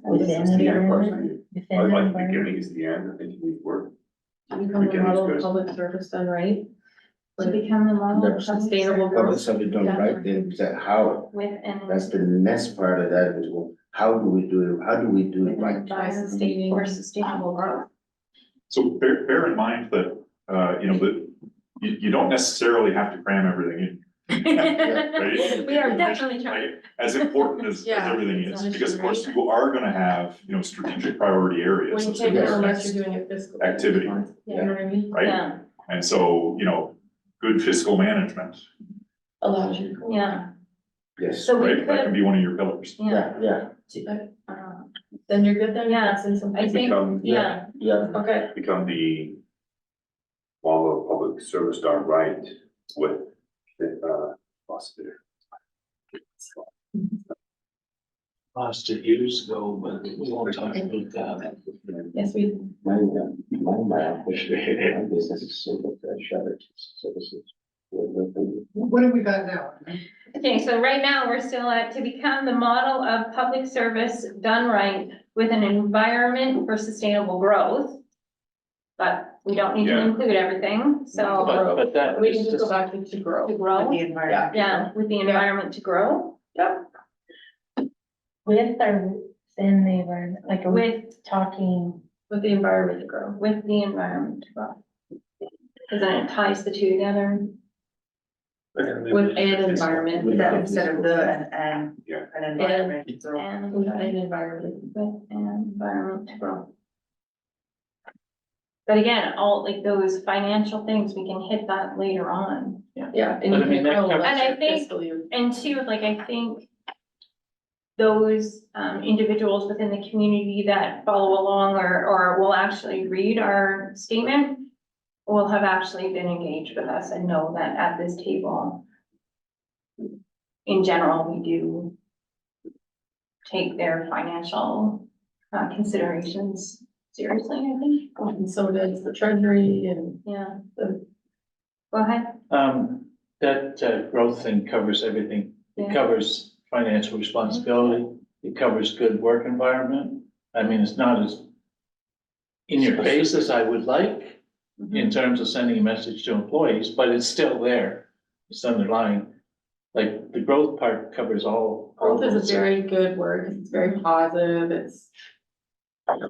Within an environment. Within I an like the environment. beginning is the end, I think you need work. To become the model of public service done right. To become the model of That's public sustainable service Public service done right, then is that how, with an. that's the next part of that is, well, how do we do it, how do we do it right? By sustaining. For sustainable growth. So bear in mind that, that you don't necessarily have to cram everything in. Right? We are definitely trying. Right? As important as Yeah. everything is, because of course you are gonna have, strategic priority areas. When you that's take gonna it be our unless next you're doing it fiscally. activity. You know what I mean? Right? Yeah, And so, good fiscal management, Allows you. yeah, Yes, so we right? That can could, be one of your pillars. yeah, Then you're good then? Yeah, That's in some- I think, Become, yeah, yeah, Okay, become the model of public service done right with the, positive. Lost it years ago, but we won't talk about that. yes, we, my business is so that shelter services. What have we got now? okay, so right now, we're still at to become the model of public service done right with an environment for sustainable growth. But we don't need to Yeah. include everything, so But that we is can just go just, back to grow. to grow, The environment. yeah, with the environment to grow, With or in the environment, like are we with, talking, With the environment to grow. with the environment to grow. Cause then it ties the two together. With an environment. That instead of an Yeah. an environment. So And With an environment. with an environment to grow. But again, all like those financial things, we can hit that later on. Yeah. But I mean, that covers- And I think- And two, like, I think those individuals within the community that follow along or will actually read our statement will have actually been engaged with us and know that at this table, in general, we do take their financial considerations seriously, I think. And so does the treasury and Yeah. the, Go ahead. that growth thing covers everything. It Yeah. covers financial responsibility, it covers good work environment. I mean, it's not as in your face as I would like in terms of sending a message to employees, but it's still there. It's underlying, like, the growth part covers all. growth is a very good word, 'cause it's very positive, it's.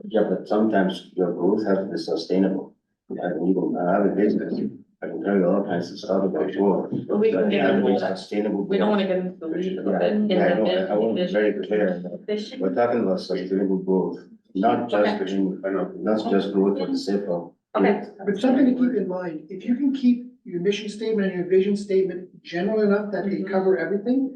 Yeah, but sometimes your growth has to be sustainable. I have a business, I can tell you all kinds of stuff about growth. But we can But it get has to be into that. sustainable. We don't wanna get into the weeds of it. in Yeah, I the- know, I want to be very clear. Vision. We're talking about sustainable growth, not just, not just growth for the sake of. Okay. But something to keep in mind, if you can keep your mission statement and your vision statement general enough that they cover everything,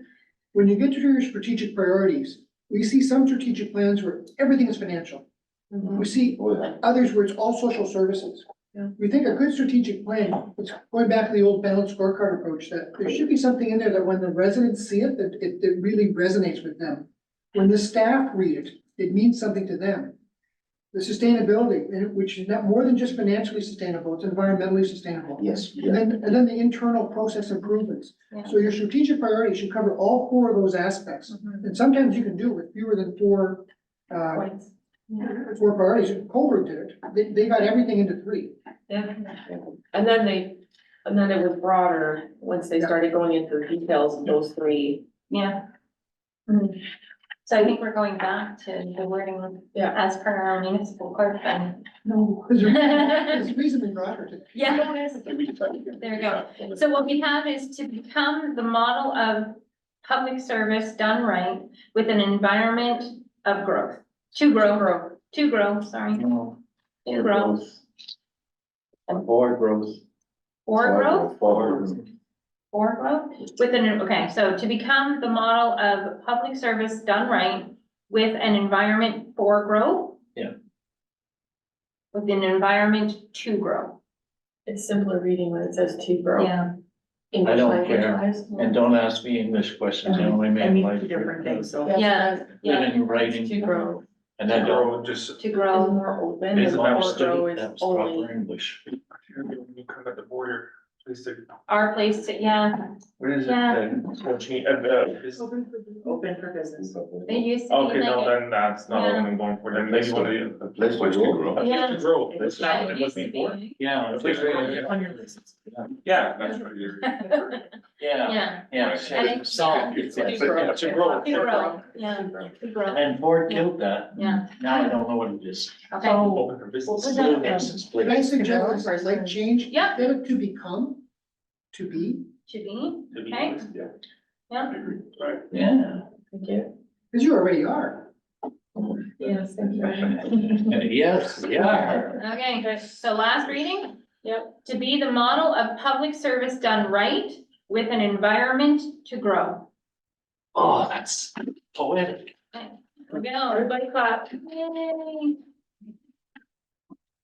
when you get to your strategic priorities, we see some strategic plans where everything is financial. We see others where it's all social services. Yeah. We think a good strategic plan, it's going back to the old balanced scorecard approach, that there should be something in there that when the residents see it, that it really resonates with them. When the staff read it, it means something to them. The sustainability, which is not more than just financially sustainable, it's environmentally sustainable. Yes, And yeah, then the internal process improvements. Yeah. So your strategic priorities should cover all four of those aspects. And sometimes you can do it with fewer than four Points. priorities. Colbert did it. They got everything into three. Yeah. And then it was broader, once they started going into the details of those three. Yeah. So I think we're going back to the wording Yeah. as per our municipal clerk then. No, there's reason we brought her to. Yeah, there we go. So what we have is to become the model of public service done right with an environment of growth. To grow, sorry, No, to grow, and for growth. for growth, For for growth, with an, okay, so to become the model of public service done right with an environment for growth. Yeah. With an environment to grow. It's simpler reading when it says to grow. Yeah. English I don't language care. wise. And don't ask me English questions, I only I make mean, like. two different things, so. Yeah, yeah, Living, writing, To grow. and I don't. Just. to Is grow. more open, It's and not more grow studied, is that was only. proper English. When you come at the border, please take. Our place to, yeah, What is it? Yeah. Is- Open for business. They used to be Okay, no, like. then that's not what I'm going for, then maybe one of the. A place to grow. Yeah. To grow. That's not Yeah, what it it used was to before. be. Yeah, On your list. Yeah, that's right. yeah, Yeah. yeah. Salt. It's to grow. To grow, yeah, to grow, And Ford killed that. yeah, Now I don't know what it is. okay. Open for business. was that? License Can plate. I suggest a slight change? Yeah. Instead of to become, to be, To be, To be okay, honest, yeah. yeah. Right. Yeah. Thank you. because you already are. Yes, thank you. Yes, yeah. Okay, so last reading? Yep. To be the model of public service done right with an environment to grow. Oh, that's poetic. Here we go, everybody clap. Yay.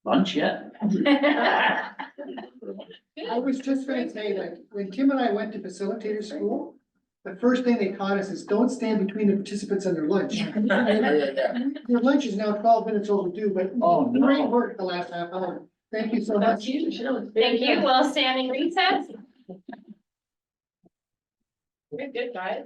Lunch yet? I was just gonna say that when Tim and I went to facilitator school, the first thing they taught us is don't stand between the participants and their lunch. Your lunch is now 12 minutes overdue, but Oh, no. great work the last half hour. Thank you so That's much. you, Michelle. It's very Thank you, good. we'll stand in recess. Very good, guys.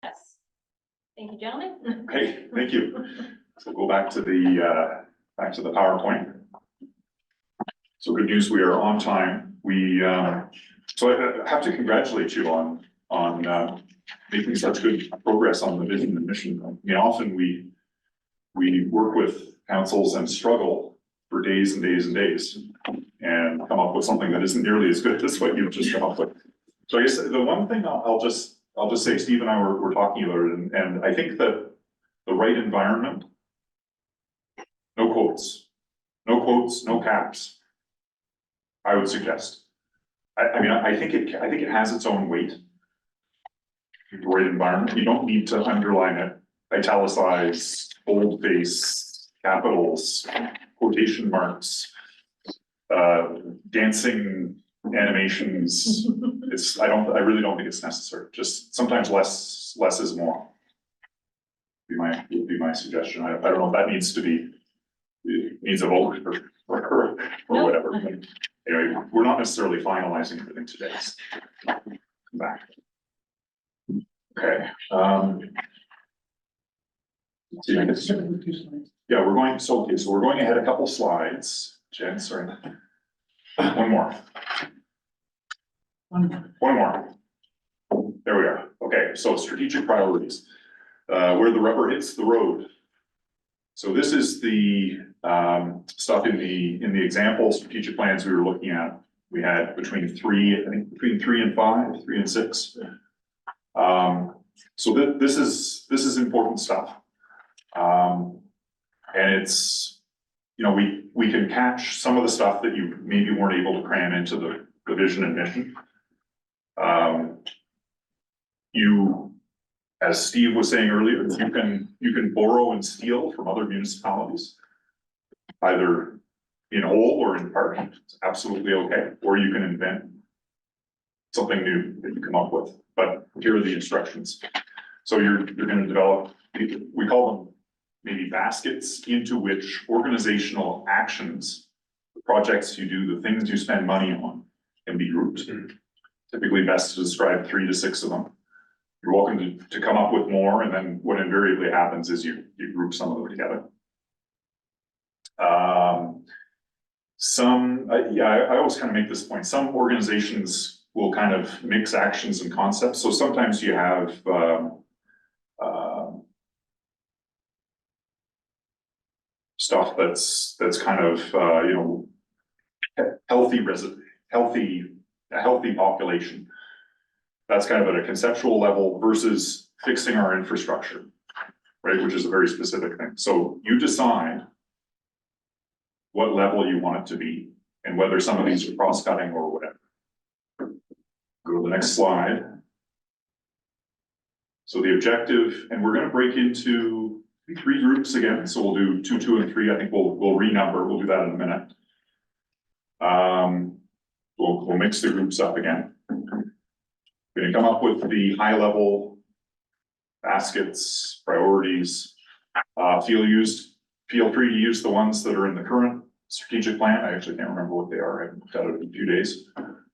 Yes. Thank you, gentlemen. Okay, thank you. So we'll go back to the PowerPoint. So good news, we are on time. So I have to congratulate you on making such good progress on the vision and mission. I mean, often we work with councils and struggle for days and days and days and come up with something that isn't nearly as good as what you've just come up with. So I guess the one thing I'll just say, Steve and I were talking about it, and I think that the right environment, no quotes, no caps, I would suggest. I mean, I think it has its own weight. The right environment, you don't need to underline it, italicize, boldface, capitals, quotation marks, dancing animations. I really don't think it's necessary. Just sometimes less is more. Would be my suggestion. I don't know if that needs a vote or whatever. Anyway, we're not necessarily finalizing everything today. Come back. Okay. Yeah, so we're going ahead a couple slides. Jen, sorry. One more. There we are. Okay, so strategic priorities. Where the rubber hits the road. So this is the stuff in the example strategic plans we were looking at. We had between 3 and 5, 3 and 6. So this is important stuff. And it's, you know, we can catch some of the stuff that you maybe weren't able to cram into the vision and mission. As Steve was saying earlier, you can borrow and steal from other municipalities, either in whole or in part. It's absolutely okay. Or you can invent something new that you come up with. But here are the instructions. So you're going to develop, we call them maybe baskets, into which organizational actions, the projects you do, the things you spend money on, can be grouped. Typically best to describe 3 to 6 of them. You're welcome to come up with more, and then what invariably happens is you group some of them together. I always kind of make this point. Some organizations will kind of mix actions and concepts. So sometimes you have, stuff that's kind of, a healthy population. That's kind of at a conceptual level versus fixing our infrastructure, right, which is a very specific thing. So you decide what level you want it to be and whether some of these are cross-cutting or whatever. Go to the next slide. So the objective, and we're gonna break into 3 groups again, so we'll do 2, 2, and 3. I think we'll renumber, we'll do that in a minute. We'll mix the groups up again. We're gonna come up with the high level baskets, priorities. Feel free to use the ones that are in the current strategic plan. I actually can't remember what they are. I haven't done it in a few days.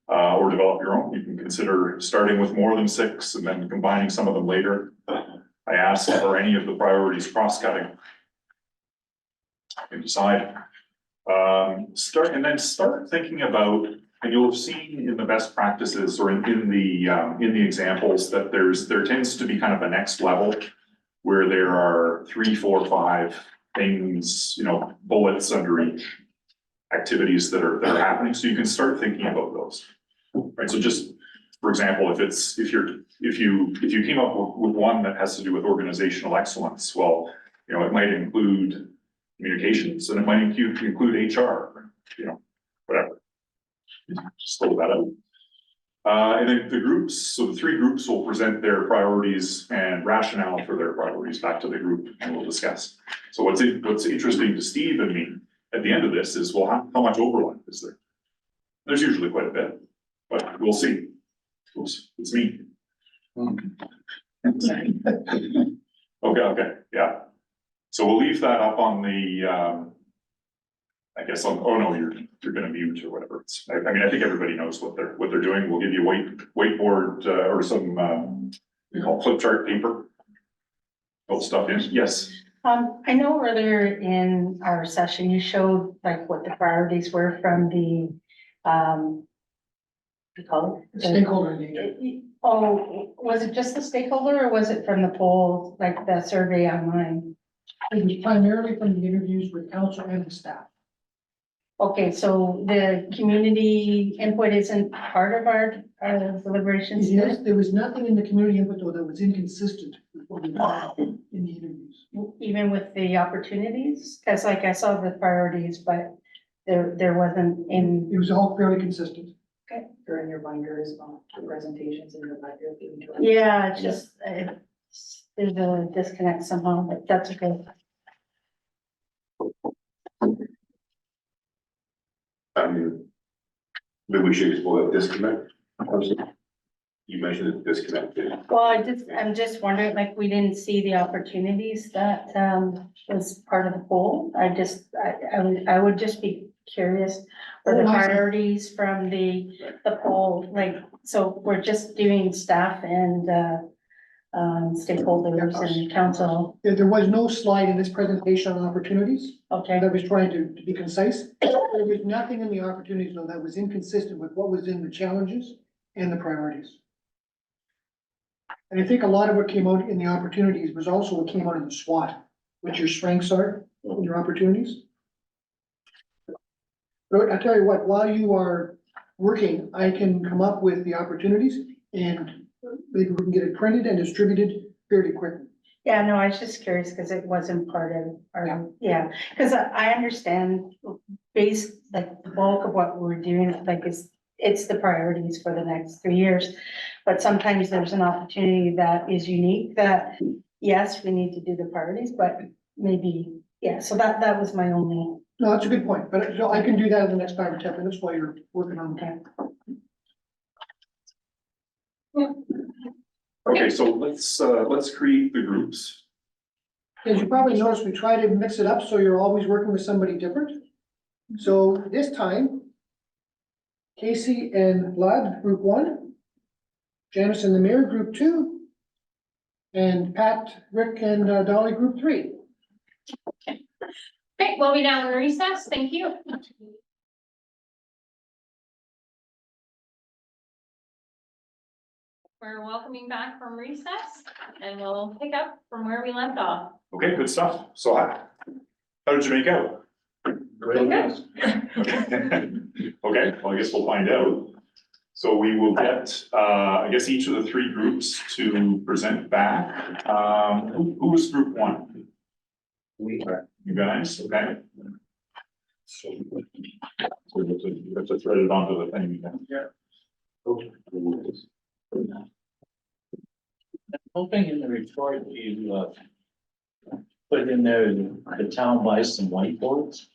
Or develop your own. You can consider starting with more than 6 and then combining some of them later. I asked, are any of the priorities cross-cutting? And decide. Start thinking about, and you'll have seen in the best practices or in the examples that there tends to be kind of a next level where there are 3, 4, 5 things, bullets under each activities that are happening. So you can start thinking about those. Right, so just, for example, if you came up with one that has to do with organizational excellence, well, it might include communications and it might include HR, whatever. Just throw that out. And then the groups, so the 3 groups will present their priorities and rationale for their priorities back to the group and we'll discuss. So what's interesting to Steve and me at the end of this is, well, how much overlap is there? There's usually quite a bit. But we'll see. It's me. Okay, yeah. So we'll leave that up on the, I guess oh no, you're gonna mute or whatever. I think everybody knows what they're doing. We'll give you whiteboard or some, we call flip chart paper. Put stuff in, yes. I know earlier in our session, you showed like what the priorities were from the, you call it? Stakeholder engagement. Oh, was it just the stakeholder or was it from the poll, like the survey online? It was primarily from the interviews with council and the staff. Okay, so the community input isn't part of our deliberations? Yes, there was nothing in the community input though that was inconsistent with what we had in the interviews. Even with the opportunities? Cause like I saw the priorities, but there wasn't in. It was all fairly consistent. Okay. During your binder as well, the presentations in your binder. Yeah, it's just, there's a disconnect somehow, but that's okay. Maybe we should explore that disconnect. You mentioned the disconnect. Well, I'm just wondering, like, we didn't see the opportunities that, was part of the poll. I would just be curious for the priorities from the poll, like, so we're just doing staff and, stakeholders and council. There was no slide in this presentation on opportunities. Okay, That was trying to be concise. There was nothing in the opportunities though that was inconsistent with what was in the challenges and the priorities. And I think a lot of what came out in the opportunities was also what came out in the SWOT, what your strengths are and your opportunities. But I tell you what, while you are working, I can come up with the opportunities and maybe we can get it printed and distributed fairly quickly. yeah, no, I was just curious because it wasn't part of our, yeah, because I understand like the bulk of what we're doing, like it's the priorities for the next 3 years. But sometimes there's an opportunity that is unique that, yes, we need to do the priorities, but maybe, yeah, so that was my only. No, that's a good point, but so I can do that in the next 5 or 10 minutes while you're working on the Okay, so let's create the groups. As you probably noticed, we try to mix it up so you're always working with somebody different. So this time, Casey and Vlad, group 1, Janice and the mayor, group 2, and Pat, Rick, and Dolly, group 3. Okay, we'll be now in recess. Thank you. We're welcoming back from recess and we'll pick up from where we left off. Okay, good stuff. So how did you make out? Pretty good. Okay, well, I guess we'll find out. So we will get, I guess each of the three groups to present back. Who was group one? We are. You guys, okay? So we have to thread it onto the thing. I'm hoping in the report you, put in there, the town buys some whiteboards.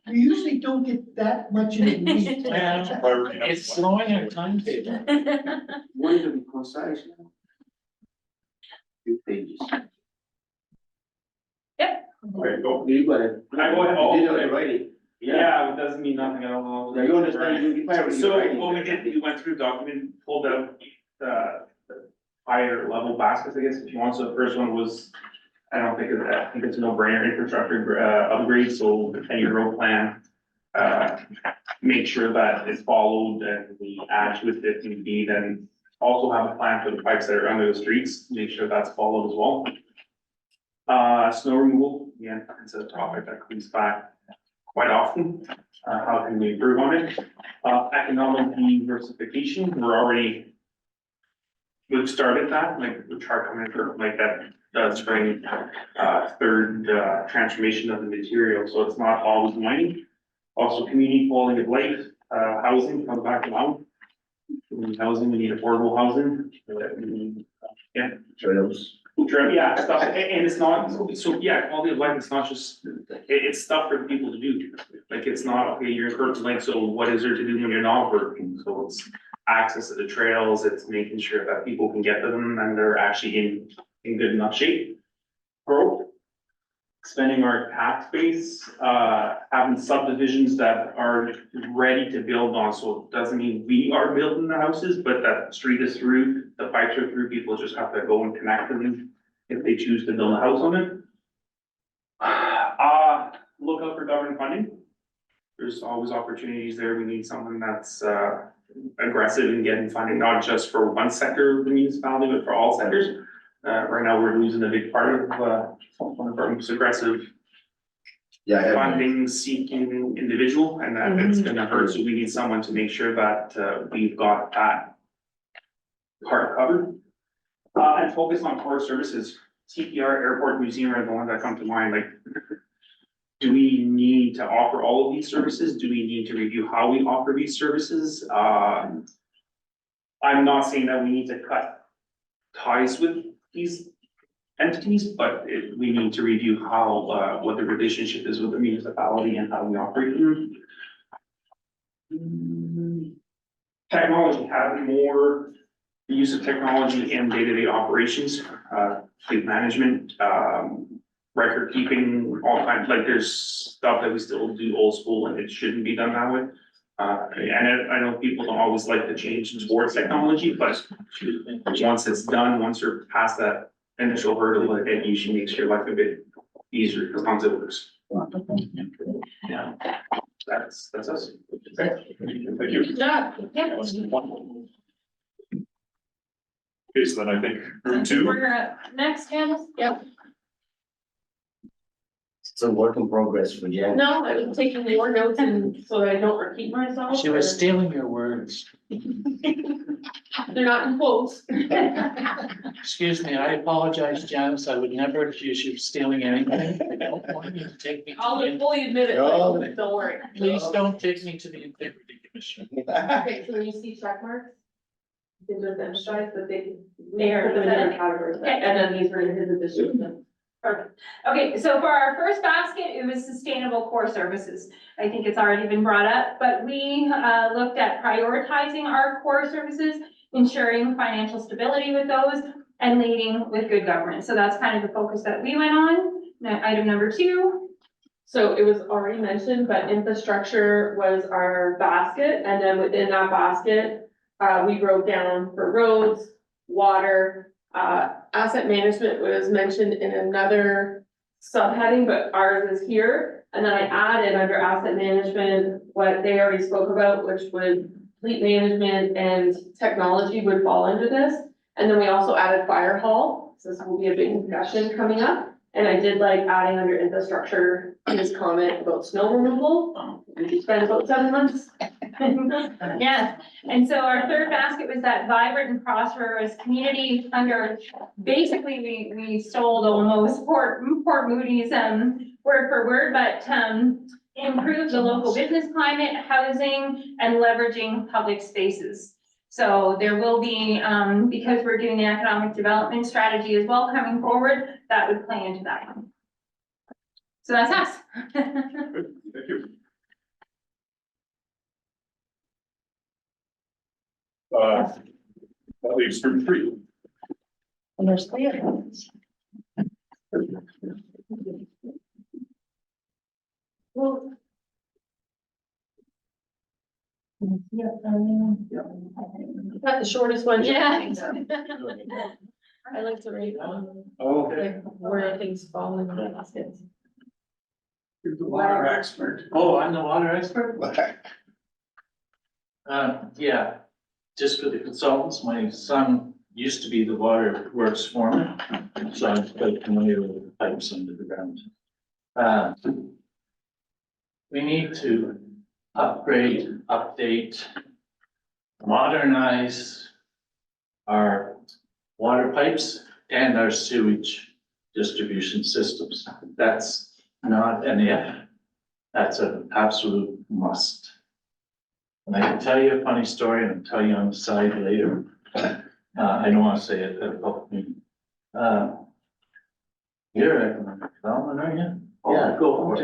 We usually don't get that much in the weeds. It's throwing a timetable. One to be concise now. Few pages. Okay, go. You got it. I go ahead. Oh, You did okay. it already. Yeah, it doesn't mean nothing at all. Yeah, you understand, you probably. So what we did, we went through the document, pulled out the higher level baskets, I guess, if you want. So the first one was, I think it's a no-brainer infrastructure upgrade, so any road plan. Make sure that it's followed and we add to it if need be, then also have a plan for the pipes that are under the streets, make sure that's followed as well. Snow removal, again, it's a topic that comes back quite often. How can we improve on it? Economic diversification, we've started that, like, we tried coming for like that spring, third, transformation of the material, so it's not always mining. Also, community quality of life, housing, comes back to now. We need housing, we need affordable housing. Yeah. Trails. Yeah, stuff, and it's not, so yeah, quality of life, it's not just, it's stuff for people to do. Like, it's not, okay, you're in Kirkland Lake, so what is there to do when you're not working? So it's access to the trails, it's making sure that people can get to them and they're actually in good enough shape. Growth. Expanding our tax base, having subdivisions that are ready to build on, so it doesn't mean we are building the houses, but that the street is through, the pipes are through, people just have to go and connect to them if they choose to build a house on it. Look out for government funding. There's always opportunities there, we need someone that's aggressive in getting funding, not just for one sector of the municipality, but for all sectors. Right now, we're losing a big part of one of our most aggressive funding seeking individual, and that it's gonna hurt, so we need someone to make sure that we've got that part covered. And focus on core services, CPR, airport, museum are the ones that come to mind, like, do we need to offer all of these services? Do we need to review how we offer these services? I'm not saying that we need to cut ties with these entities, but we need to review how, what the relationship is with the municipality and how we operate them. Technology, having more the use of technology in day-to-day operations, fleet management, record keeping, all kinds, like there's stuff that we still do old school and it shouldn't be done that way. And I know people don't always like to change towards technology, but once it's done, once you're past that initial hurdle, it usually makes your life a bit easier as long as it works. Yeah, that's us. Okay, thank you. Good job. Yeah. Okay, so then I think group two. We're next, Janice? Yep. It's a work in progress for Jen. No, I was taking more notes and so that I don't repeat myself. She was stealing your words. They're not in quotes. Excuse me, I apologize, Janice. I would never accuse you of stealing anything. I don't want you to take me to I'll the, fully admit it, No. but don't worry. please don't take me to the integrity commission. Okay, so when you see check marks, you can just emphasize that they put them in their categories, and then these were in his addition. Perfect. Okay, so for our first basket, it was sustainable core services. I think it's already been brought up, but we looked at prioritizing our core services, ensuring financial stability with those, and leading with good governance. So that's kind of the focus that we went on. Now, item number 2. So it was already mentioned, but infrastructure was our basket, and then within that basket, we broke down for roads, water, asset management was mentioned in another subheading, but ours is here. And then I added under asset management what they already spoke about, which would fleet management and technology would fall under this. And then we also added fire hall, so this will be a big discussion coming up. And I did like adding under infrastructure, his comment about snow removal. We spent about 7 months. Yes, and so our third basket was that vibrant and prosperous community under, basically, we stole almost Port Moody's, word for word, but, improve the local business climate, housing, and leveraging public spaces. So there will be, because we're doing the economic development strategy as well coming forward, that would play into that one. So that's us. Good, thank you. That leaves group 3. And there's 3 of them. Well, Not the shortest one. Yeah. I like to read, Okay. like, where things fall in the baskets. You're the water expert. Oh, I'm the water expert? Yeah, just for the consultants, my son used to be the water works foreman, so I'm quite familiar with the pipes under the ground. We need to upgrade, update, modernize our water pipes and our sewage distribution systems. That's not an if, that's an absolute must. And I can tell you a funny story, and I'll tell you on the side later. I don't want to say it at a public meeting. You're economic development, aren't you? Yeah, go for it.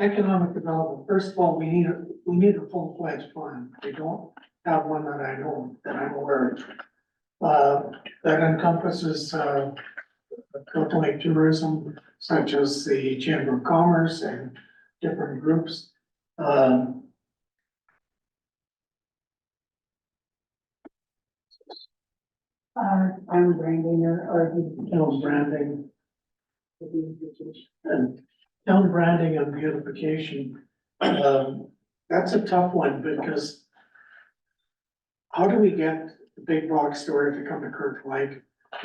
Economic development, first of all, we need a full-fledged plan. We don't have one that I'm aware of. That encompasses, like tourism, such as the Chamber of Commerce and different groups. I'm branding or town branding. And town branding and beautification, that's a tough one because how do we get the big box store to come to Kirk Lake?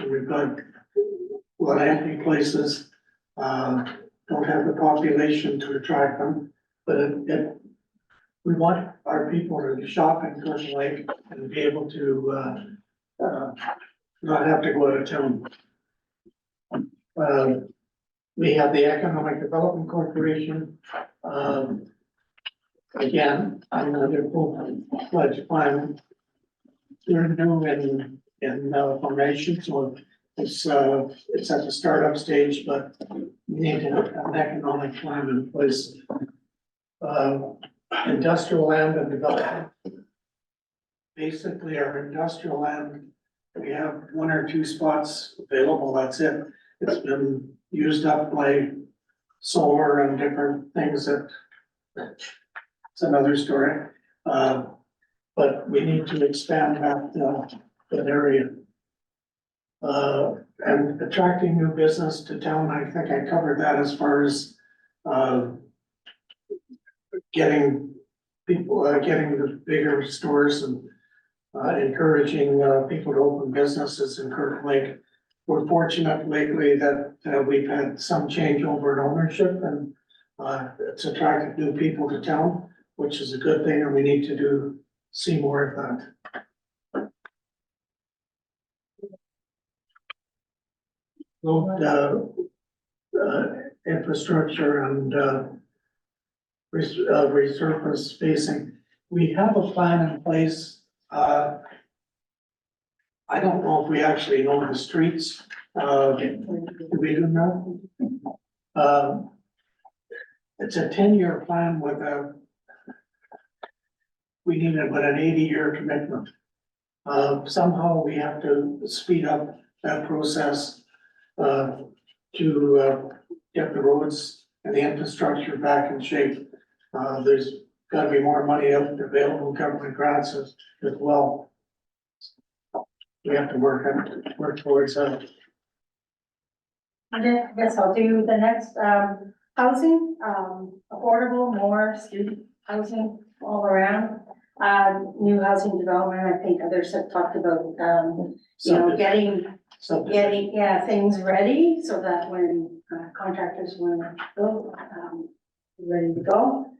We've got a lot of empty places, don't have the population to attract them, but we want our people to shop in Kirk Lake and be able to, not have to go out of town. We have the Economic Development Corporation. Again, I'm another full-fledged plan. They're new in formation, so it's at the startup stage, but we need to have an economic plan in place. Industrial land and development. Basically, our industrial land, we have 1 or 2 spots available, that's it. It's been used up by solar and different things it's another story. But we need to expand that area. And attracting new business to town, I think I covered that as far as, getting people, getting the bigger stores and encouraging people to open businesses in Kirk Lake. We're fortunate lately that we've had some changeover in ownership and it's attracted new people to town, which is a good thing, and we need to see more of that. Infrastructure and resurface facing. We have a plan in place. I don't know if we actually know the streets. Do we know? It's a 10-year plan with we need about an 80-year commitment. Somehow we have to speed up that process to get the roads and the infrastructure back in shape. There's gotta be more money available, government grants as well. We have to work towards that. Okay, I guess I'll do the next, housing, affordable, more student housing. all around. New housing development, I think others have talked about, getting, yeah, things ready so that when contractors want to build, ready to go.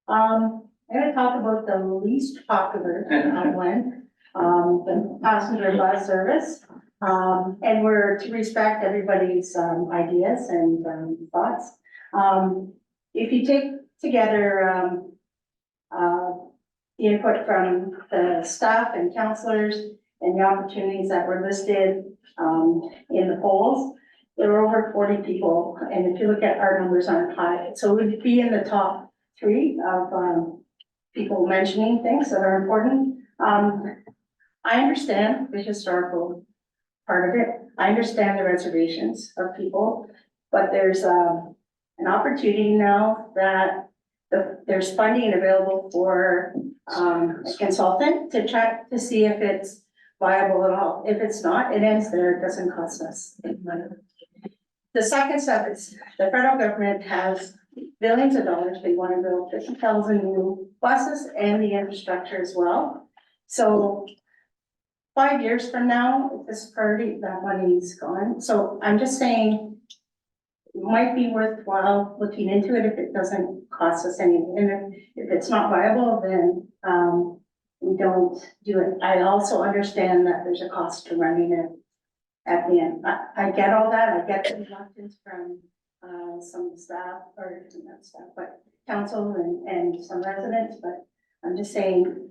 I'm gonna talk about the least popular one, the passenger bus service. And we're to respect everybody's, ideas and, thoughts. If you take together, the input from the staff and counselors and the opportunities that were listed, in the polls, there were over 40 people. And if you look at our numbers aren't high, so we'd be in the top 3 of, people mentioning things that are important. I understand the historical part of it. I understand the reservations of people, but there's an opportunity now that there's funding available for a consultant to check to see if it's viable at all. If it's not, it ends there. It doesn't cost us any money. The second step is the federal government has billions of dollars. They want to build 50,000 new buses and the infrastructure as well. So 5 years from now, if this party, that money's gone. So I'm just saying, it might be worthwhile looking into it if it doesn't cost us anything. And if it's not viable, then we don't do it. I also understand that there's a cost to running it at the end. I get all that. I get the reluctance from some staff, or not staff, but council and some residents, but I'm just saying,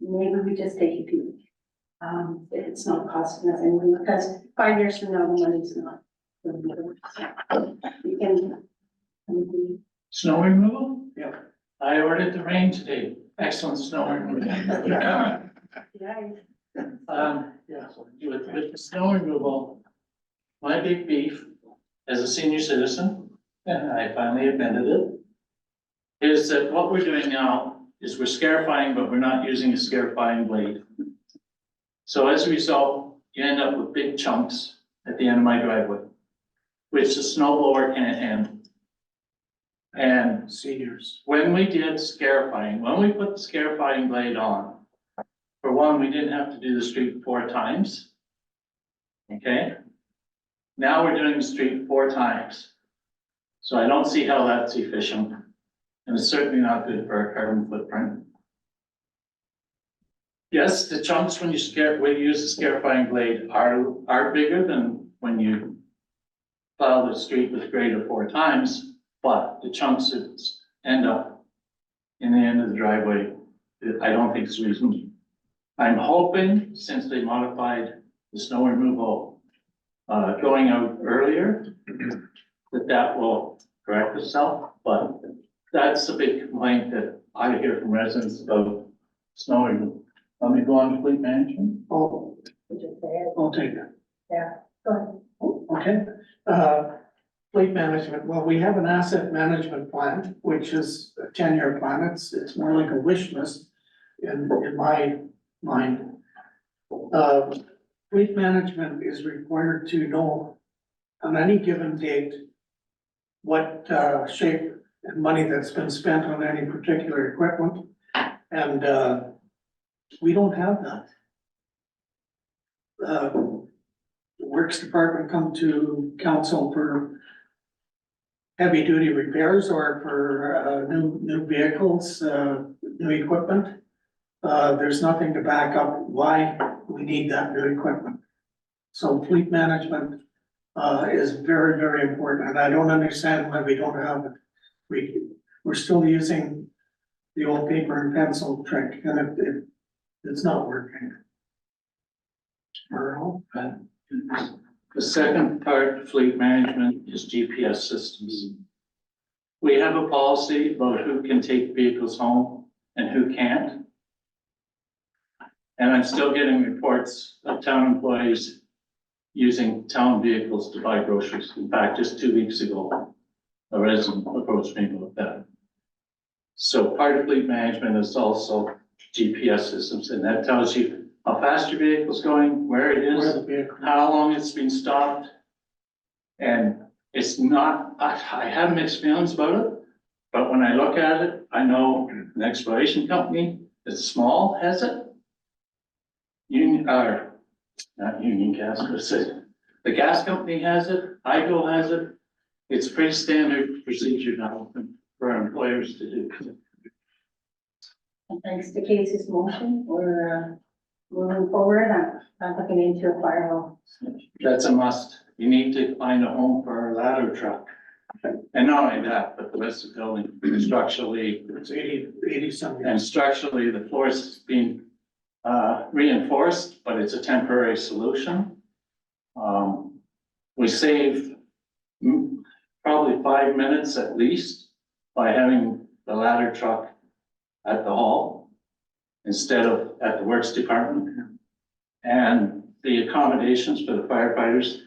maybe we just take a peek. If it's not costing us anything, because 5 years from now, the money's not. You can. Snow removal? Yep. I ordered the rain today. Excellent snow removal. Yeah. Yeah, with the snow removal, my big beef as a senior citizen, and I finally admitted it, is that what we're doing now is we're scarifying, but we're not using a scarifying blade. So as a result, you end up with big chunks at the end of my driveway, which the snow blower can't handle. And Seniors. when we did scarifying, when we put the scarifying blade on, for one, we didn't have to do the street 4 times. Okay? Now we're doing the street 4 times. So I don't see how that's efficient. And it's certainly not good for our carbon footprint. Yes, the chunks when you use the scarifying blade are bigger than when you plow the street with grader 4 times, but the chunks that end up in the end of the driveway, I don't think it's reasonable. I'm hoping, since they modified the snow removal going out earlier, that will correct itself, but that's a big complaint that I hear from residents about snow removal. Let me go on to fleet management. Oh, I'll take it. Yeah, go ahead. Okay. Fleet management, well, we have an asset management plan, which is a 10-year plan. It's more like a wish list in my mind. Fleet management is required to know on any given date what shape and money that's been spent on any particular equipment. And we don't have that. The Works Department come to council for heavy duty repairs or for new vehicles, new equipment. There's nothing to back up why we need that new equipment. So fleet management is very, very important, and I don't understand why we don't have it. We're still using the old paper and pencil trick, and it's not working. Earl? The second part of fleet management is GPS systems. We have a policy about who can take vehicles home and who can't. And I'm still getting reports of town employees using town vehicles to buy groceries. In fact, just 2 weeks ago, a resident approached me about that. So part of fleet management is also GPS systems, and that tells you how fast your vehicle's going, where it is, how long it's been stopped. And it's not, I have mixed feelings about it, but when I look at it, I know an exploration company, it's small, has it? Union, not Union Gas, but it's the gas company has it, Igo has it. It's pretty standard procedure now for our employers to do. Thanks to Casey's motion, we're moving forward. I'm looking into a firewall. That's a must. You need to find a home for our ladder truck. And not only that, but the rest of the building structurally, It's 80 something. and structurally, the floor is being reinforced, but it's a temporary solution. We save probably 5 minutes at least by having the ladder truck at the hall instead of at the works department. And the accommodations for the firefighters,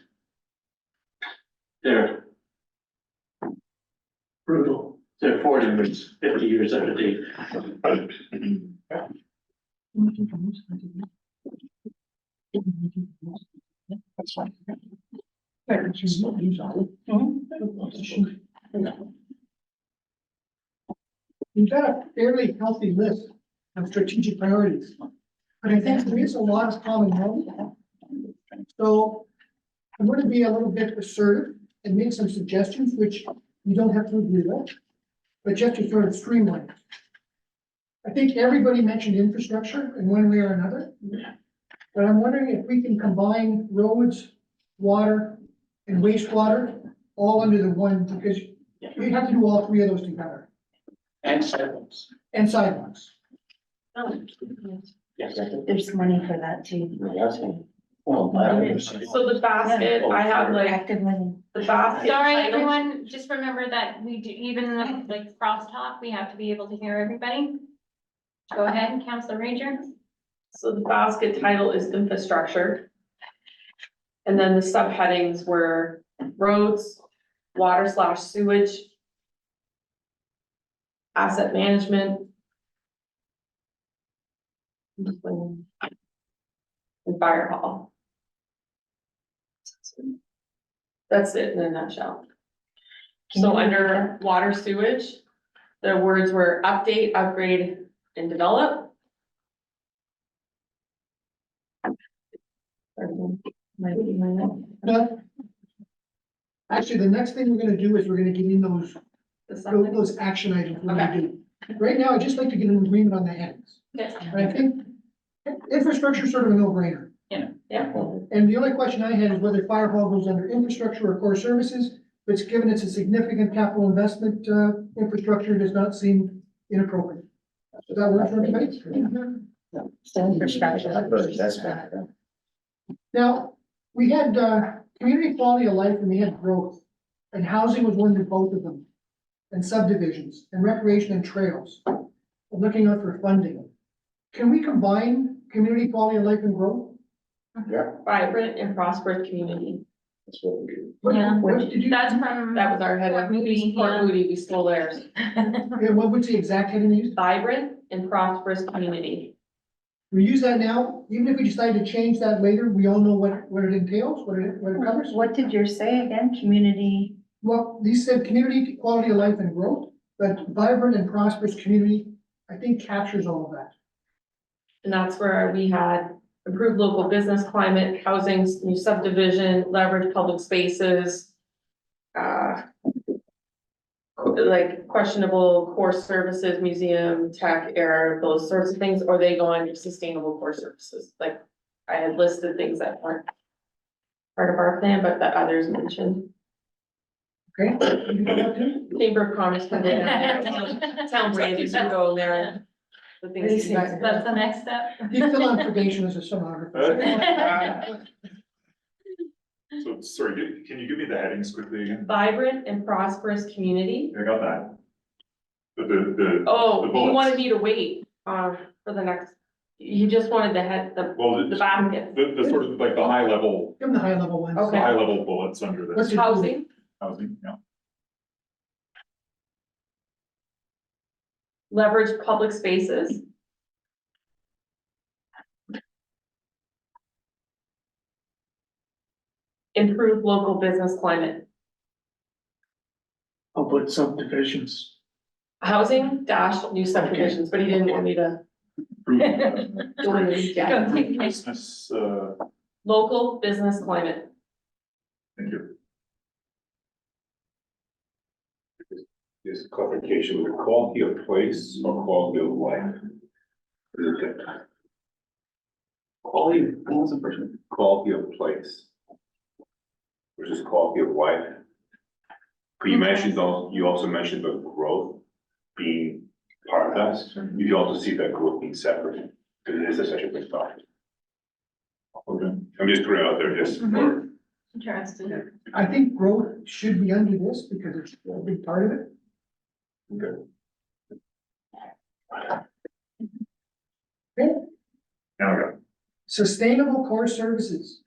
they're brutal. They're 40 years, 50 years out of date. You've got a fairly healthy list of strategic priorities, but I think there is a lot of common ground. So I'm going to be a little bit assertive and make some suggestions, which you don't have to agree with, but just to sort of streamline. I think everybody mentioned infrastructure in one way or another. But I'm wondering if we can combine roads, water, and wastewater all under the one, because we have to do all three of those together, And sidewalks. and sidewalks. Yes. There's money for that too. So the basket, I have like Active money. the basket. Sorry, item. everyone, just remember that we do, even like crosstalk, we have to be able to hear everybody. Go ahead, Councilor Ranger. So the basket title is infrastructure. And then the subheadings were roads, water/sewage, asset management, and fire hall. That's it in a nutshell. So under water sewage, the words were update, upgrade, and develop. But actually, the next thing we're gonna do is we're gonna get in those action items we're gonna do. Right now, I'd just like to get an agreement on the headings. Yes. And I think infrastructure is sort of a no-brainer. Yeah. And the only question I had is whether fire hall goes under infrastructure or core services. But it's given it's a significant capital investment, infrastructure does not seem inappropriate. Does that work for everybody? Now, we had, community quality of life and we had growth. And housing was one of both of them. And subdivisions and recreation and trails. And looking out for funding. Can we combine community quality of life and growth? Vibrant and prosperous community. Yeah. What did you? That's from. That was our head of Port Moody, Port yeah. Moody, we stole theirs. Yeah, what would the exact heading use? Vibrant and prosperous community. We use that now, even if we decide to change that later, we all know what it entails, what it covers. What did yours say again? Community? Well, these said community, quality of life and growth, but vibrant and prosperous community, I think captures all of that. And that's where we had improved local business climate, housing, new subdivision, leverage public spaces. Like questionable core services, museum, tech, air, those sorts of things, or they go under sustainable core services. Like I had listed things that weren't part of our plan, but that others mentioned. Okay? You know what to do? Chamber of Commerce can go in there, town branches can go in there. The things you guys- That's the next step. He's still on probation as a sonographer. So, sorry, can you give me the headings quickly again? Vibrant and prosperous community. I got that. The Oh, you bullets. wanted me to wait, for the next, you just wanted the head, Well, the basket. the sort of like the high level, Give him the high level ones. Okay. the high level bullets under What's this it- Housing, housing, yeah. leverage public spaces. Improve local business climate. I'll put subdivisions. Housing dash new subdivisions, but he didn't want me to go into these yet. Don't take my- Business, Local business climate. thank you. This clarification, the quality of place or quality of life? Is it different? Quality, what was the first one? Quality of place versus quality of life. But you mentioned, you also mentioned the growth being part of that. You can also see that growth being separate, because it is such a big topic. Okay, I'm just throwing it out there just for, Interesting. I think growth should be under this because it's a big part of it. now we go. Sustainable core services.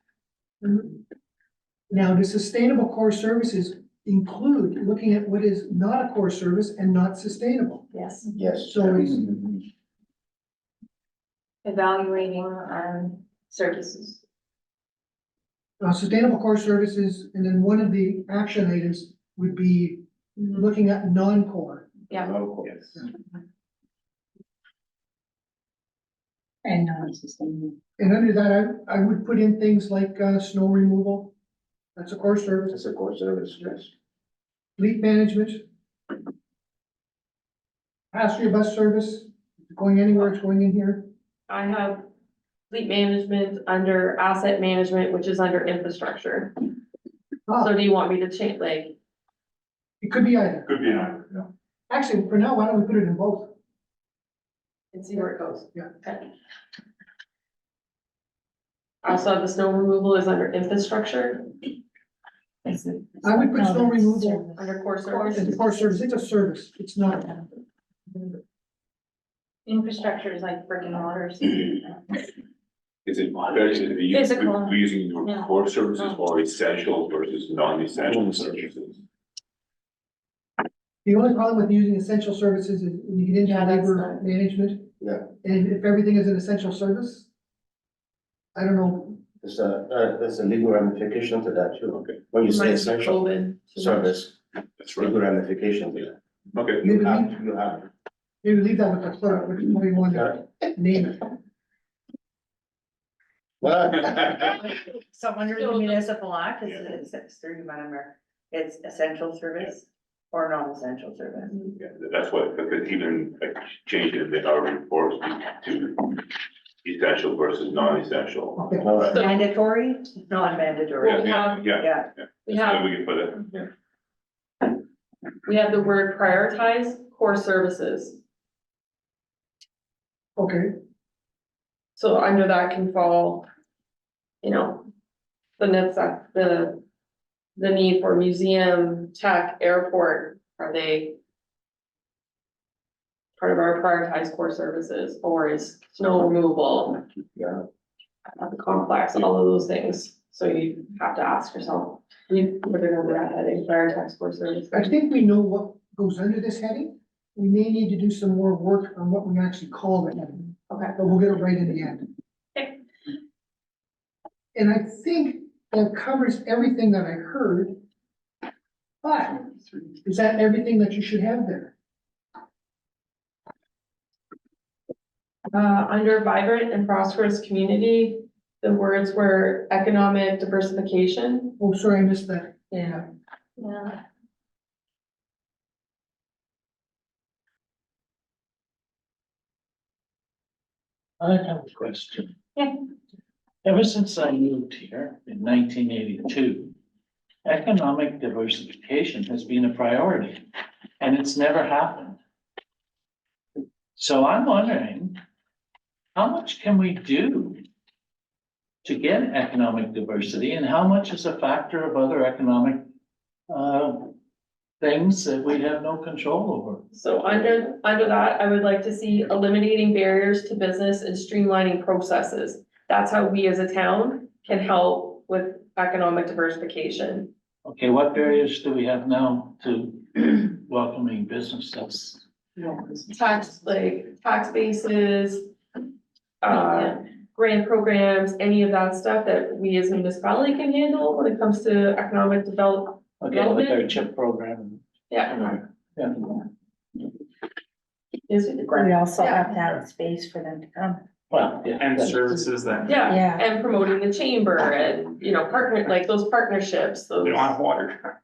Now, does sustainable core services include looking at what is not a core service and not sustainable? Yes. Yes. So it's, Evaluating, services. sustainable core services, and then one of the action items would be looking at non-core. Yeah. yes. And non-sustainable. And under that, I would put in things like, snow removal. That's a core service, It's a core service, yes. fleet management. Passenger bus service, going anywhere, it's going in here. I have fleet management under asset management, which is under infrastructure. So do you want me to change, like, It could be either. Could be an item, yeah. Actually, for now, why don't we put it in both? and see where it goes? Yeah. Okay. Also, the snow removal is under infrastructure, I would put snow removal under core as services. a core service. It's a service. It's not. Infrastructure is like brick and mortars. Is it better to be Physical. using your Yeah. core services or essential versus non-essential services? The only problem with using essential services is when you get into Yeah, that's labor not- management. Yeah. And if everything is an essential service, I don't know. There's a legal ramification to that too. Okay. When you say Might be essential COVID. service, That's legal ramification there. Okay. Maybe You have. maybe leave that with the clerk, what do you want to name it? So under the municipal act, it's thirty minor, it's essential service or non-essential service. Yeah, that's what, because even like changing the our reports to essential versus non-essential. Okay. Mandatory, non-mandatory. Well, we have, Yeah, Yeah, we so have, we can put it, we have the word prioritize core services. Okay, So under that can fall, you know, the need for museum, tech, airport, are they part of our prioritized core services, or is snow removal, Yeah. the complex, all of those things? So you have to ask yourself, what are under that heading, prioritized core services? I think we know what goes under this heading. We may need to do some more work on what we actually call the heading. Okay. But we'll get it right in the end. Okay. And I think that covers everything that I heard. But is that everything that you should have there? Under vibrant and prosperous community, the words were economic diversification. Oh, sorry, I missed that. Yeah. Yeah. I have a question. Yeah. Ever since I moved here in 1982, economic diversification has been a priority, and it's never happened. So I'm wondering, how much can we do to get economic diversity, and how much is a factor of other economic things that we have no control over? So under that, I would like to see eliminating barriers to business and streamlining processes. That's how we as a town can help with economic diversification. Okay, what barriers do we have now to welcoming businesses? Tax bases, grant programs, any of that stuff that we as a municipality can handle when it comes to economic development. Okay, with our chip program. Yeah, Yeah. Is it? We also have to have space for them to come. Well, yeah. And services that, Yeah, Yeah. and promoting the chamber and, you know, partner, like those partnerships, those. we don't have water.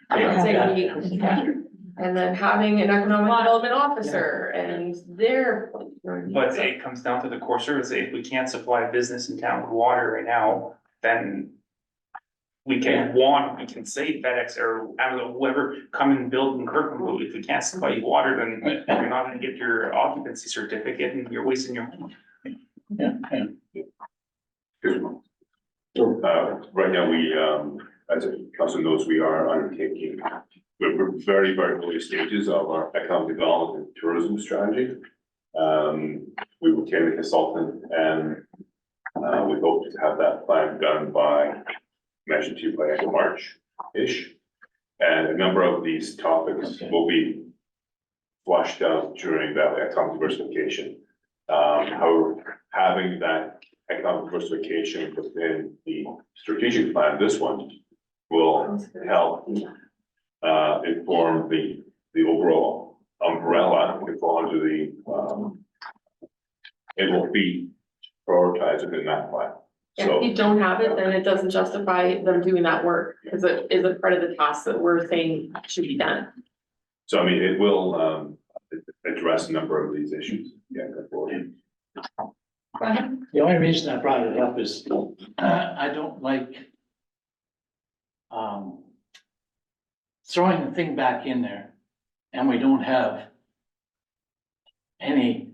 I'm not saying we, Yeah. yeah. And then having an economic development officer and their. But it comes down to the core service. If we can't supply a business in town with water right now, then we can say FedEx or Amazon, whoever, come and build in Kirkland, but if we can't supply you water, then you're not gonna get your occupancy certificate and you're wasting your money. Yeah, yeah. Right now, as the council knows, we are undertaking, we're very, very early stages of our economic development and tourism strategy. We will take a consultant and, we hope to have that plan done by, mentioned to you by end of March-ish. And a number of these topics will be flushed out during that economic diversification. However, having that economic diversification within the strategic plan, this one will help inform the overall umbrella, if you fall under the, it will be prioritized within that plan. If So, you don't have it, then it doesn't justify them doing that work, because it isn't part of the task that we're saying should be done. so I mean, it will address a number of these issues. Yeah, go forward. Go ahead. The only reason I brought it up is, I don't like throwing the thing back in there, and we don't have any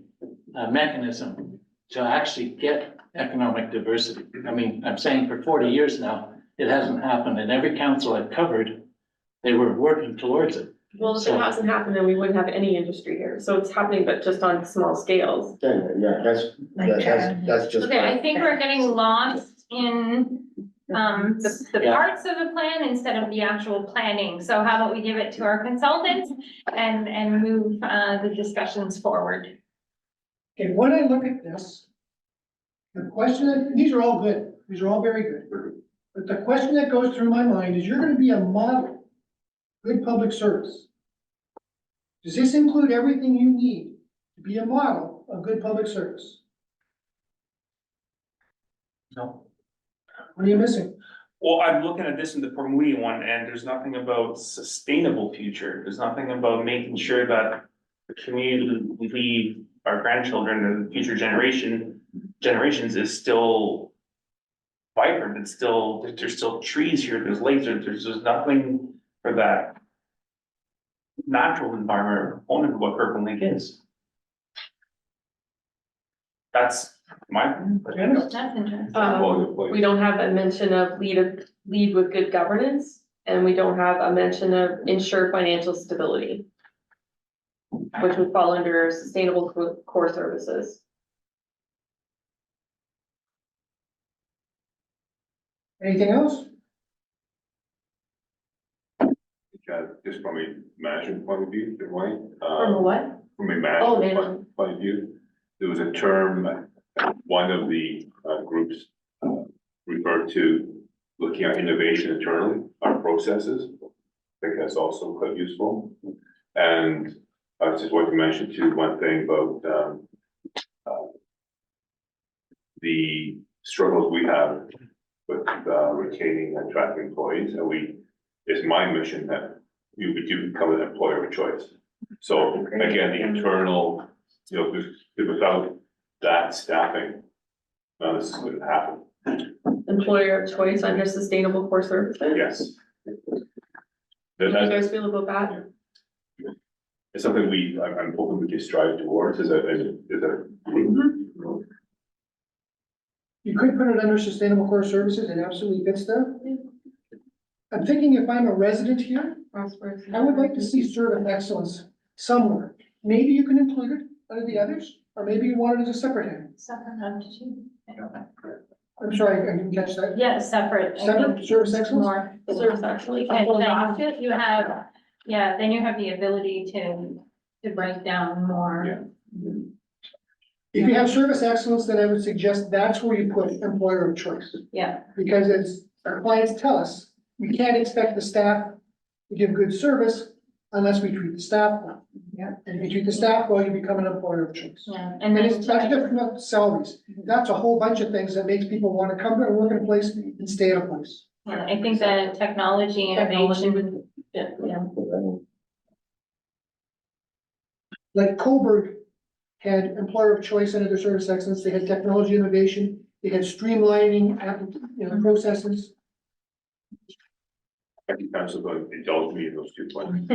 mechanism to actually get economic diversity. I mean, I'm saying for 40 years now, it hasn't happened, and every council I've covered, they were working towards it. Well, if it hasn't happened, then we wouldn't have any industry here, so it's happening, but just on small scales. Yeah, that's just. Okay, I think we're getting lost in, the Yeah. parts of the plan instead of the actual planning. So how about we give it to our consultants and move, the discussions forward? Okay, when I look at this, the question, these are all good, these are all very good. But the question that goes through my mind is, you're gonna be a model, good public service. Does this include everything you need to be a model of good public service? No. What are you missing? Well, I'm looking at this in the Port Moody one, and there's nothing about sustainable future. There's nothing about making sure that the community we leave our grandchildren and future generations is still vibrant. It's still, there's still trees here, there's lakes, there's just nothing for that natural environment component of what Kirkland Lake is. That's my opinion. but- Janice? That's interesting. All in place. We don't have a mention of lead with good governance, and we don't have a mention of ensure financial stability, which would fall under sustainable core services. Anything else? Just from a management point of view, right? From a what? From a Oh, management man. point of view, there was a term, one of the groups referred to looking at innovation internally, our processes. I think that's also quite useful. And I just want to mention too, one thing about the struggles we have with retaining and attracting employees, and it's my mission that we do become an employer of choice. So again, the internal, without that staffing, none of this would happen. Employer of choice under sustainable core services? Yes. How do you That's guys feel about that? it's something I'm hoping we can strive towards as a group. You could put it under sustainable core services, it absolutely fits there. I'm thinking if I'm a resident here, I would like to see service excellence somewhere. Maybe you can include it under the others, or maybe you want it as a separate heading. Separate, how did you? I don't know. I'm sorry, I didn't catch that. Yeah, separate. I Separate, think service excellence? More. Service actually. And then you have, yeah, then you have the ability to break down more. If you have service excellence, then I would suggest that's where you put employer of choice. Yeah. Because as our clients tell us, we can't expect the staff to give good service unless we treat the staff well. Yeah, and if you treat the staff well, you become an employer of choice. Yeah, And it's not different from salaries. That's a whole bunch of things that makes people want to come to work in a place and stay in a place. Yeah, I think that technology innovation, Yeah. Like Coburg had employer of choice under their service excellence, they had technology innovation, they had streamlining, processes. I think that's about indulge me in those 2 points.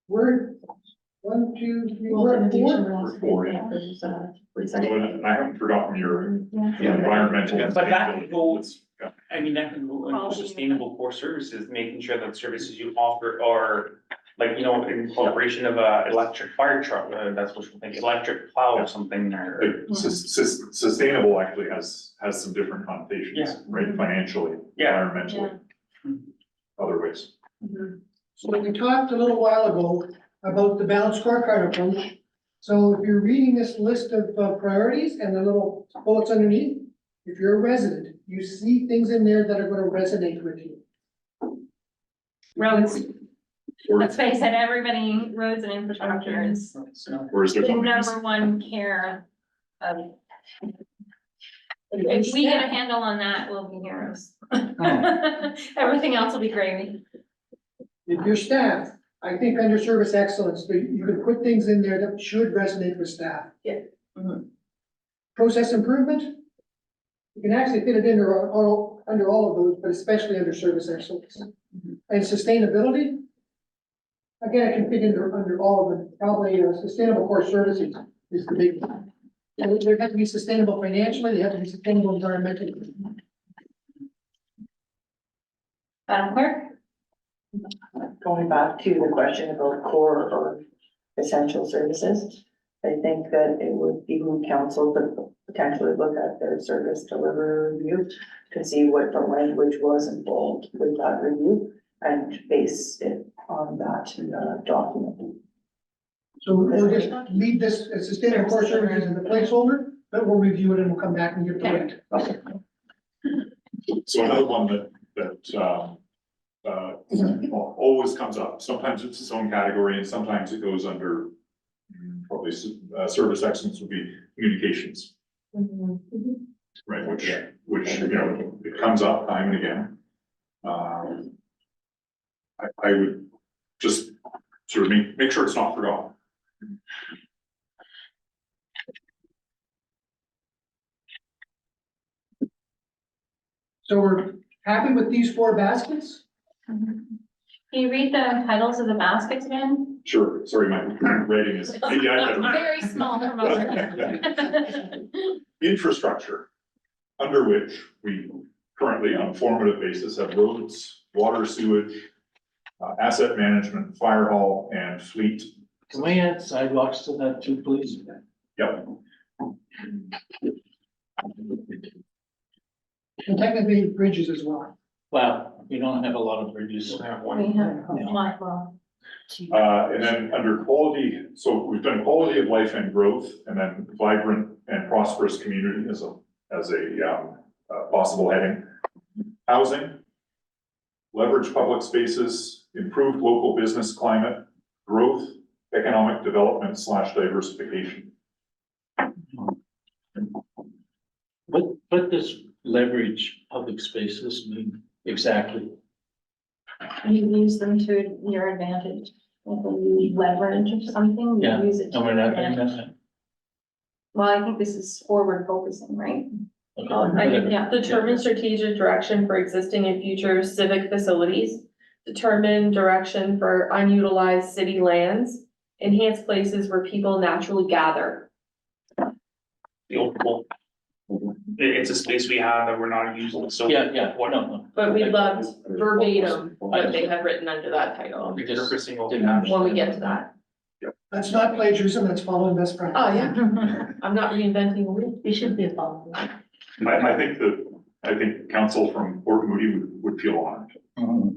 We're, 1, 2, 3, Well, we're in at 4. addition, we're also Four. paying for these, So, recycling. and I haven't forgotten your Yeah. environmental. But that can go- Yeah. I mean, that can go into sustainable core services, making sure that services you offer are, like, you know, incorporation of a electric fire truck, that's what you think, electric plow or something, or. Like, sustainable actually has some different Yeah. connotations, right, financially, Yeah. environmentally, other ways. So we talked a little while ago about the balanced scorecard approach. So if you're reading this list of priorities and the little bullets underneath, if you're a resident, you see things in there that are gonna resonate with you. roads, let's face it, everybody, roads and infrastructure is Or is there the something? number one care of. If we get a handle on that, we'll be heroes. Everything else will be gravy. If your staff, I think under service excellence, you can put things in there that should resonate with staff. Yeah. Process improvement, you can actually fit it under all of those, but especially under service excellence. And sustainability, again, it can fit under all of them, probably sustainable core services is the big one. And they have to be sustainable financially, they have to be sustainable environmentally. Madam Clerk? Going back to the question about core or essential services, I think that it would behoove council to potentially look at their service delivery review to see what the language was involved with that review and base it on that document. So we'll just leave this as sustainable core services in the placeholder, but we'll review it and we'll come back and give the rate. So another one that always comes up, sometimes it's its own category and sometimes it goes under probably service excellence would be communications, right, which, you know, it comes up time and again. I would just sort of make sure it's not forgotten. So we're happy with these 4 baskets? Can you read the titles of the baskets again? Sure, sorry, my rating is, maybe I don't. Very small from over. Infrastructure, under which we currently on a formative basis have roads, water, sewage, asset management, fire hall, and fleet. Can we add sidewalks to that too, please? Yep. And technically bridges as well. Wow, we don't have a lot of bridges. We have, well, And then under quality, so we've done quality of life and growth, and then vibrant and prosperous community as a possible heading. Housing, leverage public spaces, improve local business climate, growth, economic development / diversification. What does leverage public spaces mean exactly? you use them to your advantage. If you leverage or something, Yeah, you use it to and we're your not doing advantage. that. Well, I think this is forward focusing, right? Okay. Yeah. Determine strategic direction for existing and future civic facilities. Determine direction for unutilized city lands. Enhance places where people naturally gather. The old pool. It's a space we have that we're not using, so. Yeah, no. But we loved verbatim what they had written under that title, We just Repurposing what we didn't have. when we get to that. That's not plagiarism, that's following best practice. Oh, yeah, I'm not reinventing the wheel. We should be a follower. I think council from Fort Moody would feel honored. Mhm.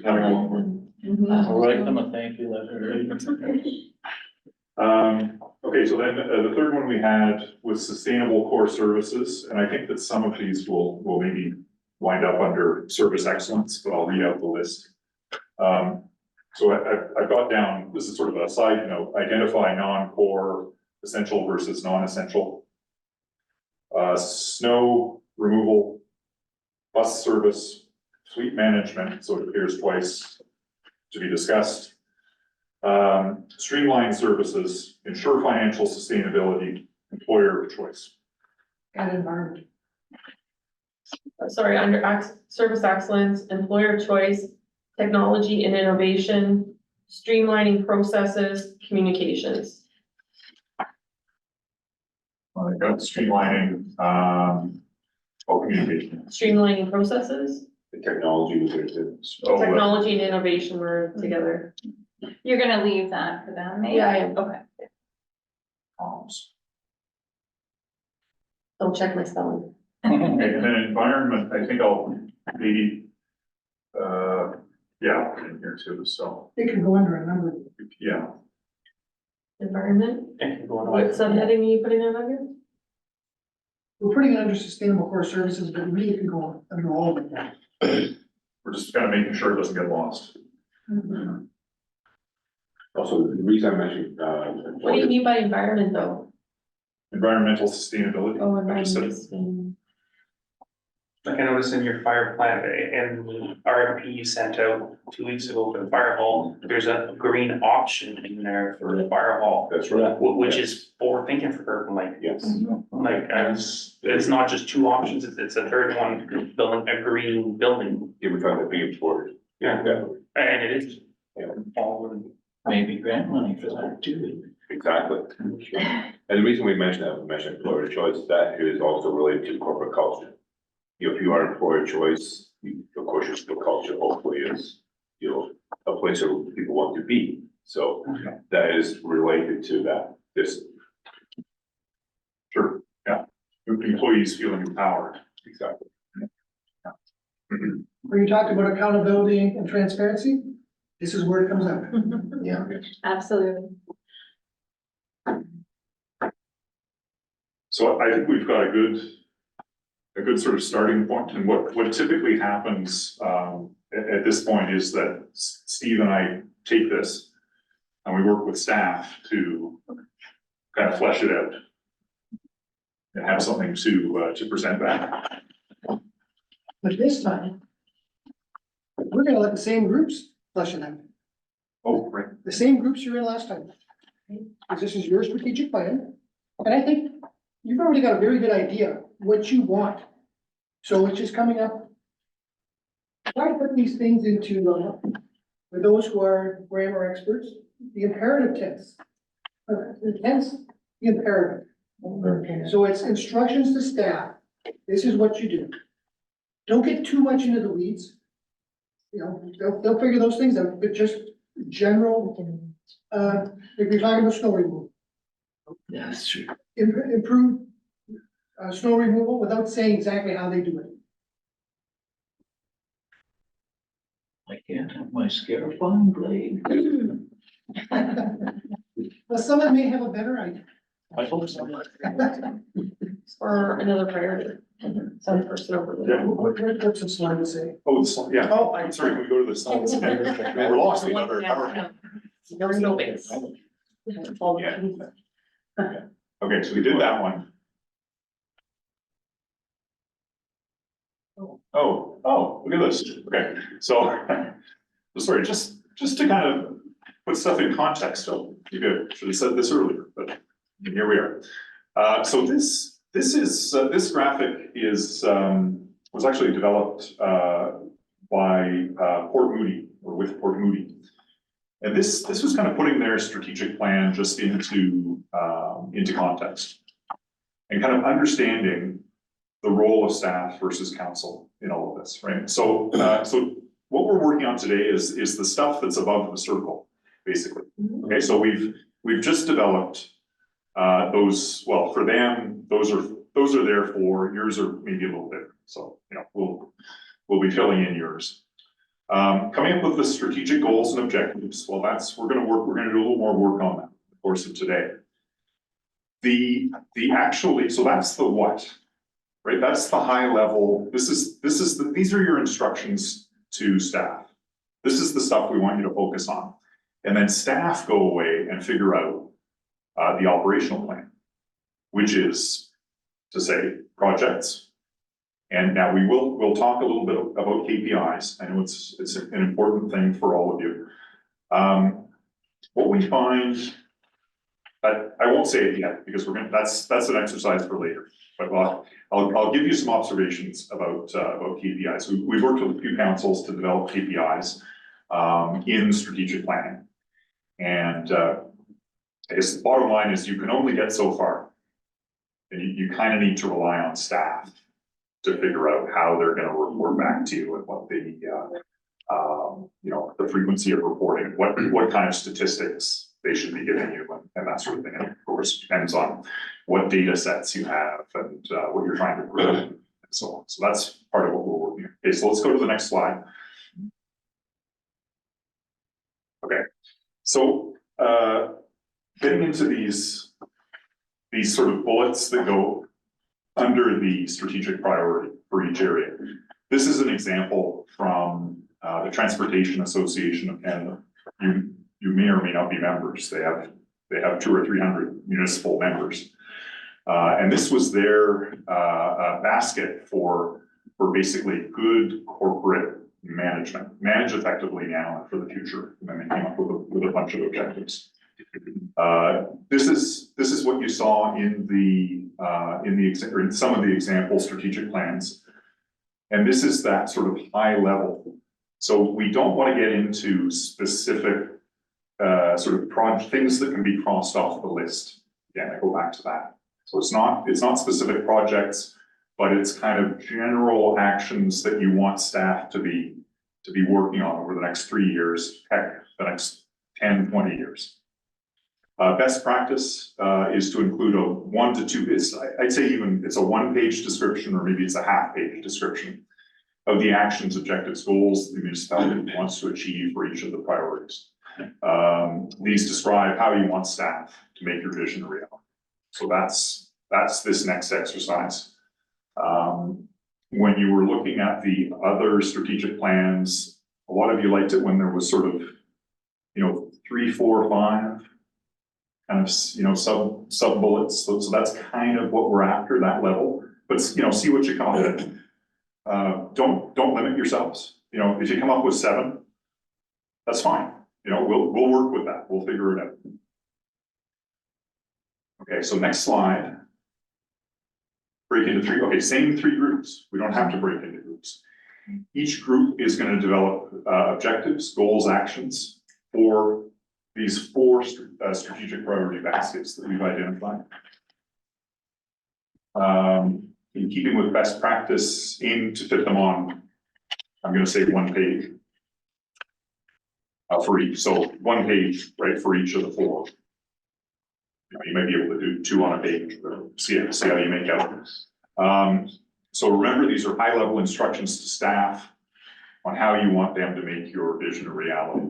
Having one. I'll write them a thank you letter. Okay, so then the third one we had was sustainable core services, and I think that some of these will maybe wind up under service excellence, but I'll read out the list. So I got down, this is sort of a side note, identify non-core, essential versus non-essential. Snow removal, bus service, fleet management, so it appears twice to be discussed. Streamline services, ensure financial sustainability, employer of choice. And environment. Sorry, under service excellence, employer choice, technology and innovation, streamlining processes, communications. I got streamlining, communication. Streamlining processes, The technology was there too. technology and innovation were together. You're gonna leave that for them, maybe? Yeah, I am. Okay. Don't check my spelling. Okay, and then environment, I think I'll maybe, yeah, in here too, so, It can go under a number. yeah. Environment, Thank you, going what on. subheading are you putting that under? We're putting it under sustainable core services, but really it can go under all of them. We're just kind of making sure it doesn't get lost. Also, the reason I mentioned, What do you mean by environment though? Environmental sustainability. Oh, I just said it. environment. Like I noticed in your fire plan and the RFP you sent out 2 weeks ago for the fire hall, there's a green option in there for the fire hall. that's right. Which is forward thinking for Kirkland Lake. Yes. Like, it's not just 2 options, it's a third one, building a green building. Yeah, we found that being important. Yeah. Yeah, And it is. Yeah. All of Maybe grant money for that too. exactly. And the reason we mentioned that, we mentioned employer choice, that is also related to corporate culture. If you are employer choice, of course, your culture hopefully is, a place where people want to be. So that is related to that, this. Sure, yeah. Employees feeling empowered. Exactly. Where you talked about accountability and transparency, this is where it comes out. Yeah. Absolutely. So I think we've got a good sort of starting point, and what typically happens, at this point is that Steve and I take this and we work with staff to kind of flesh it out and have something to present back. But this time, we're gonna let the same groups flesh it out. Oh, right. The same groups you were in last time. Because this is your strategic plan, and I think you've already got a very good idea what you want. So it's just coming up. Try to put these things into, for those who are grammar experts, the imperative tense. The tense, the imperative. So it's instructions to staff. This is what you do. Don't get too much into the weeds. They'll figure those things out, but just general, if you're talking about snow removal. Yeah, that's true. Improve, snow removal without saying exactly how they do it. I can't have my scarifying blade. Well, someone may have a better idea. I hope so. Or another priority. Some person over there. Yeah. What's the slide to say? Oh, this one, yeah. Oh, I'm sorry, can we go to the slides? We're lost in another hour. There was no base. Yeah. Okay, so we did that one. Oh, look at this. Okay, so, sorry, just to kind of put stuff in context, so you good, should have said this earlier, but here we are. So this graphic is, was actually developed, by, Port Moody, or with Port Moody. And this was kind of putting their strategic plan just into context. And kind of understanding the role of staff versus council in all of this, right? So, what we're working on today is the stuff that's above the circle, basically. Okay, so we've just developed those, well, for them, those are there for, yours are maybe a little different. So, we'll be filling in yours. Coming up with the strategic goals and objectives, well, we're gonna do a little more work on that in the course of today. So that's the what, right? That's the high level. These are your instructions to staff. This is the stuff we want you to focus on. And then staff go away and figure out the operational plan, which is to say projects. And now we'll talk a little bit about KPIs. I know it's an important thing for all of you. What we find, I won't say it yet because that's an exercise for later. But I'll give you some observations about KPIs. We've worked with a few councils to develop KPIs in strategic planning. And I guess the bottom line is you can only get so far. And you kind of need to rely on staff to figure out how they're going to report back to you and what the the frequency of reporting, what kind of statistics they should be giving you and that sort of thing. And of course, depends on what data sets you have and what you're trying to prove and so on. So that's part of what we're working on. Okay, so let's go to the next slide. Okay, so getting into these sort of bullets that go under the strategic priority for each area. This is an example from the Transportation Association of Canada. You may or may not be members. They have 200 or 300 municipal members. And this was their basket for basically good corporate management, manage effectively now and for the future. And then they came up with a bunch of objectives. This is what you saw in some of the example strategic plans. And this is that sort of high level. So we don't want to get into specific sort of things that can be crossed off the list. Again, I go back to that. So it's not specific projects, but it's kind of general actions that you want staff to be working on over the next 3 years, heck, the next 10, 20 years. Best practice is to include a 1 to 2, I'd say even it's a 1-page description or maybe it's a half-page description of the actions, objectives, goals the municipality wants to achieve for each of the priorities. These describe how you want staff to make your vision a reality. So that's this next exercise. When you were looking at the other strategic plans, a lot of you liked it when there was sort of, 3, 4, 5 kind of, sub bullets. So that's kind of what we're after, that level. But, see what you come up with. Don't limit yourselves. If you come up with 7, that's fine. We'll work with that. We'll figure it out. Okay, so next slide. Break into 3. Okay, same 3 groups. We don't have to break into groups. Each group is going to develop objectives, goals, actions for these 4 strategic priority baskets that we've identified. In keeping with best practice, aim to fit them on, I'm going to say 1 page for each. So 1 page, right, for each of the 4. You might be able to do 2 on a page, but see how you make out. So remember, these are high-level instructions to staff on how you want them to make your vision a reality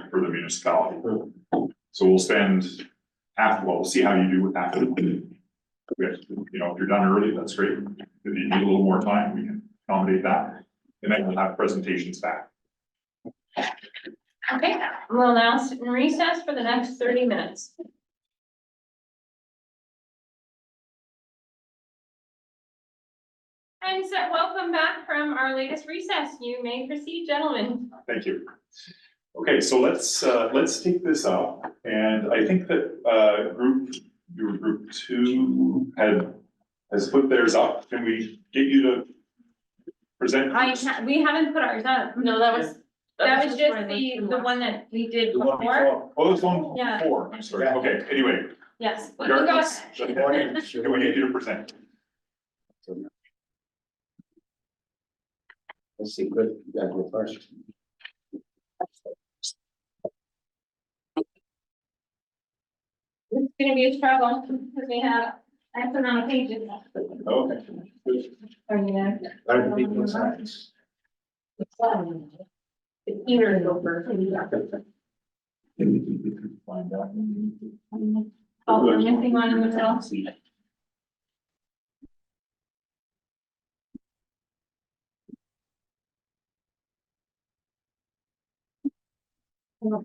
for the municipality. So we'll spend we'll see how you do with half of it. If you're done early, that's great. If you need a little more time, we can accommodate that. And then we'll have presentations back. Okay, we'll now sit in recess for the next 30 minutes. And so welcome back from our latest recess. You may proceed, gentlemen. Thank you. Okay, so let's take this up. And I think that your group 2 has put theirs up. Can we get you to present? We haven't put ours up. No, that was That was just the one that we did before. Oh, it's one Yeah. before. I'm sorry. Okay, anyway. Yes. We can go ahead. Can we get you to present? Let's see, good, you gotta go first. It's gonna be a struggle because we have X amount of pages. Okay. Gotta be both sides. The ear is over. Oh, we're missing one in the middle. There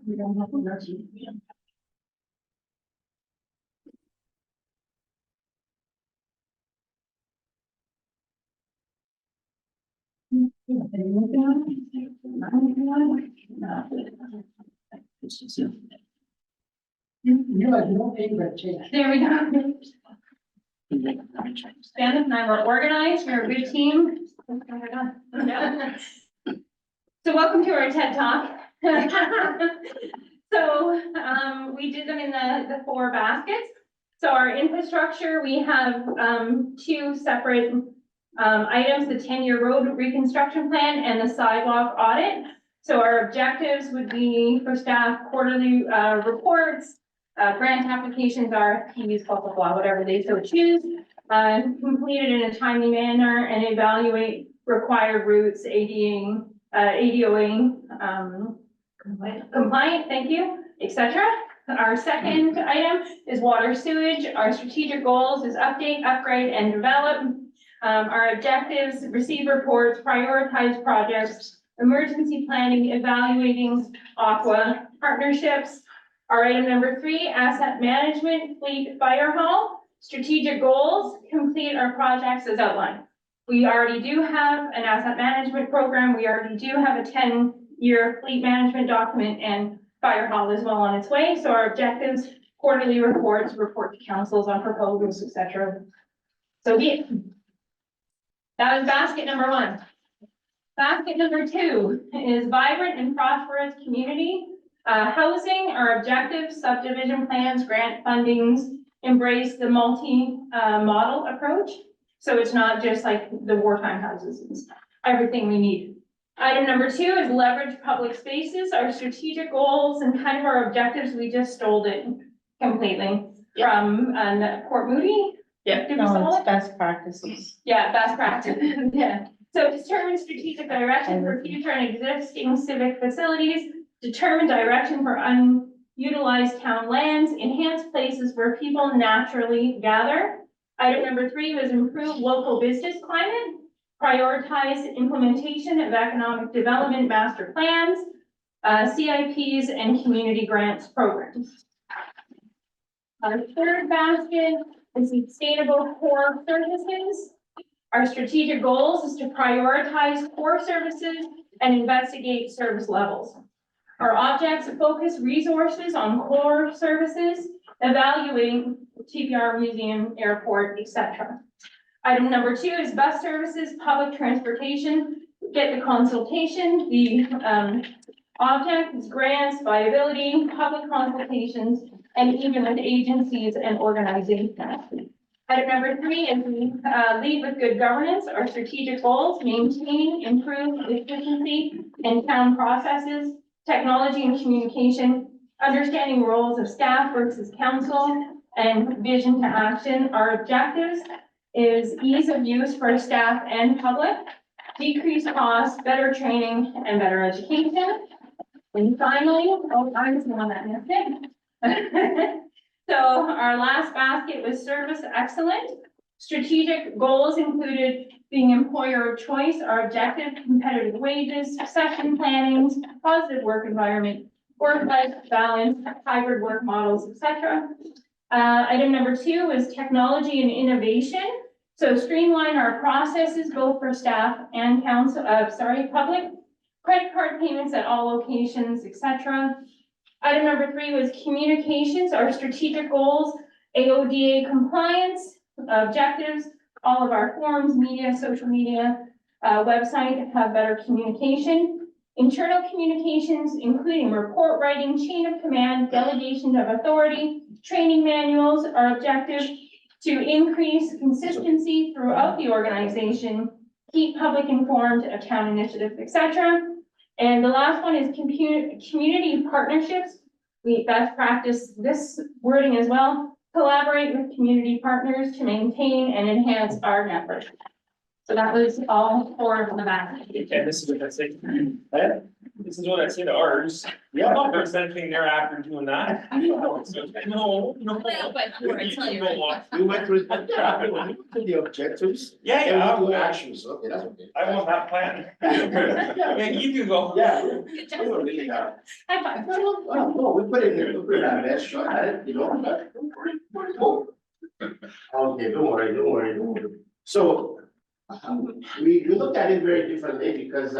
we go. Stanley and I were organized, we're a good team. So welcome to our TED Talk. So, we did them in the 4 baskets. So our infrastructure, we have, 2 separate, items, the 10-year road reconstruction plan and the sidewalk audit. So our objectives would be for staff quarterly, reports, grant applications, RFPs, blah, blah, blah, whatever they so choose. Completed in a timely manner and evaluate required routes, ADOing, compliant, thank you, etc. Our second item is water sewage. Our strategic goals is update, upgrade, and develop. Our objectives, receive reports, prioritize projects, emergency planning, evaluating aqua partnerships. Our item number 3, asset management, fleet fire hall. Strategic goals, complete our projects as outlined. We already do have an asset management program. We already do have a 10-year fleet management document, and fire hall is well on its way. So our objectives, quarterly reports, report to councils on proposals, etc. So be it. That was basket number 1. Basket number 2 is vibrant and prosperous community. Housing, our objectives, subdivision plans, grant fundings, embrace the multi-model approach. So it's not just like the wartime houses, it's everything we need. Item number 2 is leverage public spaces, our strategic goals and kind of our objectives. We just stole it completely from Port Moody. Yeah, Did we steal no, it? it's best practices. Yeah, best practice, yeah. So determine strategic direction for future and existing civic facilities, determine direction for unutilized town lands, enhance places where people naturally gather. Item number 3 was improve local business climate, prioritize implementation of economic development master plans, CIPs, and community grants programs. Our third basket is sustainable core services. Our strategic goals is to prioritize core services and investigate service levels. Our objects focus resources on core services, evaluating TPR, museum, airport, etc. Item number 2 is bus services, public transportation, get the consultation. The object is grants, viability, public consultations, and even with agencies and organizations. Item number 3 is lead with good governance. Our strategic goals, maintain, improve efficiency in town processes, technology and communication, understanding roles of staff versus council, and vision to action. Our objectives is ease of use for staff and public, decrease costs, better training, and better education. And finally, oh, I was the one that missed it. So our last basket was service excellent. Strategic goals included being employer of choice, our objective, competitive wages, succession planning, positive work environment, work-life balance, hybrid work models, etc. Item number 2 is technology and innovation. So streamline our processes, both for staff and public, credit card payments at all locations, etc. Item number 3 was communications, our strategic goals, AODA compliance, objectives, all of our forums, media, social media, website have better communication. Internal communications, including report writing, chain of command, delegation of authority, training manuals, are objective to increase consistency throughout the organization, keep public informed of town initiatives, etc. And the last one is community partnerships. We best practice this wording as well. Collaborate with community partners to maintain and enhance our network. So that was all four of the back. And this is what I say. This is what I say to ours. I'm not presenting there after doing that. No. But you were, I tell you. We went through, the objectives. Yeah, And yeah, we do I actions, okay, that's okay. want that plan. Yeah, you can go. Yeah. Good job. We were really, High five. well, no, we put in our best shot at it, you know, but. Okay, don't worry. So, we looked at it very differently because,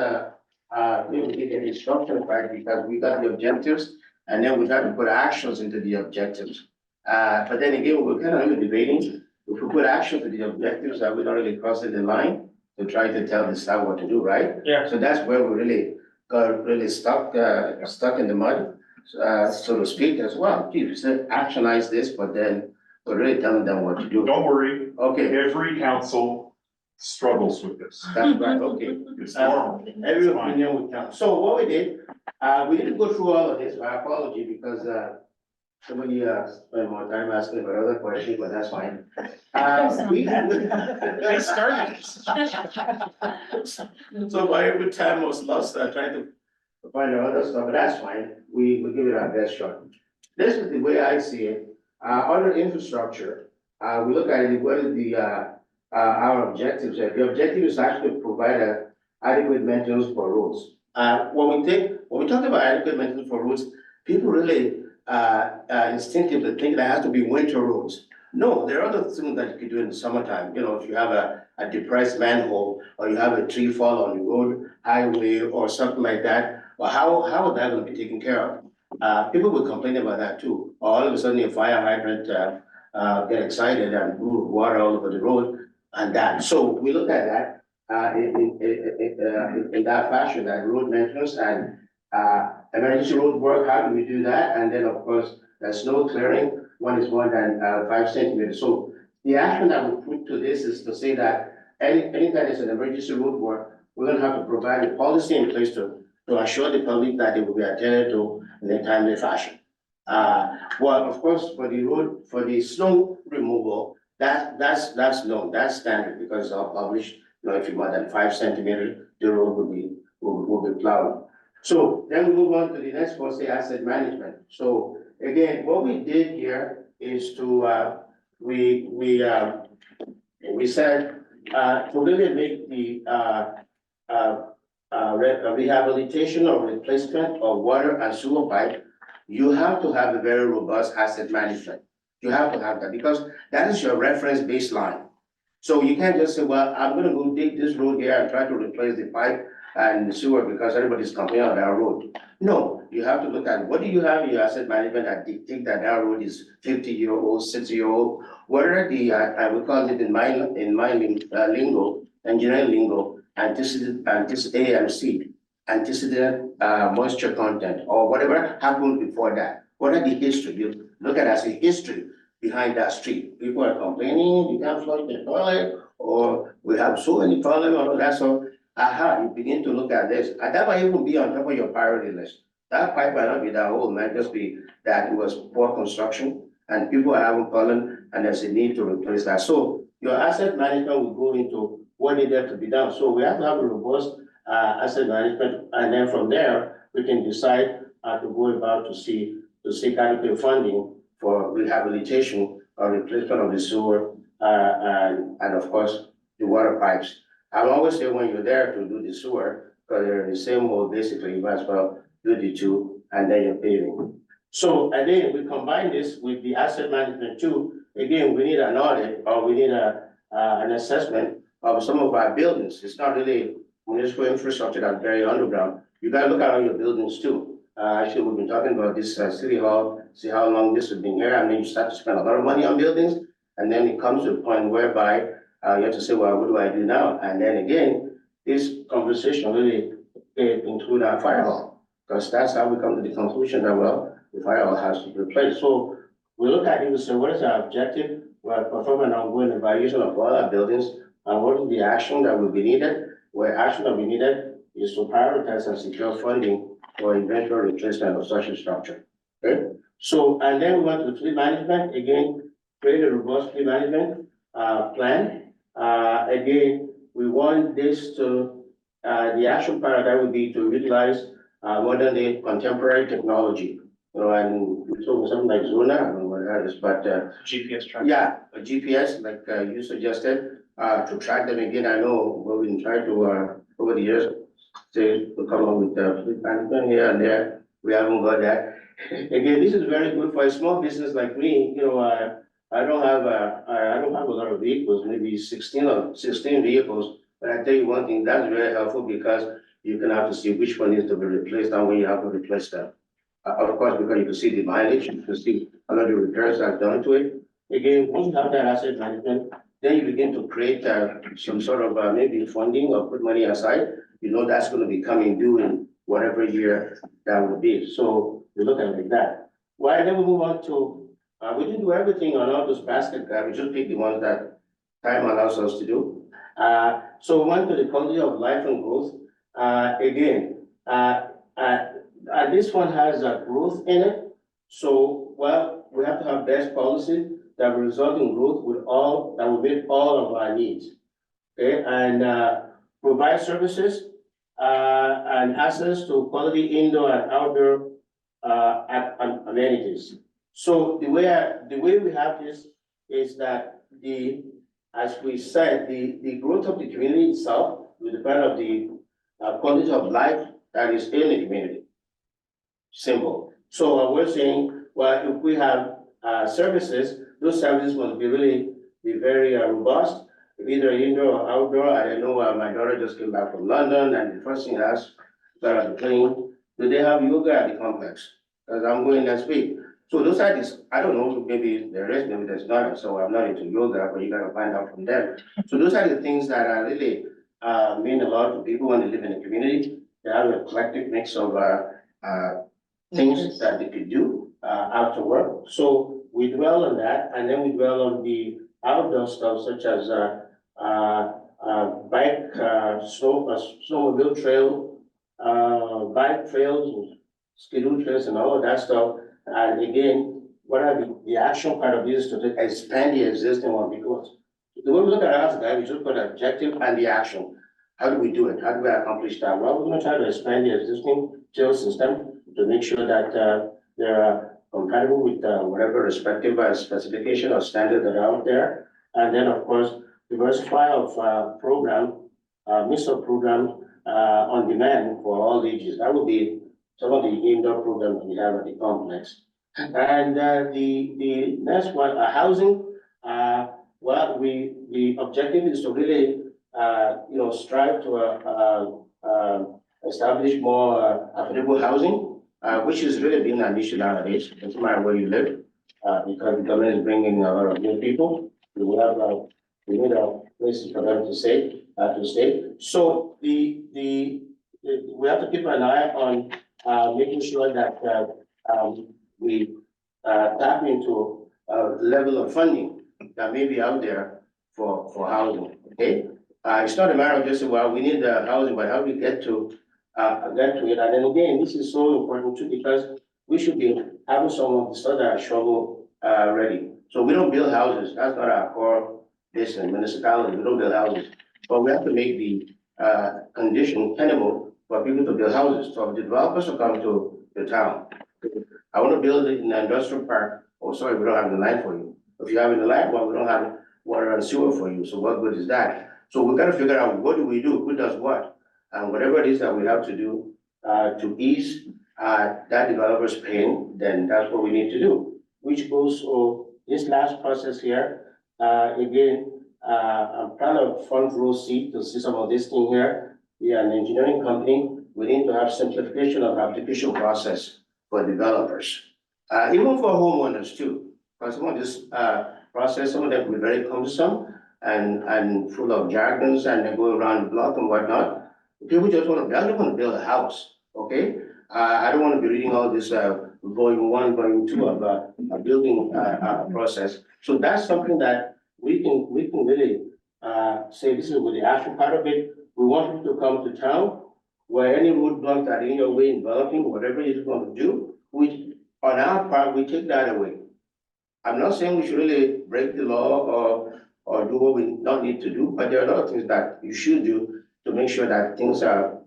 we didn't get instructions right because we got the objectives and then we had to put actions into the objectives. But then again, we're kind of debating, if we put action to the objectives, are we not really crossing the line to try to tell the staff what to do, right? Yeah. So that's where we really got really stuck in the mud, so to speak, as well. Gee, we said actionize this, but then we're really telling them what to do. Don't worry, Okay, every council struggles with this. that's right, okay. It's normal. Every It's fine. opinion would count. So what we did, we didn't go through all of this, my apology, because, somebody, spent more time asking about other questions, but that's fine. I started. So my every time was lost, trying to find out other stuff, but that's fine, we give it our best shot. This is the way I see it, under infrastructure, we look at it, what is the, our objectives, the objective is actually to provide adequate maintenance for roads. When we talk about adequate maintenance for roads, people really, instinctively think there has to be winter roads. No, there are other things that you could do in the summertime, you know, if you have a depressed manhole, or you have a tree fall on the road, highway, or something like that, well, how is that gonna be taken care of? People will complain about that too, all of a sudden a fire hydrant, get excited and move water all over the road and that, so we look at that, in that fashion, that road maintenance and, emergency road work, how do we do that? And then, of course, the snow clearing, one is more than 5 centimeters. So the action that we put to this is to say that anytime there's an emergency road work, we're gonna have to provide a policy in place to assure the public that it will be attended to in a timely fashion. Well, of course, for the snow removal, that's known, that's standard because it's all published. You know, if you're more than 5 centimeters, the road will be plowed. So then we move on to the next one, say asset management. So again, what we did here is to, we said, to really make the, rehabilitation or replacement of water and sewer pipe, you have to have a very robust asset management. You have to have that because that is your reference baseline. So you can't just say, well, I'm gonna go dig this road here and try to replace the pipe and the sewer because everybody's complaining about that road. No, you have to look at what do you have in your asset management that dictate that that road is 50-year-old, 60-year-old. What are the, I would call it in my lingo, engineering lingo, antecedent AMC, antecedent moisture content, or whatever happened before that. What are the history? You look at as a history behind that street. People are complaining, you can't flush the toilet, or we have so many problems, all of that. So, you begin to look at this. And that might even be on top of your priority list. That pipe might not be that old, might just be that it was poor construction and people are having problems and there's a need to replace that. So your asset management will go into what needed to be done. So we have to have a robust asset management, and then from there, we can decide to go about to seek adequate funding for rehabilitation or replacement of the sewer, and of course, the water pipes. I'll always say when you're there to do the sewer, because they're in the same hole, basically, you might as well do the two, and then you're paving. So again, we combine this with the asset management too. Again, we need an audit, or we need an assessment of some of our buildings. It's not really municipal infrastructure that's very underground. You gotta look at all your buildings too. Actually, we've been talking about this city hall, see how long this has been here. I mean, you start to spend a lot of money on buildings, and then it comes to a point whereby you have to say, well, what do I do now? And then again, this conversation really include our fire hall, because that's how we come to the conclusion that, well, the fire hall has to be replaced. So we look at it and say, what is our objective? Well, perform an ongoing evaluation of all our buildings, and what is the action that will be needed? Where action that will be needed is to prioritize and secure funding for eventual replacement of such a structure. Okay? So, and then we went to the fleet management, again, create a robust fleet management plan. Again, we want this to, the action part of that would be to utilize, modern day contemporary technology. You know, and we told something like Zona, I don't know what that is, but, GPS track. yeah, a GPS, like, you suggested, to track them again. I know we've been trying to, over the years, to come up with, fleet management here and there. We haven't got that. Again, this is very good for a small business like me, you know, I don't have a lot of vehicles, maybe 16 vehicles. But I tell you one thing, that's very helpful because you can have to see which one needs to be replaced and when you have to replace them. Of course, because you can see the mileage, you can see a lot of repairs I've done to it. Again, once you have that asset management, then you begin to create some sort of maybe funding or put money aside. You know that's going to be coming due in whatever year that will be. So we look at it like that. Well, then we move on to, we didn't do everything on all those baskets. We just pick the ones that time allows us to do. So we went to the quality of life and growth. Again, this one has a growth in it. So, well, we have to have best policy that will result in growth that will meet all of our needs. Okay, and provide services and access to quality indoor and outdoor amenities. So the way we have this is that as we said, the growth of the community itself will depend on the quality of life that is in the community. Simple. So we're saying, well, if we have services, those services must be very robust, either indoor or outdoor. I know my daughter just came back from London, and the first thing I asked, got on the plane, do they have yoga at the complex? Because I'm going next week. So those are these, I don't know, maybe there is, maybe there's not, so I'm not into yoga, but you gotta find out from them. So those are the things that are really mean a lot to people when they live in the community. They have a eclectic mix of things that they could do after work. So we dwell on that, and then we dwell on the outdoor stuff such as bike, snowmobile trail, bike trails, skidoo trails and all of that stuff. And again, what are the action part of this is to expand the existing one, because the way we look at it as a guy, we just put the objective and the action. How do we do it? How do we accomplish that? Well, we're gonna try to expand the existing trail system to make sure that they're compatible with whatever respective specification or standard that are out there. And then, of course, diversify of mix of programs on demand for all ages. That would be some of the indoor programs we have at the complex. And the next one, housing. Well, the objective is to really strive to establish more affordable housing, which has really been an issue nowadays. It doesn't matter where you live, because the government is bringing a lot of new people. We need a place for them to stay. So we have to keep an eye on making sure that we tap into a level of funding that may be out there for housing. Okay, it's not a matter of just saying, well, we need the housing, but how do we get to it? And then again, this is so important too, because we should be having some of the stuff that are shovel ready. So we don't build houses. That's not our core business. Municipality, we don't build houses, but we have to make the condition tenable for people to build houses. So the developers will come to the town. I want to build it in an industrial park. Oh, sorry, we don't have the land for you. If you have the land, well, we don't have water and sewer for you. So what good is that? So we got to figure out, what do we do? Who does what? And whatever it is that we have to do to ease that developer's pain, then that's what we need to do. Which goes to this last process here. Again, I'm proud of front row seat to see some of this thing here. We are an engineering company. We need to have simplification of application process for developers, even for homeowners too. Because some of this process, some of them will be very cumbersome and full of jargons, and they go around the block and whatnot. People just want to build a house, okay? I don't want to be reading all this volume 1, volume 2 of a building process. So that's something that we can really say, this is with the action part of it. We want people to come to town, where any roadblocks that are in your way in developing, whatever you want to do, which on our part, we take that away. I'm not saying we should really break the law or do what we don't need to do, but there are a lot of things that you should do to make sure that things will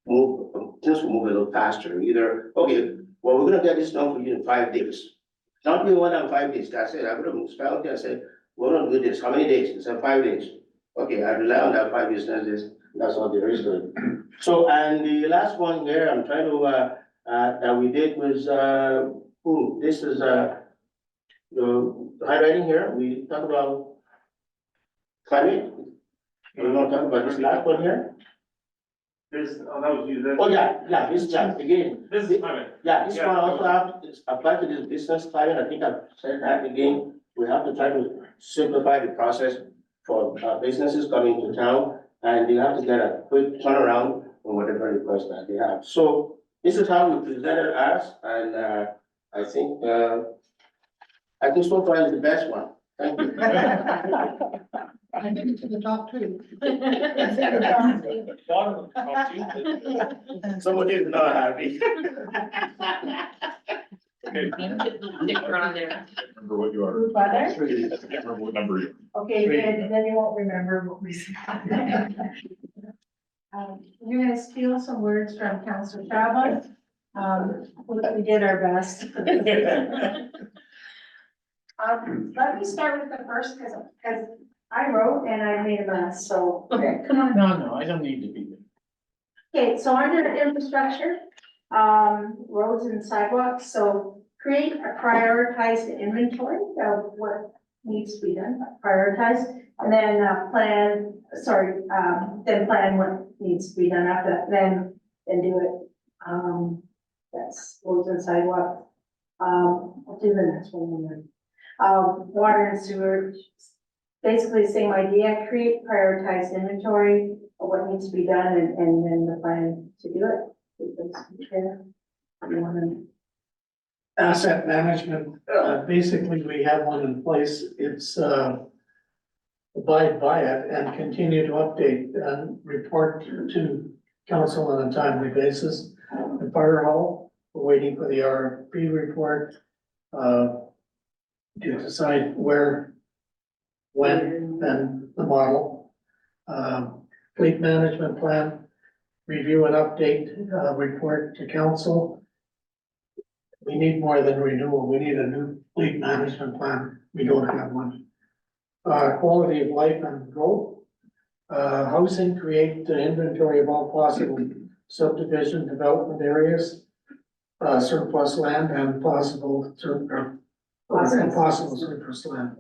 move a little faster, either, okay, well, we're gonna get this done for you in 5 days. Not be more than 5 days, that's it, I'm gonna start there and say, we're gonna do this, how many days? It's 5 days. Okay, I rely on that 5 days, that's all there is to it. So, and the last one here, I'm trying to, that we did was, this is, the highlighting here, we talked about climate. We're gonna talk about this last one here. This, that was you, Oh, yeah, this is, again, This is climate. yeah, this one also have to apply to this business climate, I think I've said that again. We have to try to simplify the process for businesses coming to town, and they have to get a quick turnaround on whatever request that they have. So this is how we presented ours, and I think so far is the best one. Thank you. I think it's in the top two. Somebody is not happy. Okay. Remember what you are. Group other? I can't remember what number you Okay, then you won't remember what we said. You're gonna steal some words from Councilor Chava. We did our best. Let me start with the first, because I wrote and I made a mess, so, come on. No, I don't need to be there. Okay, so under infrastructure, roads and sidewalks, so create a prioritized inventory of what needs to be done, prioritized. And then plan what needs to be done after that, then do it. That's roads and sidewalks. I'll do the next one. Then. Water and sewer, basically same idea, create prioritized inventory of what needs to be done and then the plan to do it. Asset management, basically, we have one in place, it's, abide by it and continue to update and report to council on a timely basis. The fire hall, we're waiting for the RFP report, to decide where, when, and the model. Fleet management plan, review and update, report to council. We need more than renewal, we need a new fleet management plan, we don't have one. Quality of life and growth. Housing, create an inventory of all possible subdivision development areas. Surplus land and possible surplus land.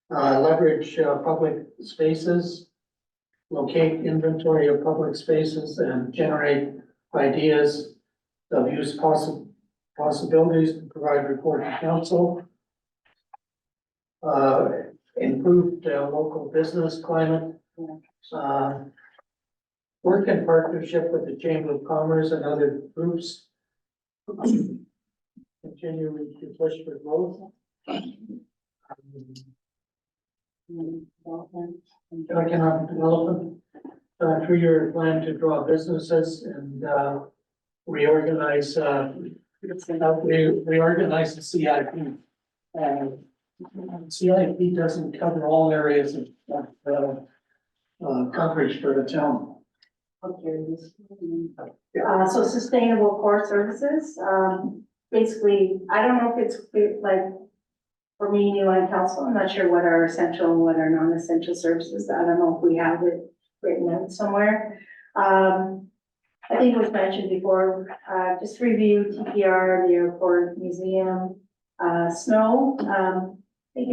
Leverage public spaces. Locate inventory of public spaces and generate ideas of use possibilities to provide report to council. Improved local business climate. Work in partnership with the Chamber of Commerce and other groups. Continue to push for growth. Economic development, 3-year plan to draw businesses and reorganize reorganize the CIP. CIP doesn't cover all areas of coverage for the town. So sustainable core services, basically, I don't know if it's like, for me, new on council, I'm not sure what are essential and what are non-essential services. I don't know if we have it written out somewhere. I think it was mentioned before, just review TPR, the airport museum, snow. I think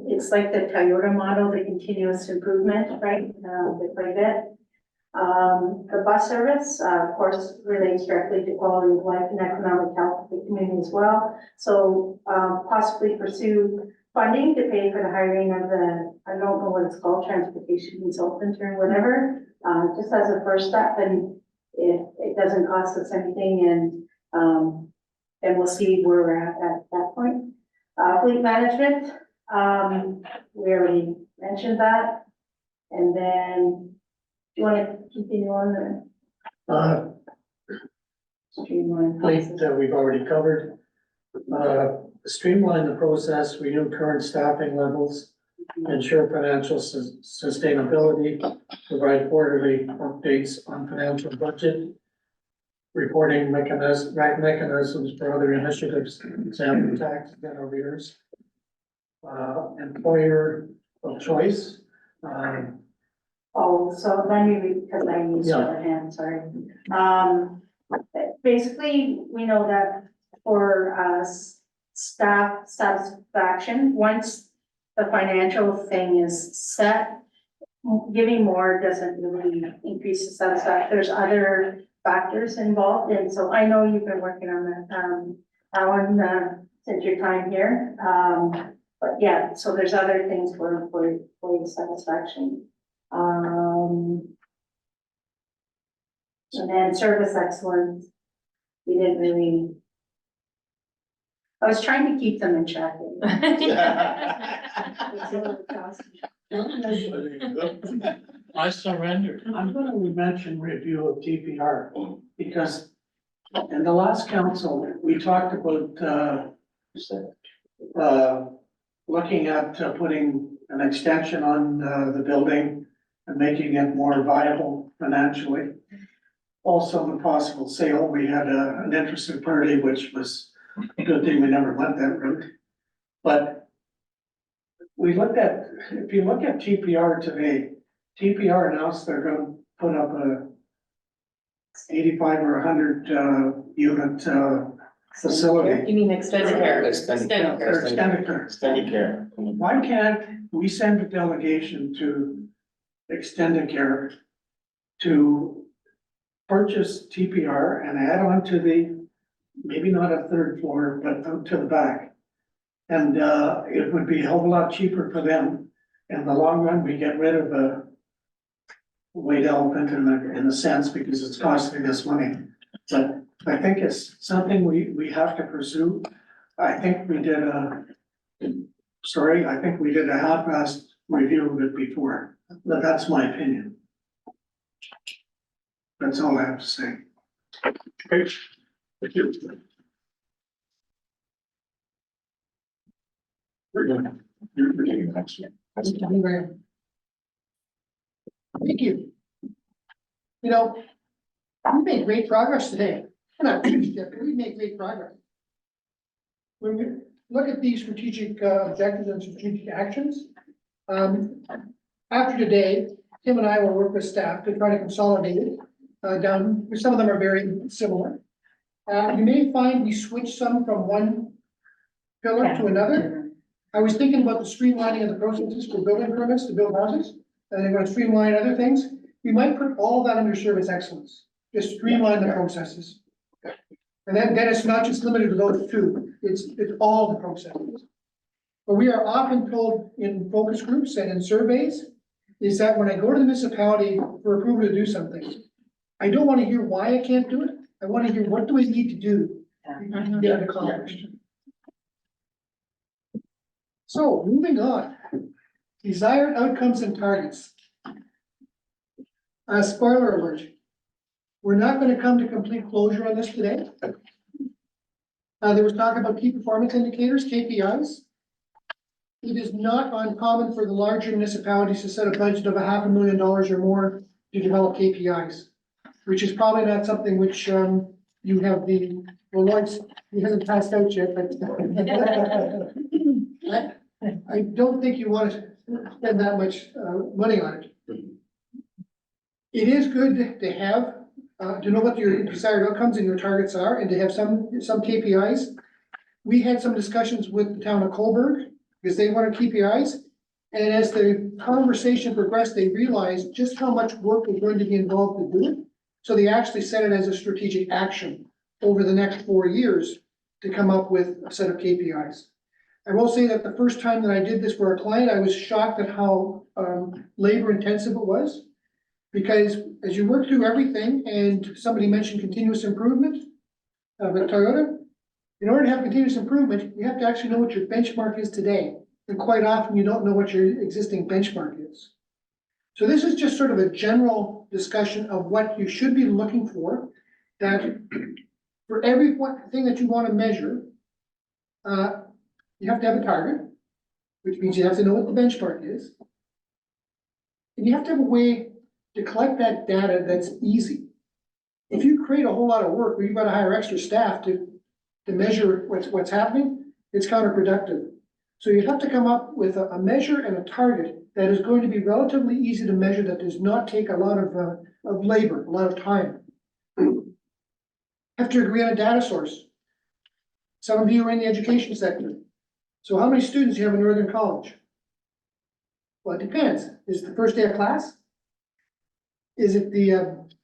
it's like the Toyota model, the continuous improvement, right? Bit by bit. The bus service, of course, relates directly to quality of life and economic health of the community as well. So, possibly pursue funding to pay for the hiring of I don't know what it's called, transportation consultant or whatever, just as a first step, and it doesn't cost us anything, and we'll see where we're at that point. Fleet management, we already mentioned that, and then. Do you want to continue on the streamline? Fleet, we've already covered. Streamline the process, renew current staffing levels, ensure financial sustainability, provide quarterly updates on financial budget, reporting mechanisms for other initiatives, example tax and arrears. Employer of choice, Oh, so let me read, because I used Yeah. your hand, sorry. Basically, we know that for us, staff satisfaction, once the financial thing is set, giving more doesn't really increase the satisfaction. There's other factors involved, and so I know you've been working on that, Alan, since your time here. But yeah, so there's other things for employee satisfaction. And then service excellence, we didn't really. I was trying to keep them in check. I surrender. I'm gonna mention review of TPR, because in the last council, we talked about, looking at putting an extension on, the building and making it more viable financially. Also, the possible sale, we had an interested party, which was a good thing we never went that route. But we looked at, if you look at TPR today, TPR announced they're gonna put up a 85 or 100 unit facility. You mean extended care? Extended Extended care. Extended care. Extended care. Why can't we send a delegation to Extended Care to purchase TPR and add on to the, maybe not a third floor, but out to the back? And it would be a whole lot cheaper for them. In the long run, we get rid of a white elephant in the sense, because it's costing us money. But I think it's something we have to pursue. I think we did I think we did a half-assed review of it before, but that's my opinion. That's all I have to say. Okay. Thank you. You're taking the next one. Thank you. You know, we made great progress today. We're not finished yet, but we made great progress. When we look at these strategic objectives and strategic actions, after today, Tim and I will work with staff to try to consolidate it down. Some of them are very similar. You may find we switch some from one pillar to another. I was thinking about the streamlining of the processes for building permits to build houses, and they're gonna streamline other things. We might put all of that under service excellence, just streamline the processes. And then it's not just limited to those two, it's all the processes. But we are often told in focus groups and in surveys, is that when I go to the municipality for approval to do something, I don't wanna hear why I can't do it, I wanna hear what do we need to do to get it accomplished. So, moving on, desired outcomes and targets. Spoiler alert, we're not gonna come to complete closure on this today. There was talk about key performance indicators, KPIs. It is not uncommon for the larger municipalities to set a budget of $500,000 or more to develop KPIs, which is probably not something which you have Lloyd's, he hasn't passed out yet, but I don't think you want to spend that much money on it. It is good to have, to know what your desired outcomes and your targets are, and to have some KPIs. We had some discussions with the town of Cobourg, because they wanted KPIs. And as the conversation progressed, they realized just how much work was going to be involved to do it. So they actually set it as a strategic action over the next 4 years to come up with a set of KPIs. I will say that the first time that I did this for a client, I was shocked at how labor intensive it was. Because as you work through everything, and somebody mentioned continuous improvement at Toyota, in order to have continuous improvement, you have to actually know what your benchmark is today. And quite often you don't know what your existing benchmark is. So this is just sort of a general discussion of what you should be looking for, that for every thing that you want to measure, you have to have a target. which means you have to know what the benchmark is. And you have to have a way to collect that data that's easy. If you create a whole lot of work where you've got to hire extra staff to measure what's happening, it's counterproductive. So you have to come up with a measure and a target that is going to be relatively easy to measure, that does not take a lot of labor, a lot of time. Have to agree on a data source. Some of you are in the education sector. So how many students do you have in Northern College? Well, it depends. Is it the first day of class? Is it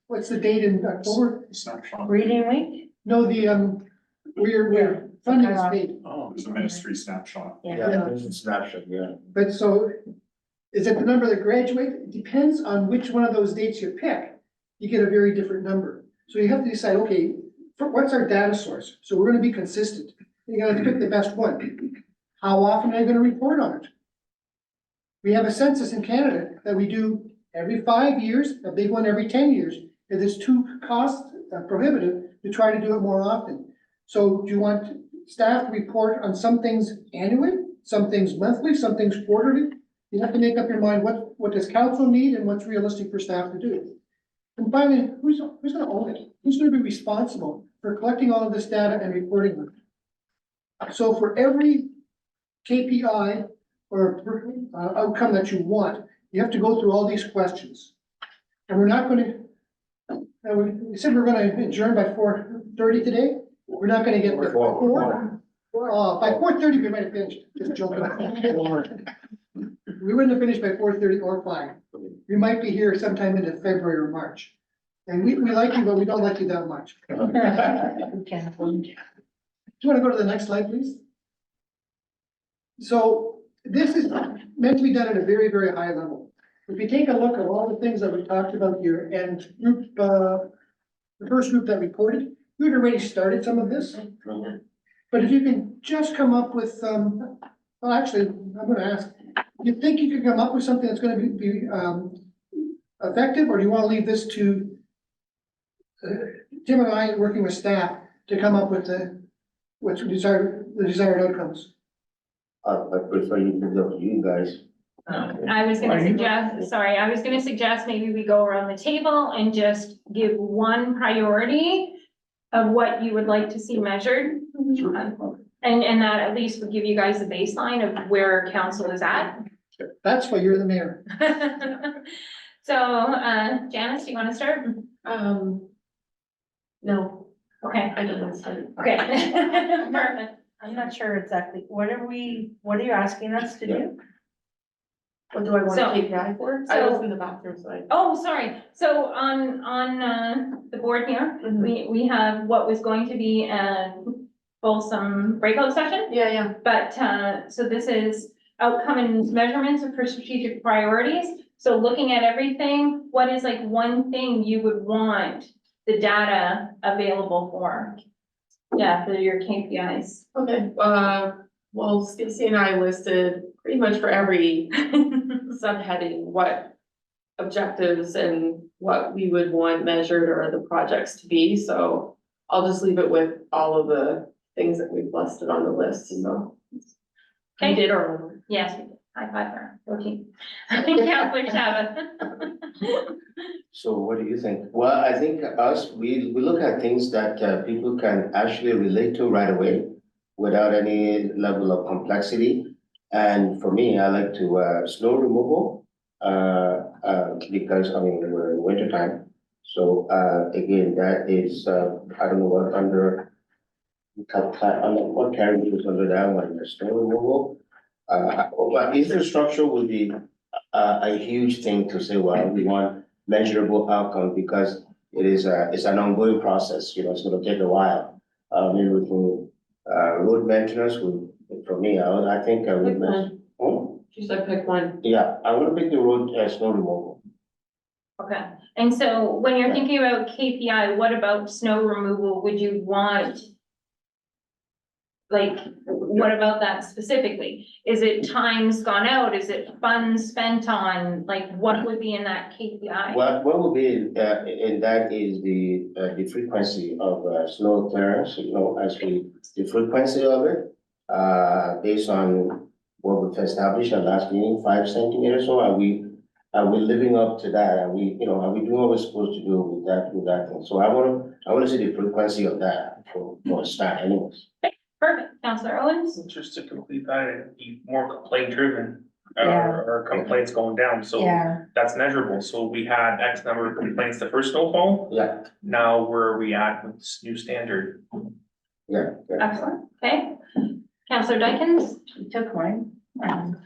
what's the date in October? Snapshot. Reading week? No, we're funding is paid. Oh, There's a ministry snapshot. Yeah, there's a snapshot, yeah. But so, is it the number that graduate? It depends on which one of those dates you pick. You get a very different number. So you have to decide, okay, what's our data source? So we're gonna be consistent. You gotta pick the best one. How often are you gonna report on it? We have a census in Canada that we do every 5 years, a big one every 10 years. It is too cost prohibitive to try to do it more often. So do you want staff to report on some things annually, some things monthly, some things quarterly? You have to make up your mind, what does council need and what's realistic for staff to do? And finally, who's gonna own it? Who's gonna be responsible for collecting all of this data and reporting it? So for every KPI or outcome that you want, you have to go through all these questions. And we're not gonna, we said we're gonna adjourn by 4:30 today. We're not gonna get there. By 4:30, we might have finished, just joking. We wouldn't have finished by 4:30 or 5. We might be here sometime into February or March. And we like you, but we don't like you that much. Do you wanna go to the next slide, please? So this is meant to be done at a very, very high level. If you take a look at all the things that we talked about here and the first group that reported, we had already started some of this. But if you can just come up with, well, actually, I'm gonna ask, you think you can come up with something that's gonna be effective, or do you wanna leave this to Tim and I working with staff to come up with the desired outcomes? I prefer you to go to you guys. I was gonna suggest maybe we go around the table and just give one priority of what you would like to see measured. And that at least would give you guys a baseline of where council is at. That's why you're the mayor. So, Janice, do you wanna start? No, Okay, I don't want to start. okay. Perfect. I'm not sure exactly. What are you asking us to do? What do I want So- a KPI for? I was in the bathroom, so I. Oh, sorry. So on the board here, we have what was going to be a fulsome breakout session. Yeah. But, so this is outcome and measurements for strategic priorities. So looking at everything, what is like one thing you would want the data available for? Yeah, for your KPIs. Okay, well, Stacy and I listed pretty much for every subheading, what objectives and what we would want measured or the projects to be, so I'll just leave it with all of the things that we've listed on the list, so. We Okay. did our homework. Yes, we did. High five her. Okay. Counselor Shabbat. So what do you think? Well, I think we look at things that people can actually relate to right away without any level of complexity. And for me, I like to snow removal because I mean, we're in winter time. So again, that is, I don't know what under what category is under that one, the snow removal. But infrastructure will be a huge thing to say, well, we want measurable outcome because it's an ongoing process, you know, it's gonna take a while. Maybe we can, road maintenance for me, I think I would. Pick one. Oh, She said pick one. yeah, I'm gonna pick the road, snow removal. Okay, and so when you're thinking about KPI, what about snow removal would you want? Like, what about that specifically? Is it times gone out? Is it funds spent on, like, what would be in that KPI? What will be in that is the frequency of snow clearance, you know, actually, the frequency of it, based on what we've established at last meeting, 5 centimeters, so are we living up to that? Are we, are we doing what we're supposed to do with that thing? So I wanna see the frequency of that for a start anyways. Perfect. Counselor Owens? Just to complete that, it'd be more complaint driven, Yeah. or complaints going down, so Yeah, that's measurable. So we had X number of complaints the first snowfall. Yeah, Now where are we at with this new standard? yeah. Excellent. Okay. Counselor Dykens? you took mine. No,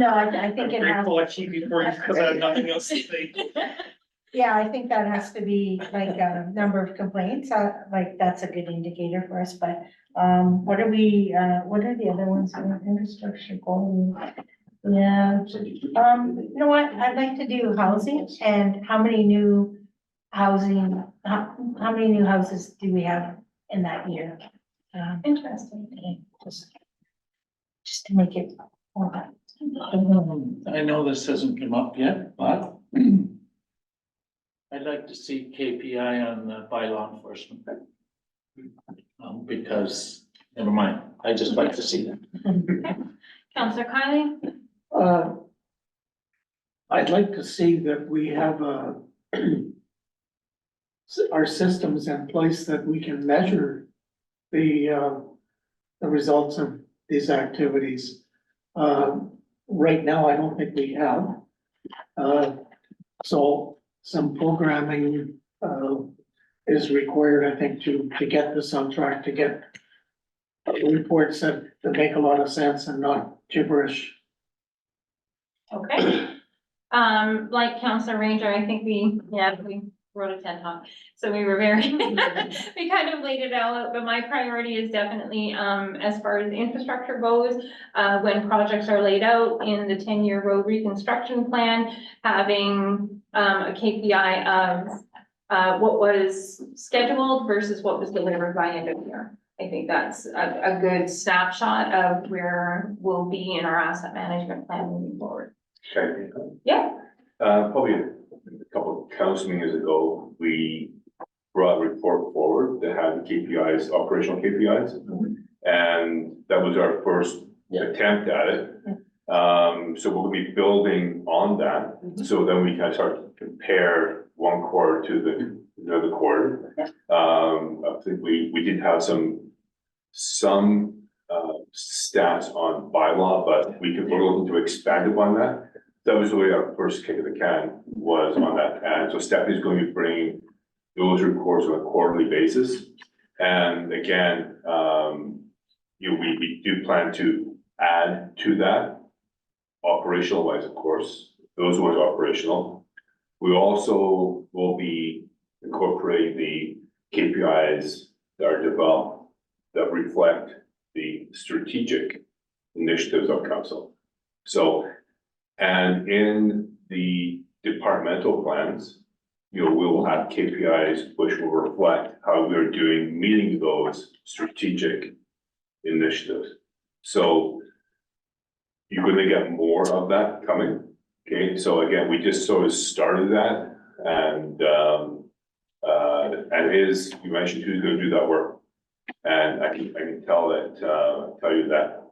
I think it has, I cheat before you, because I have nothing else to say. yeah, I think that has to be like a number of complaints, like that's a good indicator for us, but, what are the other ones, infrastructure quality? Yeah, you know what, I'd like to do housing and how many new housing, how many new houses do we have in that year? Interesting. Okay, just to make it more. I know this hasn't come up yet, but I'd like to see KPI on by law enforcement. Because, never mind, I just like to see that. Counselor Kylie? I'd like to see that we have our systems in place that we can measure the results of these activities. Right now, I don't think we have. So some programming, is required, I think, to get this on track, to get reports that make a lot of sense and not gibberish. Okay. Like Counselor Ranger, I think we wrote a TED talk, so we were very, we kind of laid it all out, but my priority is definitely, as far as infrastructure goes, when projects are laid out in the 10-year road reconstruction plan, having, a KPI of, what was scheduled versus what was delivered by end of year. I think that's a good snapshot of where we'll be in our asset management plan moving forward. Okay. Yeah. Probably a couple of council meetings ago, we brought a report forward that had the KPIs, operational KPIs. And that was our first attempt at it. So we'll be building on that, so then we can start to compare one quarter to the other quarter. I think we did have some stats on bylaw, but we're looking to expand upon that. That was really our first kick of the can was on that. And so Stephanie's going to be bringing those reports on a quarterly basis. And again, we do plan to add to that, operational wise, of course, those ones are operational. We also will be incorporating the KPIs that are developed that reflect the strategic initiatives of council. So, and in the departmental plans, we will have KPIs which will reflect how we're doing, meeting those strategic initiatives. So you're going to get more of that coming. Okay, so again, we just sort of started that, and you mentioned who's going to do that work, and I can tell you that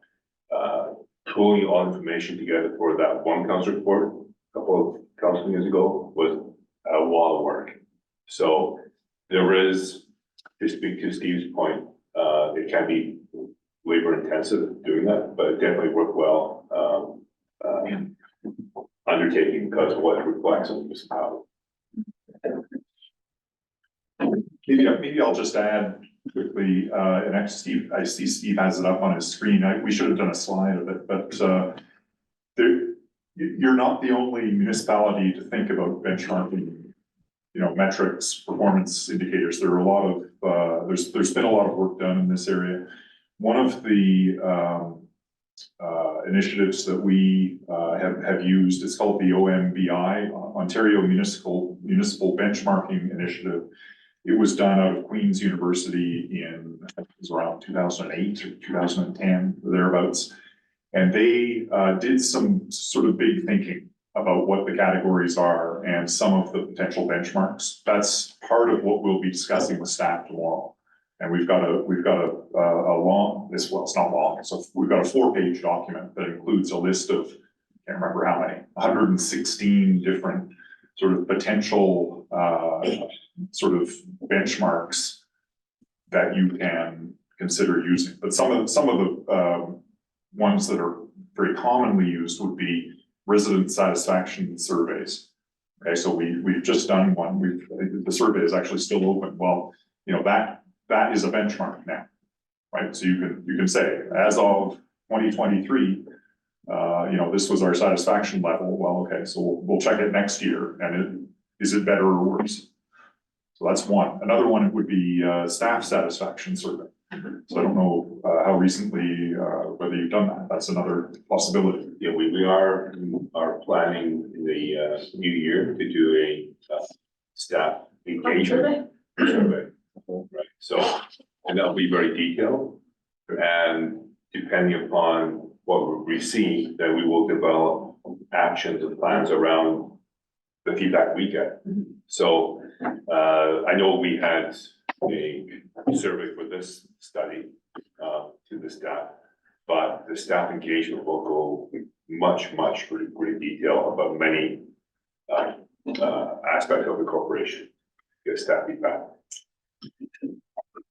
pulling all information together for that one council report a couple of council years ago was a lot of work. So there is, to speak to Steve's point, it can be labor intensive doing that, but it definitely worthwhile undertaking because of what it reflects on this power. Maybe I'll just add quickly, and actually I see Steve has it up on his screen. We should have done a slide of it, but you're not the only municipality to think about benchmarking, metrics, performance indicators. There are a lot of, there's been a lot of work done in this area. One of the initiatives that we have used is called the OMBI, Ontario Municipal Benchmarking Initiative. It was done out of Queen's University it was around 2008 or 2010, or thereabouts. And they did some sort of big thinking about what the categories are and some of the potential benchmarks. That's part of what we'll be discussing with staff tomorrow. And we've got a long, well, it's not long, so we've got a 4-page document that includes a list of, can't remember how many, 116 different sort of potential, sort of benchmarks that you can consider using. But some of the ones that are very commonly used would be resident satisfaction surveys. Okay, so we've just done one, the survey is actually still open. Well, you know, that is a benchmark now, right? So you can say, as of 2023, you know, this was our satisfaction level. Well, okay, so we'll check it next year, and is it better or worse? So that's one. Another one would be staff satisfaction survey. So I don't know how recently, whether you've done that. That's another possibility. Yeah, we are planning in the new year to do a staff engagement survey. Right, so, and that'll be very detailed, and depending upon what we receive, then we will develop actions and plans around the feedback we get. So, I know we had a survey for this study, to the staff, but the staff engagement will go much great detail about many, aspects of the corporation, get staff feedback.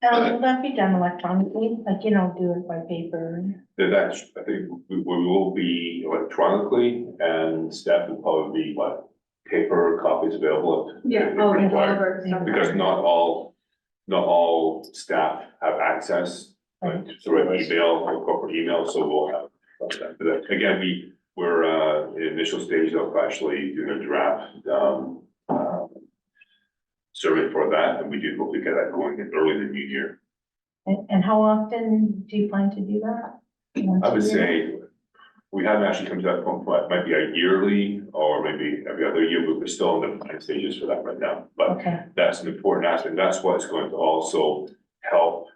Will that be done electronically, like, you know, do it by paper? That's, I think we will be electronically, and staff will probably be paper copies available. Yeah, if all of required. our stuff. Because not all staff have access, like through an email or corporate email, so we'll have. But again, we're in the initial stage of actually doing a draft survey for that, and we do hope to get that going in early in the new year. And how often do you plan to do that? I would say we haven't actually come to that point, but it might be a yearly or maybe every other year, but we're still in the planning stages for that right now. But Okay, that's an important aspect. That's what's going to also help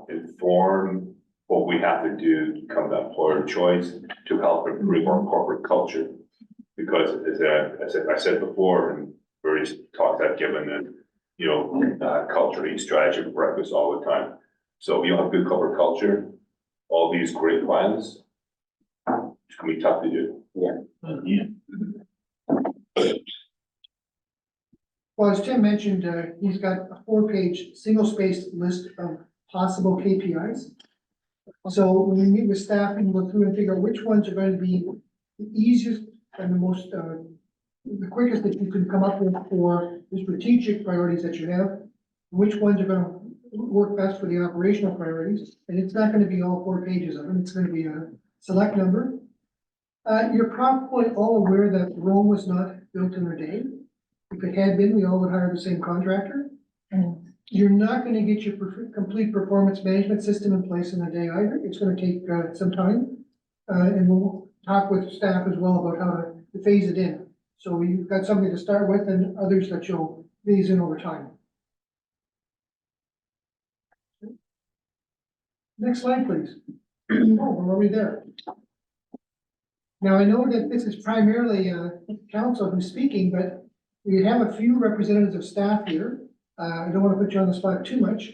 inform what we have to do to become that employer of choice, to help improve our corporate culture. Because as I said before, and various talks I've given, and you know, culture eats strategy for breakfast all the time. So if you don't have good corporate culture, all these great plans, it's gonna be tough to do. Well, as Tim mentioned, he's got a 4-page, single-spaced list of possible KPIs. So when we meet with staff and look through and figure out which ones are going to be the easiest and the most, the quickest that you can come up with for the strategic priorities that you have, which ones are gonna work best for the operational priorities, and it's not gonna be all 4 pages of them, it's gonna be a select number. You're probably all aware that Rome was not built in a day. If it had been, we all would hire the same contractor. You're not gonna get your complete performance management system in place in a day either, it's gonna take some time. And we'll talk with staff as well about how to phase it in. So you've got something to start with and others that you'll phase in over time. Next slide, please. Oh, we're already there. Now, I know that this is primarily council who's speaking, but we have a few representatives of staff here. I don't want to put you on the spot too much.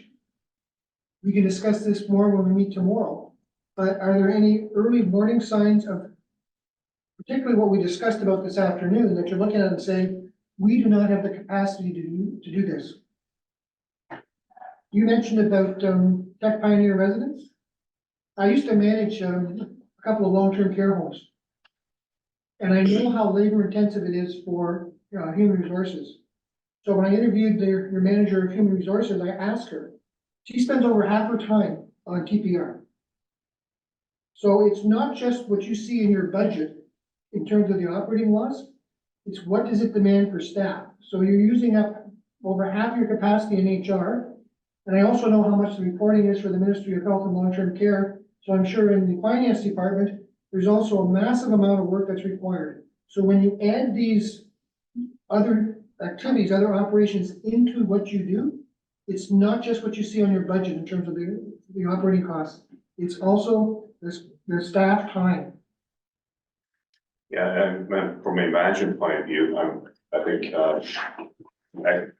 We can discuss this more when we meet tomorrow. But are there any early warning signs of particularly what we discussed about this afternoon, that you're looking at and saying, we do not have the capacity to do this? You mentioned about Tech Pioneer residents. I used to manage a couple of long-term care homes. And I know how labor intensive it is for human resources. So when I interviewed your manager of human resources, I asked her, she spends over half her time on TPR. So it's not just what you see in your budget in terms of the operating loss, it's what does it demand for staff? So you're using up over half your capacity in HR. And I also know how much the reporting is for the Ministry of Health and Long-Term Care. So I'm sure in the finance department, there's also a massive amount of work that's required. So when you add these other activities, other operations into what you do, it's not just what you see on your budget in terms of the operating costs. It's also the staff time. Yeah, and from a management point of view, I think,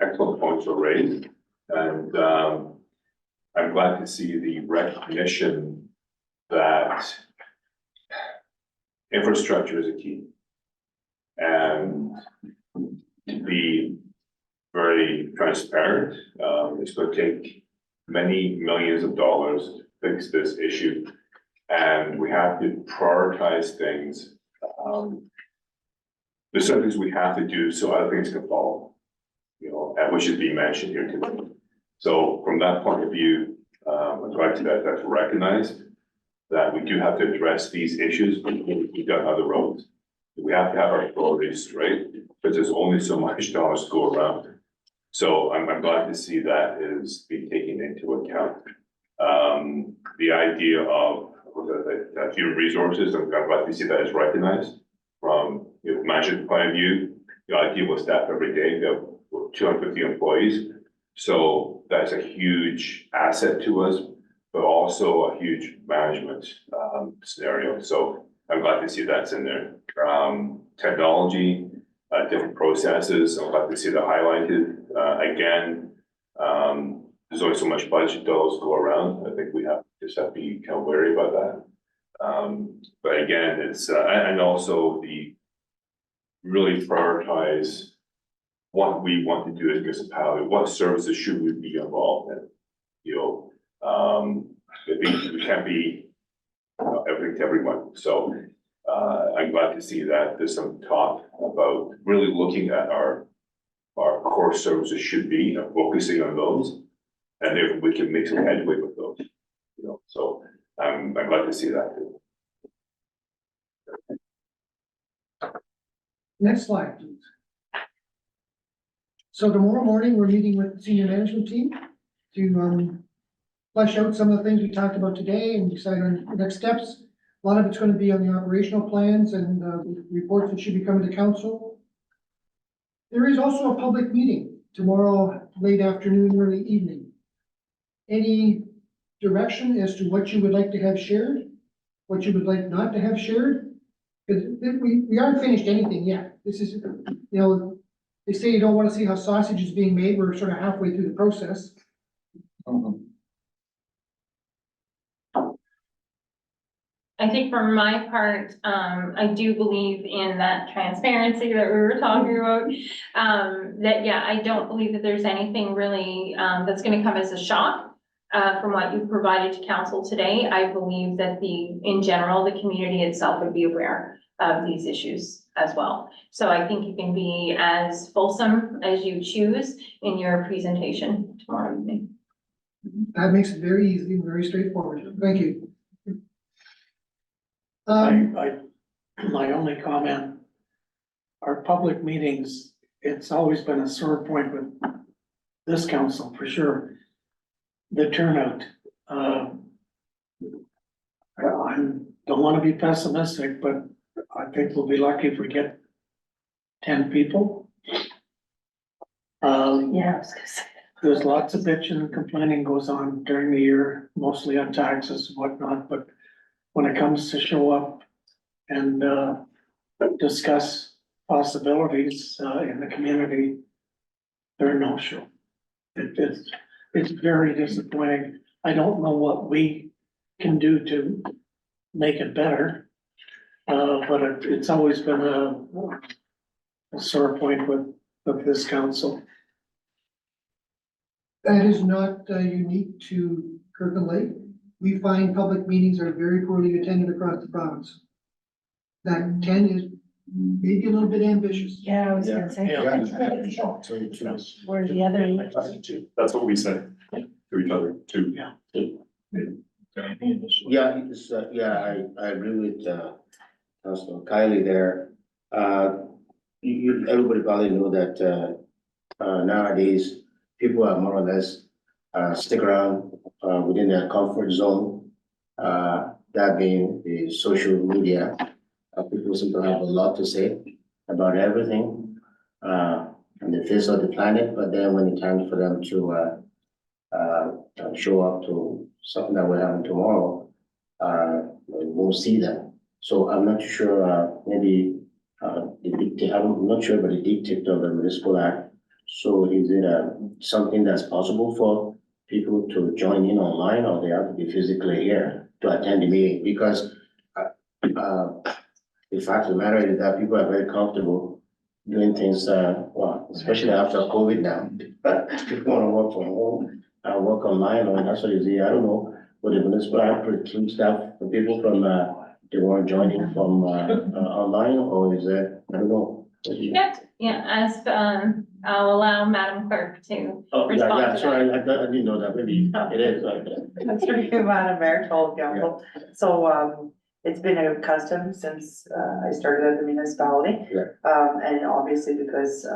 excellent points were raised. And, I'm glad to see the recognition that infrastructure is a key. And be very transparent, it's gonna take many millions of dollars to fix this issue. And we have to prioritize things. There's some things we have to do so other things can follow, you know, and which is being mentioned here today. So from that point of view, I'm glad that's recognized, that we do have to address these issues, but we've got other roads. We have to have our priorities straight, but there's only so much dollars to go around. So I'm glad to see that is being taken into account. The idea of human resources, I'm glad to see that is recognized from, you know, management point of view. You know, I deal with staff every day, we have 250 employees. So that's a huge asset to us, but also a huge management scenario. So I'm glad to see that's in there. Technology, different processes, I'm glad to see that highlighted. Again, there's only so much budget dollars go around. I think we just have to be kind of wary about that. But again, it's, and also the really prioritize what we want to do as a municipality, what services should we be involved in? You know, I think we can't be everything to everyone. So I'm glad to see that there's some talk about really looking at our core services should be and focusing on those. And if we can make some headway with those, you know, so I'm glad to see that too. Next slide, please. So tomorrow morning, we're meeting with the senior management team to flesh out some of the things we talked about today and decide on the next steps. A lot of it's going to be on the operational plans and the reports that should be coming to council. There is also a public meeting tomorrow, late afternoon, early evening. Any direction as to what you would like to have shared, what you would like not to have shared? Because we aren't finished anything yet. This is, you know, they say you don't want to see how sausage is being made. We're sort of halfway through the process. I think for my part, I do believe in that transparency that we were talking about. That, yeah, I don't believe that there's anything really, that's gonna come as a shock, from what you provided to council today. I believe that in general, the community itself would be aware of these issues as well. So I think you can be as fulsome as you choose in your presentation tomorrow evening. That makes it very easy and very straightforward. Thank you. My only comment, our public meetings, it's always been a sore point with this council for sure. The turnout, I don't want to be pessimistic, but I think we'll be lucky if we get 10 people. Yeah, I was gonna say. There's lots of bitching and complaining goes on during the year, mostly on taxes and whatnot, but when it comes to show up and discuss possibilities in the community, they're no show. It's very disappointing. I don't know what we can do to make it better. But it's always been a sore point with this council. That is not unique to Kirkland Lake. We find public meetings are very poorly attended across the province. That 10 is maybe a little bit ambitious. Yeah, I was gonna say. Where the other. That's what we say to each other too. Yeah. Yeah, it's, I agree with, Councilor Kylie there. Everybody probably know that, nowadays, people are more or less, stick around, within their comfort zone. That being the social media, people seem to have a lot to say about everything, on the face of the planet, but then when it's time for them to, show up to something that will happen tomorrow, we won't see them. So I'm not sure, maybe, I'm not sure about the dictate of the municipal act. So is it, something that's possible for people to join in online, or they have to be physically here to attend the meeting? Because, the fact of the matter is that people are very comfortable doing things, well, especially after COVID now. People wanna work from home, work online, or that's what it is. I don't know, but the municipal have preclude staff, for people from, they weren't joining from, online, or is that, I don't know. Yeah, as, I'll allow Madam Clerk to Oh, yeah, respond yeah, to sorry, that. I didn't know that, maybe it is, That's pretty good, Madam Mayor, told council. So, it's been a custom since, I started at the municipality. Yeah. And obviously because,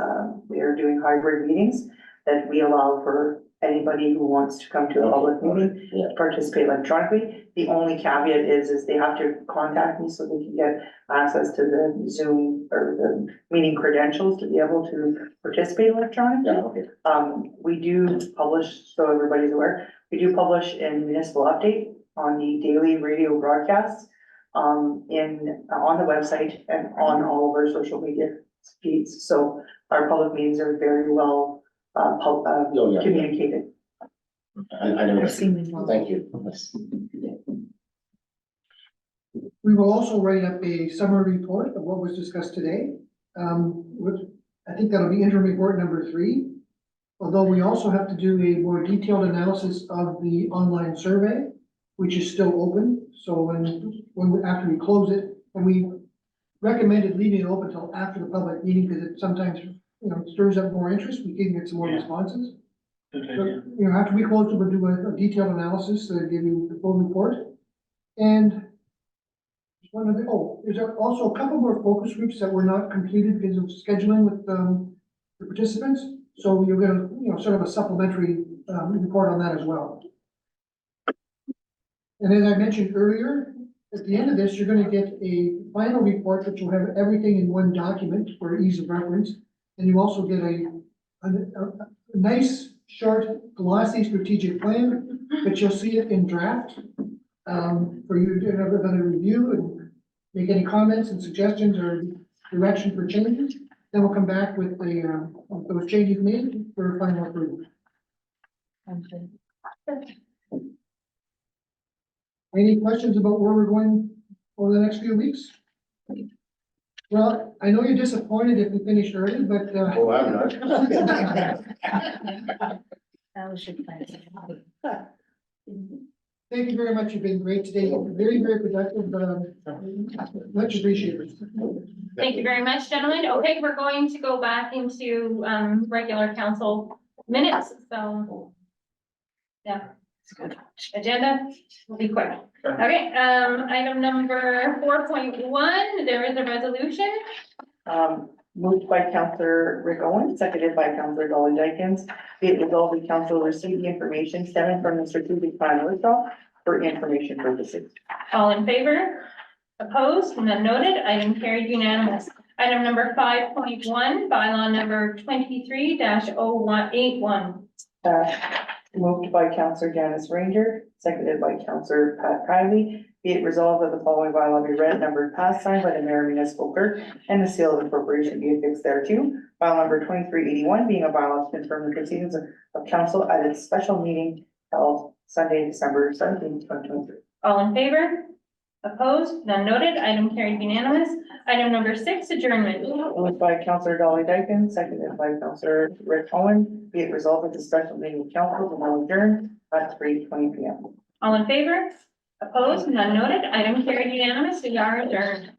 we are doing hybrid meetings, that we allow for anybody who wants to come to a public meeting Yeah. to participate electronically. The only caveat is they have to contact me so they can get access to the Zoom or the meeting credentials to be able to participate electronically. Yeah, okay. We do publish, so everybody's aware, we do publish in municipal update on the daily radio broadcasts, on the website and on all of our social media feeds. So our public meetings are very well, Oh, yeah. communicated. I know, thank you. We will also write up a summary report of what was discussed today. I think that'll be interim report number 3. Although we also have to do a more detailed analysis of the online survey, which is still open. So after we close it, and we recommended leaving it open until after the public meeting, because it sometimes, stirs up more interest. We can get some more Yeah. responses. Good But, idea. after we close it, we'll do a detailed analysis, give you the full report. And there's also a couple more focus groups that were not completed because of scheduling with, the participants. So you're gonna, sort of a supplementary, report on that as well. And as I mentioned earlier, at the end of this, you're gonna get a final report which will have everything in one document for ease of reference. And you also get a nice, short, glossy strategic plan, but you'll see it in draft. For you to have another review and make any comments and suggestions or direction for changes. Then we'll come back with those changes made for final approval. Any questions about where we're going over the next few weeks? Well, I know you're disappointed if we finish early, but, Oh, I'm not. That was your plan. thank you very much. You've been great today. Very, very productive. Much appreciated. Thank you very much, gentlemen. Okay, we're going to go back into, regular council minutes, so. Yeah. Agenda will be quick. Okay, item number 4.1, there is a resolution. Moved by Councillor Rick Owen, seconded by Councillor Dolly Dykens. Be it resolved the council receive the information stemming from the strategic plan workshop for information purposes. All in favor? Opposed? None noted. Item carried unanimous. Item number 5.1, bylaw number 23-0181. Moved by Councillor Janice Ranger, seconded by Councillor Pat Kiley. Be it resolved that the following bylaw be read, numbered, passed, signed by the mayor, municipal clerk, and the seal of incorporation be affixed thereto. Bylaw number 2381 being a bylaw to confirm the proceedings of council at its special meeting held Sunday, December 17th, 2023. All in favor? Opposed? None noted. Item carried unanimous. Item number 6, adjournment. Moved by Councillor Dolly Dyken, seconded by Councillor Rick Owen. Be it resolved that the special meeting of council will now adjourn at 3:20 p.m. All in favor? Opposed? None noted. Item carried unanimous. We are adjourned.